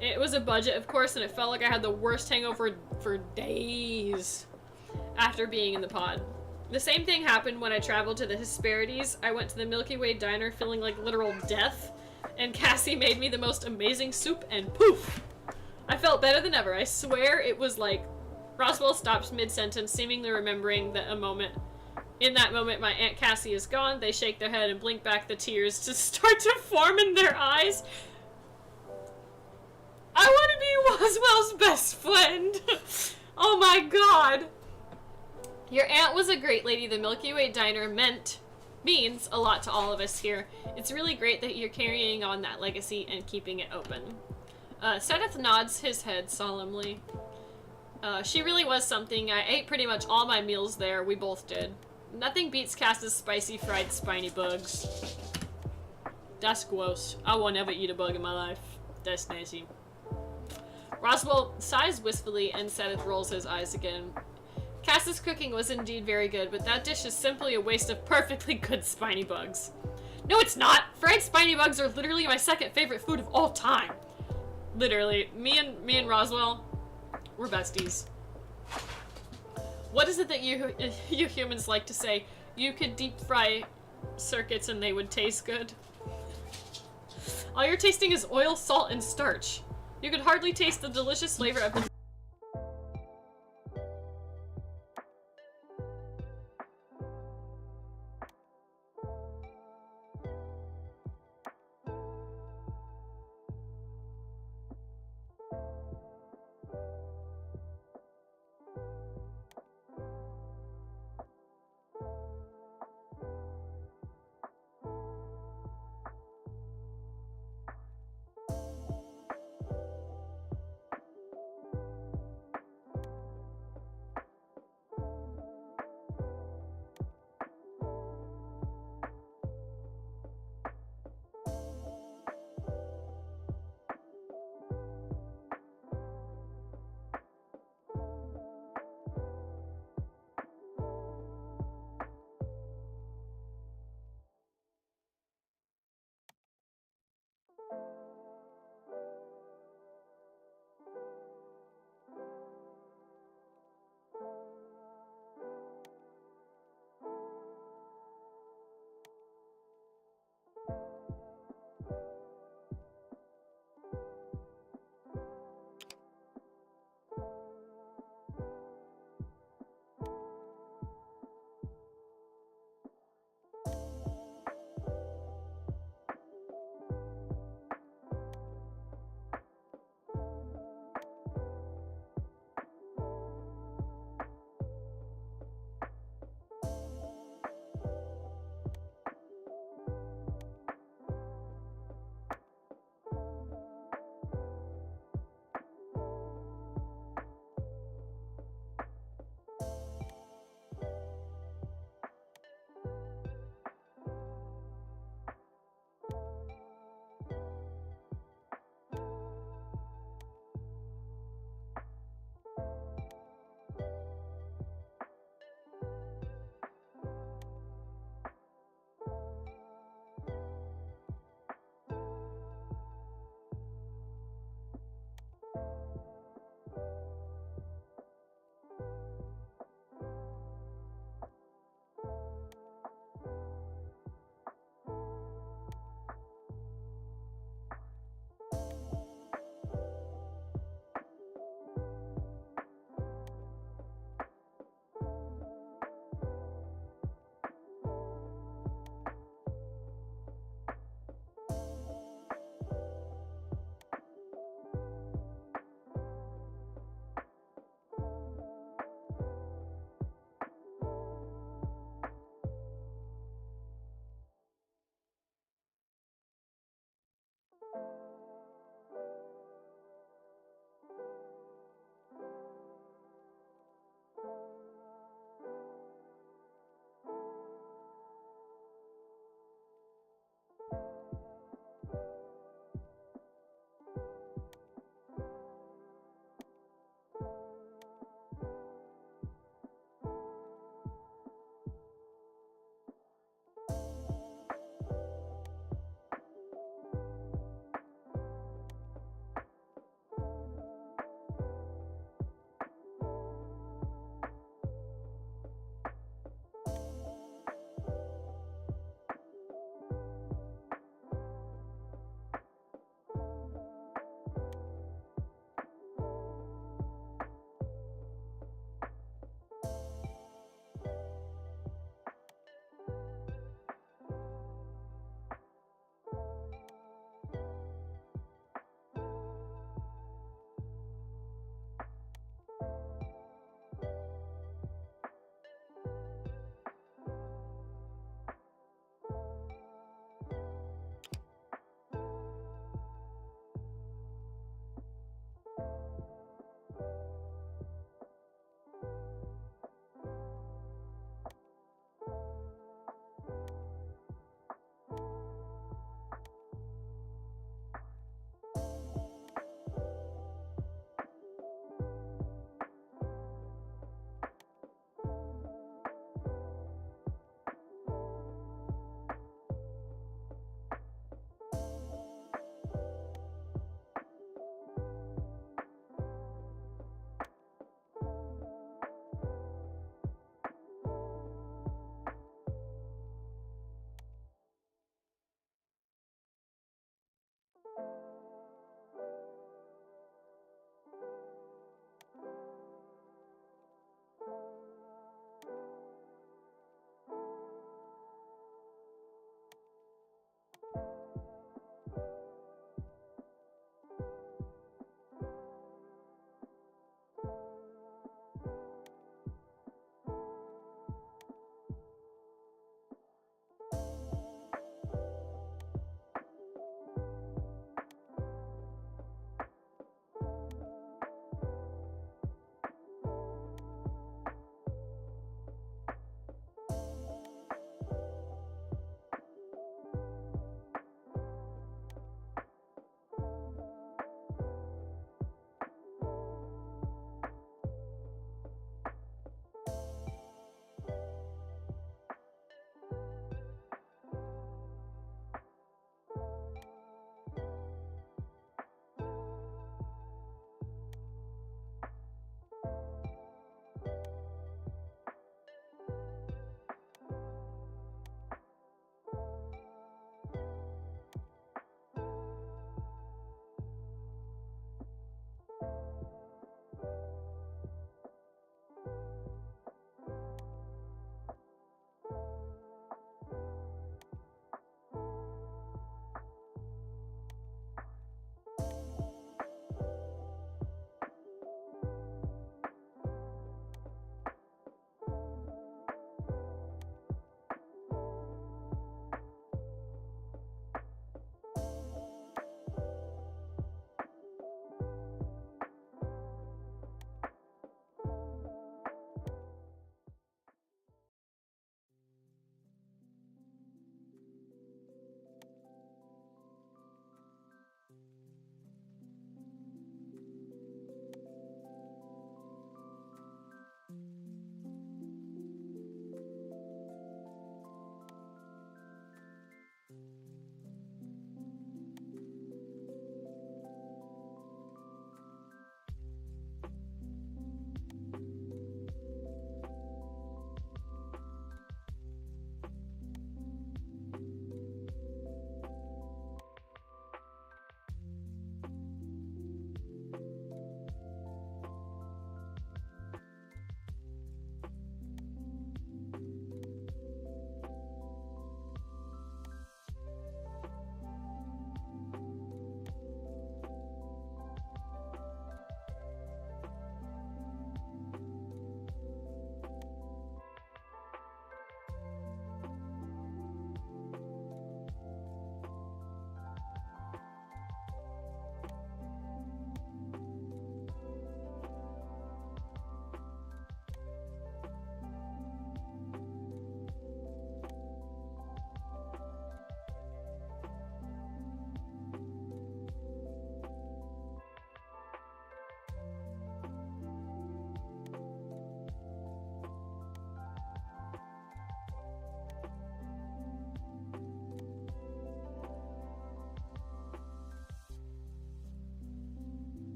It was a budget, of course, and it felt like I had the worst hangover for days after being in the pod. The same thing happened when I traveled to the Hesperides. I went to the Milky Way diner feeling like literal death, and Cassie made me the most amazing soup, and poof! I felt better than ever. I swear it was like Roswell stops mid-sentence, seemingly remembering that in that moment, my Aunt Cassie is gone. They shake their head and blink back the tears to start to form in their eyes. I want to be Roswell's best friend. Oh my god. Your aunt was a great lady. The Milky Way diner means a lot to all of us here. It's really great that you're carrying on that legacy and keeping it open. Sedith nods his head solemnly. She really was something. I ate pretty much all my meals there. We both did. Nothing beats Cass's spicy fried spiny bugs. That's gross. I won't ever eat a bug in my life. That's nasty. Roswell sighs wistfully and Sedith rolls his eyes again. Cass's cooking was indeed very good, but that dish is simply a waste of perfectly good spiny bugs. No, it's not! Fried spiny bugs are literally my second favorite food of all time. Literally. Me and Roswell, we're besties. What is it that you humans like to say? You could deep fry circuits and they would taste good? All you're tasting is oil, salt, and starch. You could hardly taste the delicious flavor of the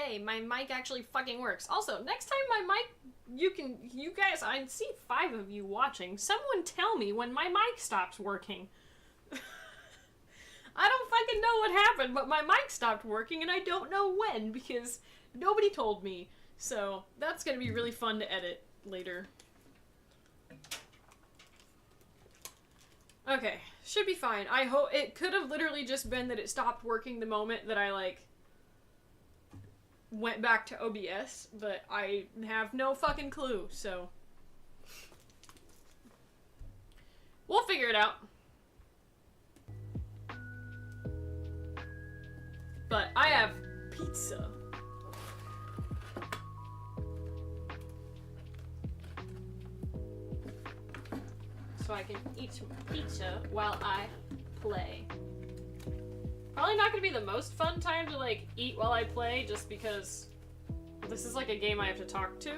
day my mic actually fucking works. Also, next time my mic, you guys, I see 5 of you watching. Someone tell me when my mic stops working. I don't fucking know what happened, but my mic stopped working and I don't know when because nobody told me. So that's gonna be really fun to edit later. Okay, should be fine. I hope it could have literally just been that it stopped working the moment that I like went back to OBS, but I have no fucking clue, so we'll figure it out. But I have pizza. So I can eat some pizza while I play. Probably not gonna be the most fun time to like eat while I play, just because this is like a game I have to talk to.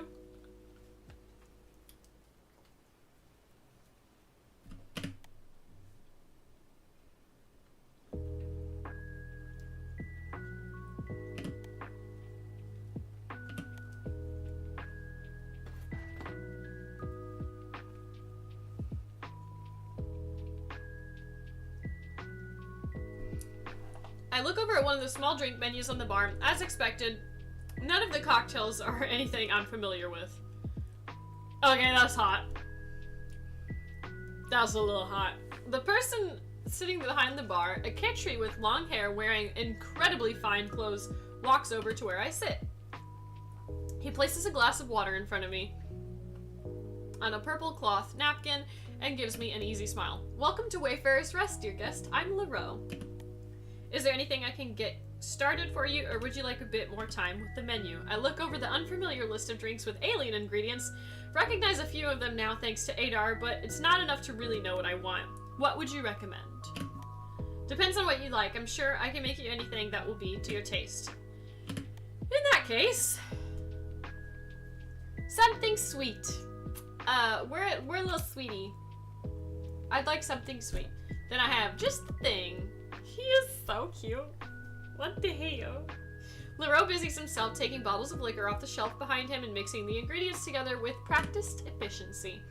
I look over at one of the small drink menus on the bar. As expected, none of the cocktails are anything I'm familiar with. Okay, that's hot. That was a little hot. The person sitting behind the bar, a Ketri with long hair wearing incredibly fine clothes, walks over to where I sit. He places a glass of water in front of me on a purple cloth napkin and gives me an easy smile. Welcome to Wayfarer's Rest, dear guest. I'm Leroux. Is there anything I can get started for you, or would you like a bit more time with the menu? I look over the unfamiliar list of drinks with alien ingredients, recognize a few of them now thanks to Adar, but it's not enough to really know what I want. What would you recommend? Depends on what you like. I'm sure I can make you anything that will be to your taste. In that case, something sweet. We're a little sweetie. I'd like something sweet. Then I have just the thing. He is so cute. What the hell? Leroux busies himself taking bottles of liquor off the shelf behind him and mixing the ingredients together with practiced efficiency.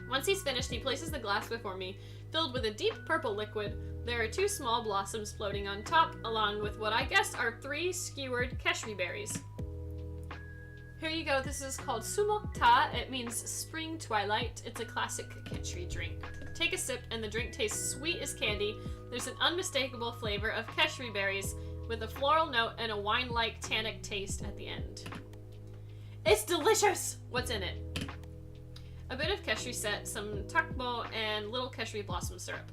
Once he's finished, he places the glass before me, filled with a deep purple liquid. There are 2 small blossoms floating on top, along with what I guess are 3 skewered keshri berries. Here you go. This is called Sumokta. It means spring twilight. It's a classic keshri drink. Take a sip and the drink tastes sweet as candy. There's an unmistakable flavor of keshri berries with a floral note and a wine-like tannic taste at the end. It's delicious! What's in it? A bit of keshri set, some takbo, and little keshri blossom syrup.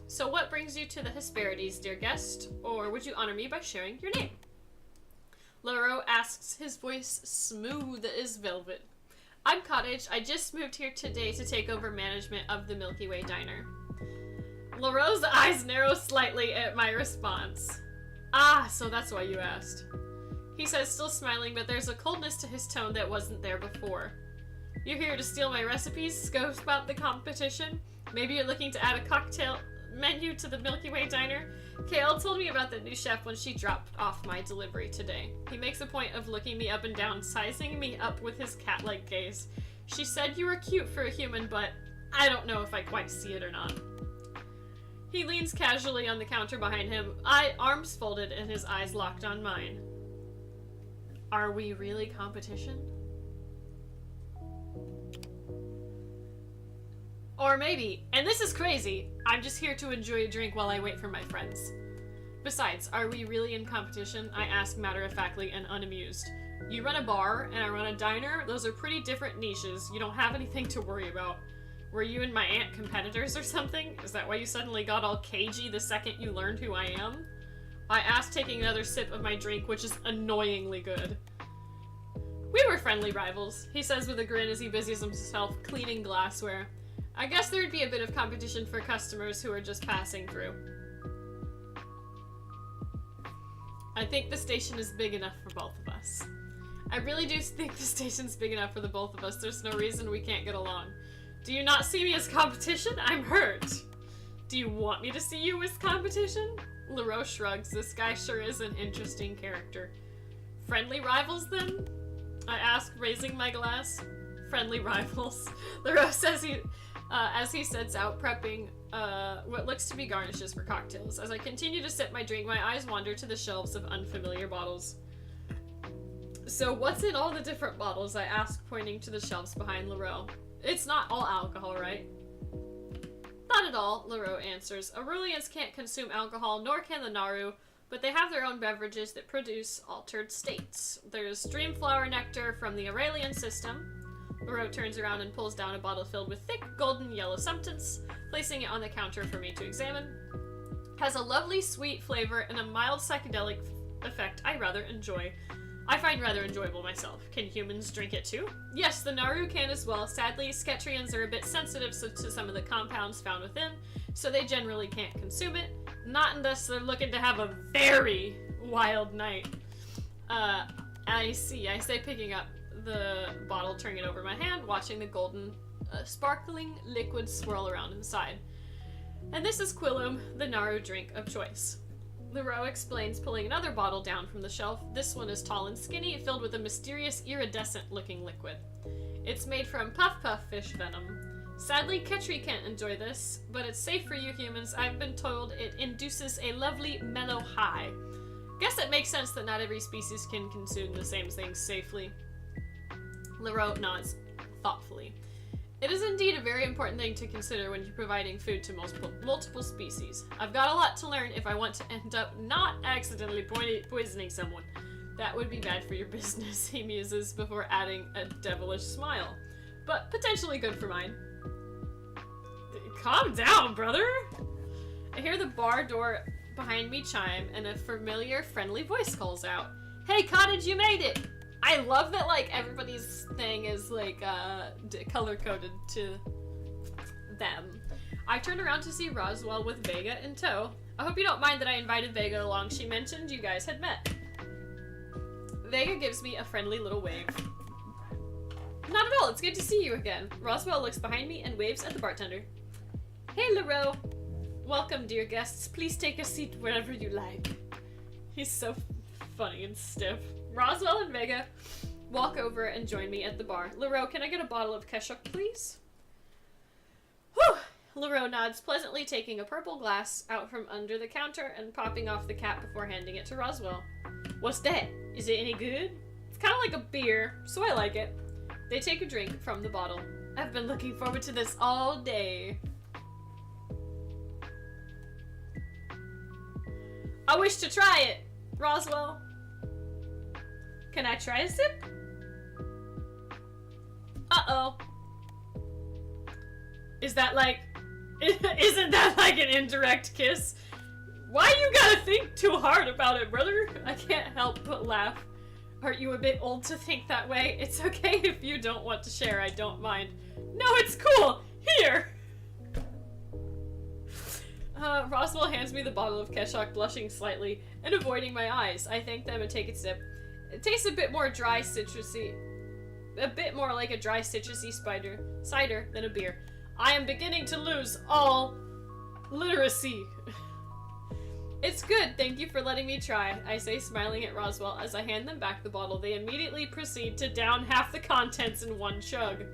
So what brings you to the Hesperides, dear guest? Or would you honor me by sharing your name? Leroux asks, his voice smooth as velvet. I'm Cottage. I just moved here today to take over management of the Milky Way diner. Leroux's eyes narrow slightly at my response. Ah, so that's why you asked. He says, still smiling, but there's a coldness to his tone that wasn't there before. You're here to steal my recipes, scope about the competition? Maybe you're looking to add a cocktail menu to the Milky Way diner? Kale told me about the new chef when she dropped off my delivery today. He makes a point of looking me up and down, sizing me up with his cat-like gaze. She said you were cute for a human, but I don't know if I quite see it or not. He leans casually on the counter behind him, arms folded and his eyes locked on mine. Are we really competition? Or maybe, and this is crazy, I'm just here to enjoy a drink while I wait for my friends. Besides, are we really in competition? I ask matter-of-factly and unamused. You run a bar, and I run a diner. Those are pretty different niches. You don't have anything to worry about. Were you and my aunt competitors or something? Is that why you suddenly got all cagey the second you learned who I am? I ask, taking another sip of my drink, which is annoyingly good. We were friendly rivals, he says with a grin as he busies himself cleaning glassware. I guess there'd be a bit of competition for customers who are just passing through. I think the station is big enough for both of us. I really do think the station's big enough for the both of us. There's no reason we can't get along. Do you not see me as competition? I'm hurt. Do you want me to see you with competition? LaRoe shrugs. This guy sure is an interesting character. Friendly rivals, then? I ask, raising my glass. Friendly rivals. LaRoe says as he sets out prepping what looks to be garnishes for cocktails. As I continue to sip my drink, my eyes wander to the shelves of unfamiliar bottles. So what's in all the different bottles? I ask, pointing to the shelves behind LaRoe. It's not all alcohol, right? Not at all, LaRoe answers. Aurelians can't consume alcohol, nor can the Naru, but they have their own beverages that produce altered states. There's Dreamflower Nectar from the Aurelian system. LaRoe turns around and pulls down a bottle filled with thick, golden yellow substance, placing it on the counter for me to examine. Has a lovely sweet flavor and a mild psychedelic effect I find rather enjoyable myself. Can humans drink it too? Yes, the Naru can as well. Sadly, Sketrians are a bit sensitive to some of the compounds found within, so they generally can't consume it. Not unless they're looking to have a very wild night. I say, picking up the bottle, turning it over my hand, watching the golden, sparkling liquid swirl around inside. And this is Quillum, the Naru drink of choice. LaRoe explains, pulling another bottle down from the shelf. This one is tall and skinny, filled with a mysterious iridescent-looking liquid. It's made from puff-puff fish venom. Sadly, Ketri can't enjoy this, but it's safe for you humans. I've been told it induces a lovely, mellow high. Guess it makes sense that not every species can consume the same things safely. LaRoe nods thoughtfully. It is indeed a very important thing to consider when you're providing food to multiple species. I've got a lot to learn if I want to end up not accidentally poisoning someone. That would be bad for your business, he muses before adding a devilish smile. But potentially good for mine. Calm down, brother! I hear the bar door behind me chime and a familiar, friendly voice calls out. Hey, Cottage, you made it! I love that, like, everybody's thing is, like, color-coded to them. I turn around to see Roswell with Vega in tow. I hope you don't mind that I invited Vega along. She mentioned you guys had met. Vega gives me a friendly little wave. Not at all, it's good to see you again. Roswell looks behind me and waves at the bartender. Hey, LaRoe. Welcome, dear guests. Please take a seat wherever you like. He's so funny and stiff. Roswell and Vega walk over and join me at the bar. LaRoe, can I get a bottle of Keshuk, please? Whew! LaRoe nods, pleasantly taking a purple glass out from under the counter and popping off the cap before handing it to Roswell. What's that? Is it any good? It's kind of like a beer, so I like it. They take a drink from the bottle. I've been looking forward to this all day. I wish to try it, Roswell. Can I try a sip? Uh-oh. Isn't that like an indirect kiss? Why you gotta think too hard about it, brother? I can't help but laugh. Aren't you a bit old to think that way? It's okay if you don't want to share, I don't mind. No, it's cool! Here! Roswell hands me the bottle of Keshuk, blushing slightly and avoiding my eyes. I thank them and take a sip. It tastes a bit more dry citrusy. A bit more like a dry citrusy cider than a beer. I am beginning to lose all literacy. It's good, thank you for letting me try, I say, smiling at Roswell as I hand them back the bottle. They immediately proceed to down half the contents in one chug.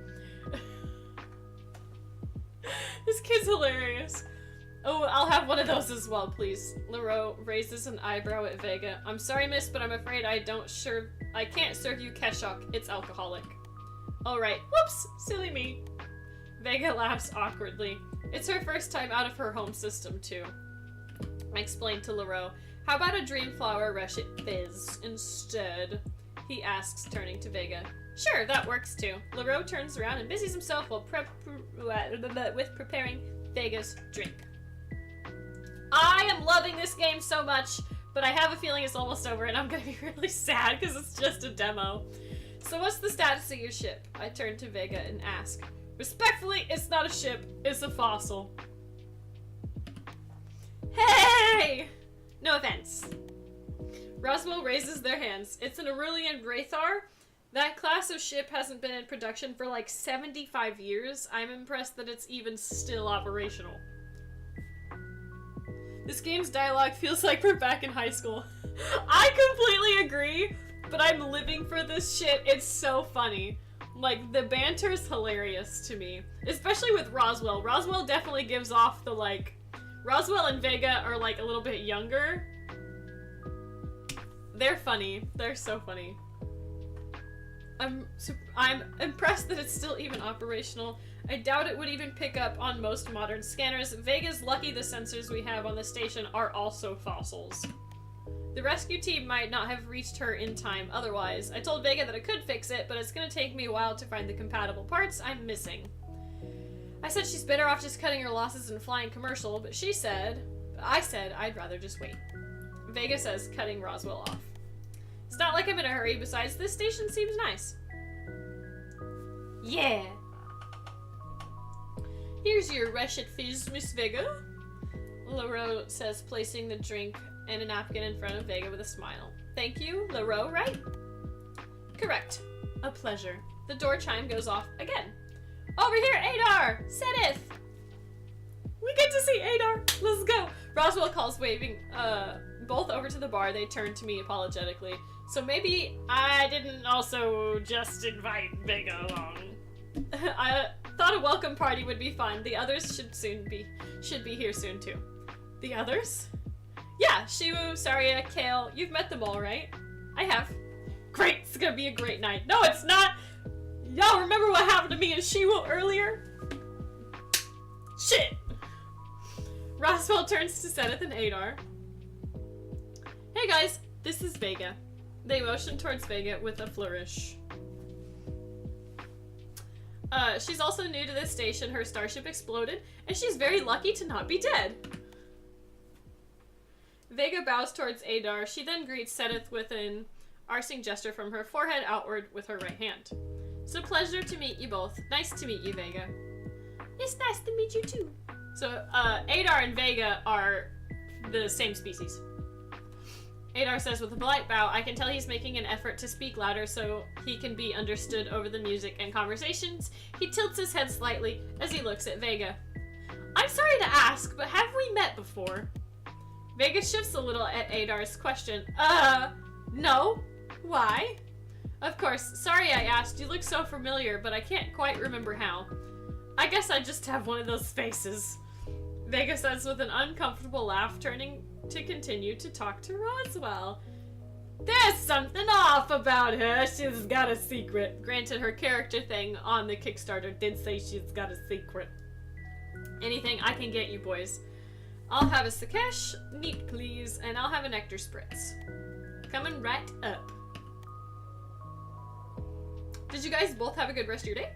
This kid's hilarious. Oh, I'll have one of those as well, please. LaRoe raises an eyebrow at Vega. I'm sorry, miss, but I'm afraid I can't serve you Keshuk. It's alcoholic. Alright, whoops, silly me. Vega laughs awkwardly. It's her first time out of her home system, too. I explained to LaRoe. How about a Dreamflower Rush Fizz instead? He asks, turning to Vega. Sure, that works too. LaRoe turns around and busies himself while with preparing Vega's drink. I am loving this game so much, but I have a feeling it's almost over and I'm gonna be really sad because it's just a demo. So what's the status of your ship? I turn to Vega and ask. Respectfully, it's not a ship, it's a fossil. Hey! No offense. Roswell raises their hands. It's an Aurelian Wraithar. That class of ship hasn't been in production for like 75 years. I'm impressed that it's even still operational. This game's dialogue feels like we're back in high school. I completely agree, but I'm living for this shit. It's so funny. Like, the banter's hilarious to me. Especially with Roswell. Roswell definitely gives off the, like... Roswell and Vega are, like, a little bit younger. They're funny. They're so funny. I'm impressed that it's still even operational. I doubt it would even pick up on most modern scanners. Vega's lucky the sensors we have on the station are also fossils. The rescue team might not have reached her in time otherwise. I told Vega that I could fix it, but it's gonna take me a while to find the compatible parts I'm missing. I said she's better off just cutting her losses and flying commercial, but I said I'd rather just wait. Vega says cutting Roswell off. It's not like I'm in a hurry, besides this station seems nice. Yeah! Here's your Reshet Fizz, Miss Vega. Leroux says, placing the drink and a napkin in front of Vega with a smile. Thank you, Leroux, right? Correct. A pleasure. The door chime goes off again. Over here, Adar! Sedith! We get to see Adar! Let's go! Roswell calls, waving both over to the bar. They turn to me apologetically. So maybe I didn't also just invite Vega along. I thought a welcome party would be fun. The others should be here soon too. The others? Yeah, Shiwu, Saria, Kale. You've met them all, right? I have. Great! It's gonna be a great night. No, it's not! Y'all remember what happened to me and Shiwu earlier? Shit! Roswell turns to Sedith and Adar. Hey guys, this is Vega. They motion towards Vega with a flourish. She's also new to this station. Her starship exploded, and she's very lucky to not be dead. Vega bows towards Adar. She then greets Sedith with an arcing gesture from her forehead outward with her right hand. It's a pleasure to meet you both. Nice to meet you, Vega. It's nice to meet you too. So, Adar and Vega are the same species. Adar says with a polite bow, I can tell he's making an effort to speak louder so he can be understood over the music and conversations. He tilts his head slightly as he looks at Vega. I'm sorry to ask, but have we met before? Vega shifts a little at Adar's question. No. Why? Of course, sorry I asked. You look so familiar, but I can't quite remember how. I guess I just have one of those faces. Vega says with an uncomfortable laugh, turning to continue to talk to Roswell. There's something off about her. She's got a secret. Granted, her character thing on the Kickstarter did say she's got a secret. Anything I can get you boys. I'll have a Sakesh, neat please, and I'll have a nectar spritz. Coming right up. Did you guys both have a good rest of your day?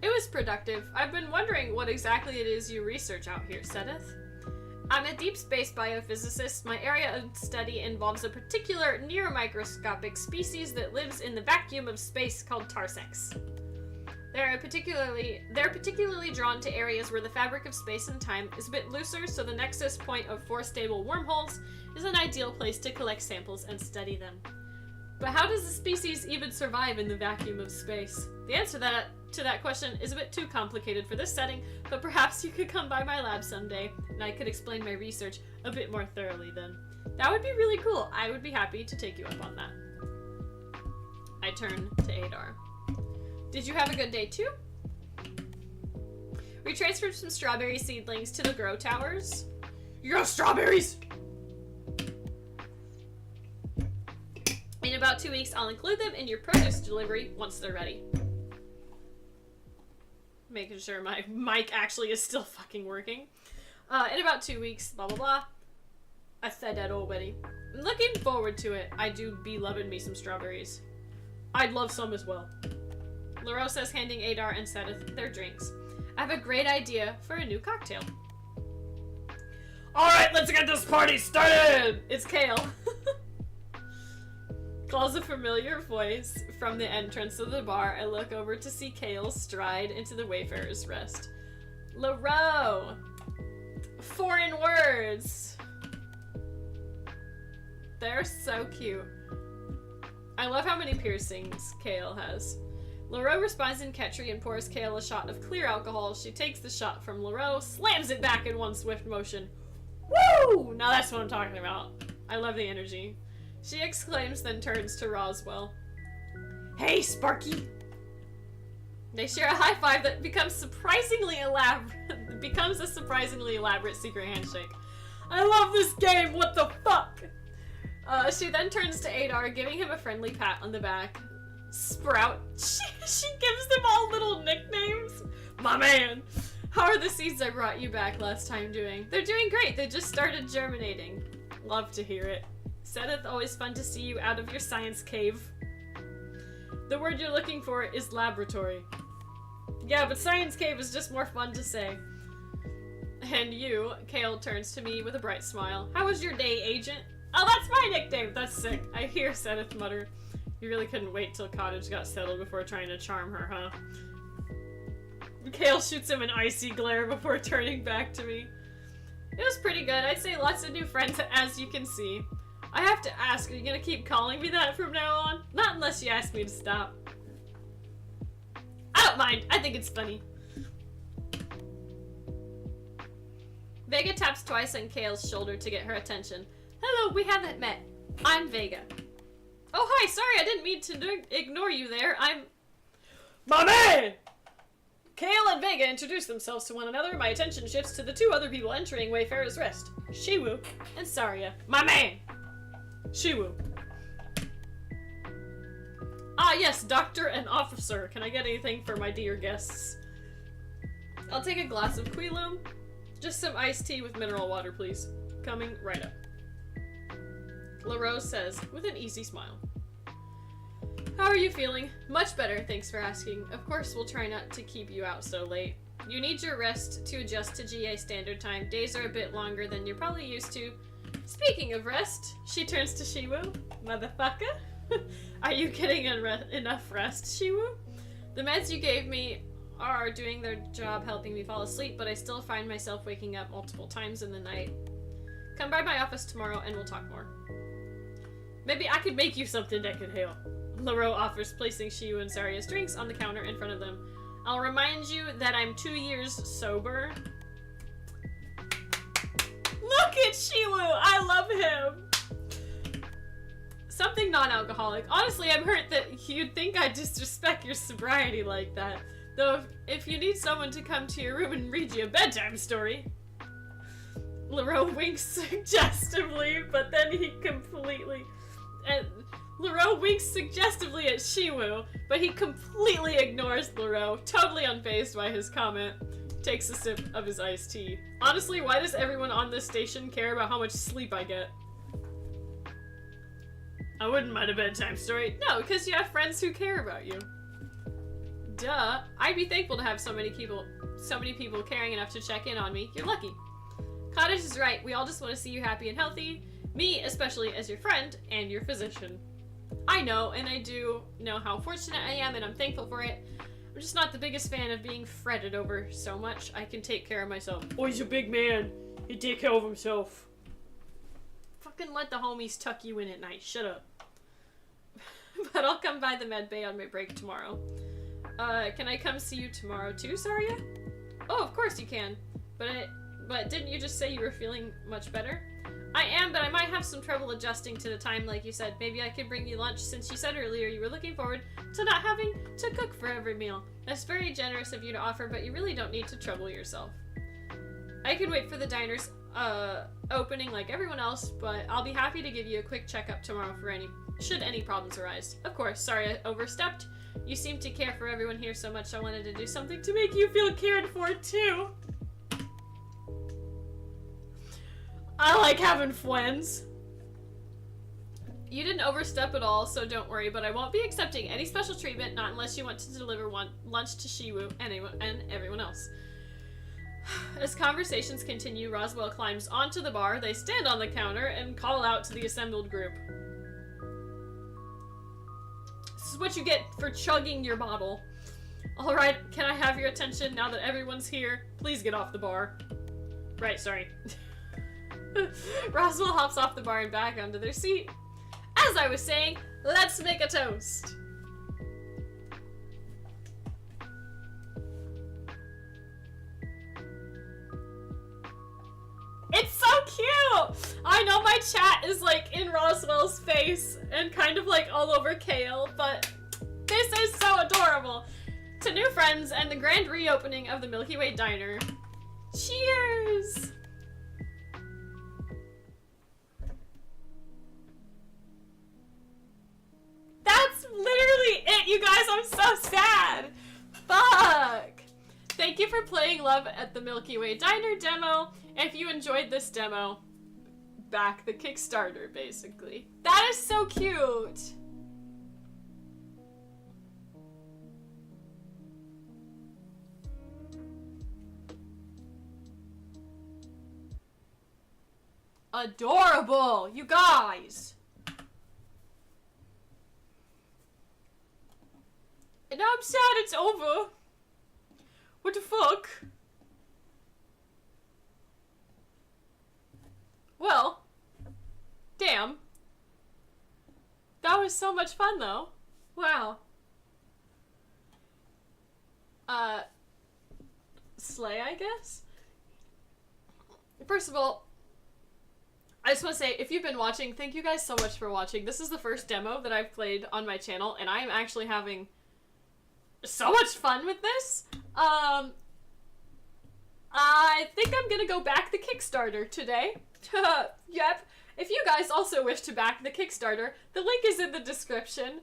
It was productive. I've been wondering what exactly it is you research out here, Sedith. I'm a deep space biophysicist. My area of study involves a particular near-microscopic species that lives in the vacuum of space called tarsecs. They're particularly drawn to areas where the fabric of space and time is a bit looser, so the nexus point of 4 stable wormholes is an ideal place to collect samples and study them. But how does the species even survive in the vacuum of space? The answer to that question is a bit too complicated for this setting, but perhaps you could come by my lab someday, and I could explain my research a bit more thoroughly then. That would be really cool. I would be happy to take you up on that. I turn to Adar. Did you have a good day too? We transferred some strawberry seedlings to the grow towers. You got strawberries! In about 2 weeks, I'll include them in your produce delivery once they're ready. Making sure my mic actually is still fucking working. In about 2 weeks, blah blah blah. I said that already. I'm looking forward to it. I do be loving me some strawberries. I'd love some as well. Leroux says, handing Adar and Sedith their drinks. I have a great idea for a new cocktail. Alright, let's get this party started! It's Kale. Calls a familiar voice from the entrance of the bar. I look over to see Kale stride into the Wayfarer's Rest. Leroux! Foreign words! They're so cute. I love how many piercings Kale has. LaRoe responds in Ketri and pours Kale a shot of clear alcohol. She takes the shot from LaRoe, slams it back in one swift motion. Woo! Now that's what I'm talking about. I love the energy. She exclaims, then turns to Roswell. Hey, Sparky! They share a high five that becomes a surprisingly elaborate secret handshake. I love this game, what the fuck? She then turns to Adar, giving him a friendly pat on the back. Sprout. She gives them all little nicknames. My man. How are the seeds I brought you back last time doing? They're doing great. They just started germinating. Love to hear it. Sedith, always fun to see you out of your science cave. The word you're looking for is laboratory. Yeah, but science cave is just more fun to say. And you, Kale turns to me with a bright smile. How was your day, Agent? Oh, that's my nickname. That's sick. I hear Sedith mutter. You really couldn't wait till Cottage got settled before trying to charm her, huh? Kale shoots him an icy glare before turning back to me. It was pretty good. I'd say lots of new friends, as you can see. I have to ask, are you gonna keep calling me that from now on? Not unless you ask me to stop. I don't mind. I think it's funny. Vega taps twice on Kale's shoulder to get her attention. Hello, we haven't met. I'm Vega. Oh, hi, sorry, I didn't mean to ignore you there. I'm... My man! Kale and Vega introduce themselves to one another. My attention shifts to the two other people entering Wayfarer's Rest. Shiwu and Saria. My man! Shiwu. Ah, yes, doctor and officer. Can I get anything for my dear guests? I'll take a glass of Quilum. Just some iced tea with mineral water, please. Coming right up. LaRoe says, with an easy smile. How are you feeling? Much better, thanks for asking. Of course, we'll try not to keep you out so late. You need your rest to adjust to GA standard time. Days are a bit longer than you're probably used to. Speaking of rest, she turns to Shiwu. Motherfucker. Are you getting enough rest, Shiwu? The meds you gave me are doing their job helping me fall asleep, but I still find myself waking up multiple times in the night. Come by my office tomorrow and we'll talk more. Maybe I could make you something that could help. LaRoe offers, placing Shiwu and Saria's drinks on the counter in front of them. I'll remind you that I'm 2 years sober. Look at Shiwu! I love him! Something non-alcoholic. Honestly, I'm hurt that you'd think I'd disrespect your sobriety like that. Though, if you need someone to come to your room and read you a bedtime story... LaRoe winks suggestively, but then he completely... LaRoe winks suggestively at Shiwu, but he completely ignores LaRoe, totally unfazed by his comment. Takes a sip of his iced tea. Honestly, why does everyone on this station care about how much sleep I get? I wouldn't mind a bedtime story. No, because you have friends who care about you. Duh. I'd be thankful to have so many people caring enough to check in on me. You're lucky. Cottage is right. We all just want to see you happy and healthy. Me, especially as your friend and your physician. I know, and I do know how fortunate I am, and I'm thankful for it. I'm just not the biggest fan of being fretted over so much. I can take care of myself. Oh, he's a big man. He take care of himself. Fucking let the homies tuck you in at night. Shut up. But I'll come by the med bay on my break tomorrow. Can I come see you tomorrow too, Saria? Oh, of course you can. But didn't you just say you were feeling much better? I am, but I might have some trouble adjusting to the time like you said. Maybe I could bring you lunch since you said earlier you were looking forward to not having to cook for every meal. That's very generous of you to offer, but you really don't need to trouble yourself. I can wait for the diner's opening like everyone else, but I'll be happy to give you a quick checkup tomorrow for should any problems arise. Of course, sorry I overstepped. You seem to care for everyone here so much I wanted to do something to make you feel cared for too. I like having friends. You didn't overstep at all, so don't worry, but I won't be accepting any special treatment, not unless you want to deliver lunch to Shiwu and everyone else. As conversations continue, Roswell climbs onto the bar, they stand on the counter, and call out to the assembled group. This is what you get for chugging your bottle. Alright, can I have your attention now that everyone's here? Please get off the bar. Right, sorry. Roswell hops off the bar and back onto their seat. As I was saying, let's make a toast. I know my chat is like in Roswell's face and kind of like all over Kale, but this is so adorable. To new friends and the grand reopening of the Milky Way Diner. Cheers! That's literally it, you guys. I'm so sad. Fuck. Thank you for playing Love at the Milky Way Diner demo. If you enjoyed this demo, back the Kickstarter, basically. That is so cute. Adorable, you guys. And now I'm sad it's over. What the fuck? Well, damn. That was so much fun, though. Wow. Slay, I guess? First of all, I just want to say, if you've been watching, thank you guys so much for watching. This is the first demo that I've played on my channel, and I'm actually having so much fun with this. I think I'm gonna go back the Kickstarter today. Yep. If you guys also wish to back the Kickstarter, the link is in the description.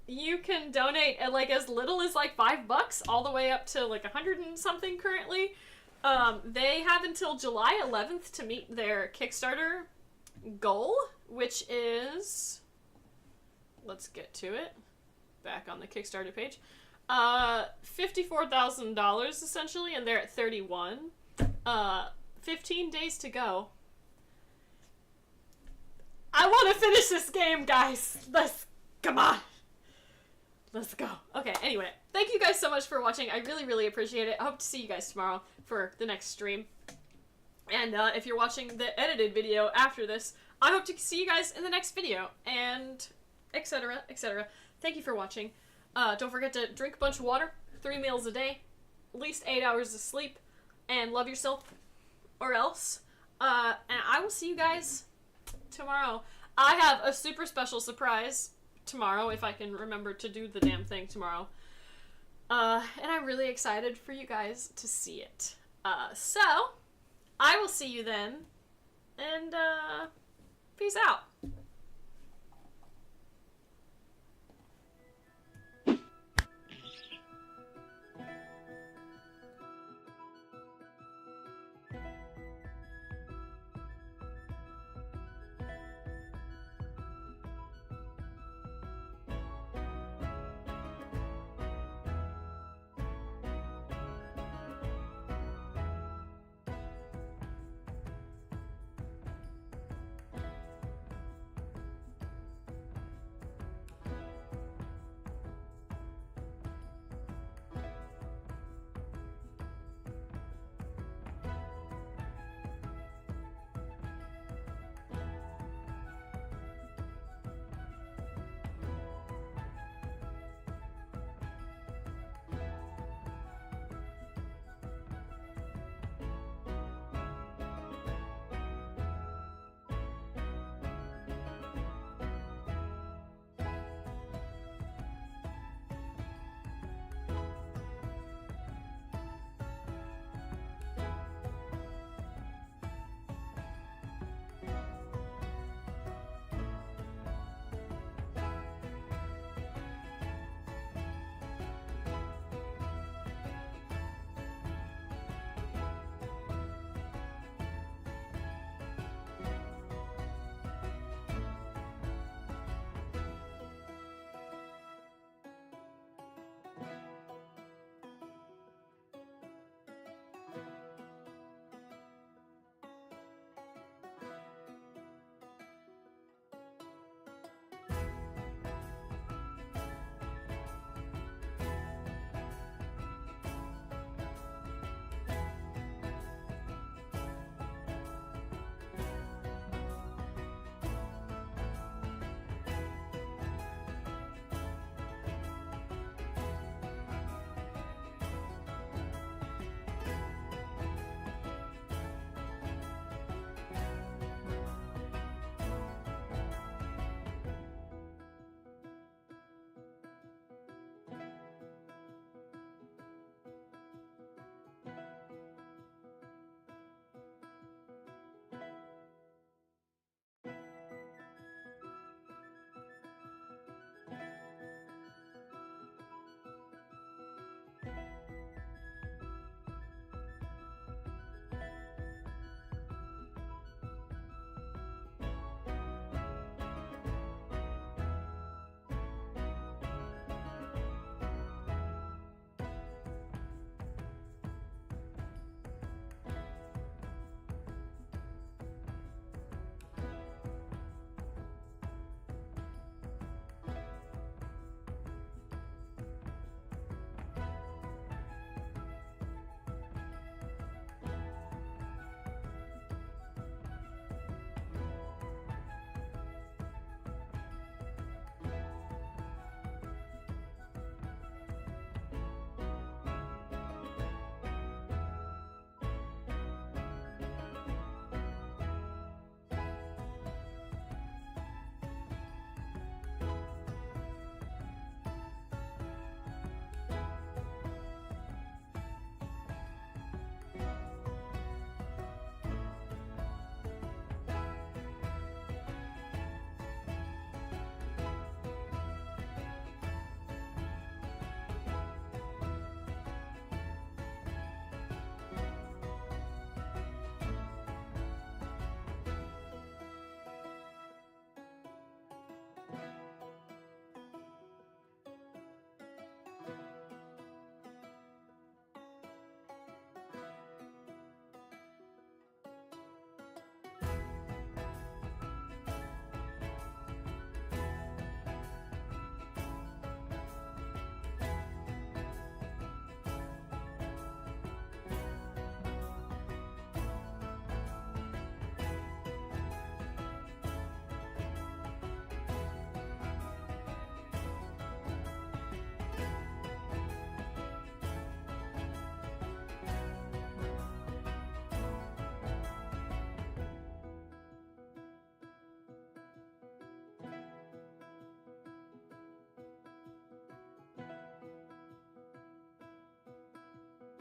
You can donate at like as little as like $5 all the way up to like 100 and something currently. They have until July 11th to meet their Kickstarter goal, which is, let's get to it, back on the Kickstarter page, $54,000 essentially, and they're at 31. 15 days to go. I want to finish this game, guys. Come on. Let's go. Okay, anyway, thank you guys so much for watching. I really, really appreciate it. I hope to see you guys tomorrow for the next stream. And if you're watching the edited video after this, I hope to see you guys in the next video. And etc., etc. Thank you for watching. Don't forget to drink a bunch of water, 3 meals a day, at least 8 hours of sleep, and love yourself or else. And I will see you guys tomorrow. I have a super special surprise tomorrow, if I can remember to do the damn thing tomorrow. And I'm really excited for you guys to see it. So, I will see you then, and peace out.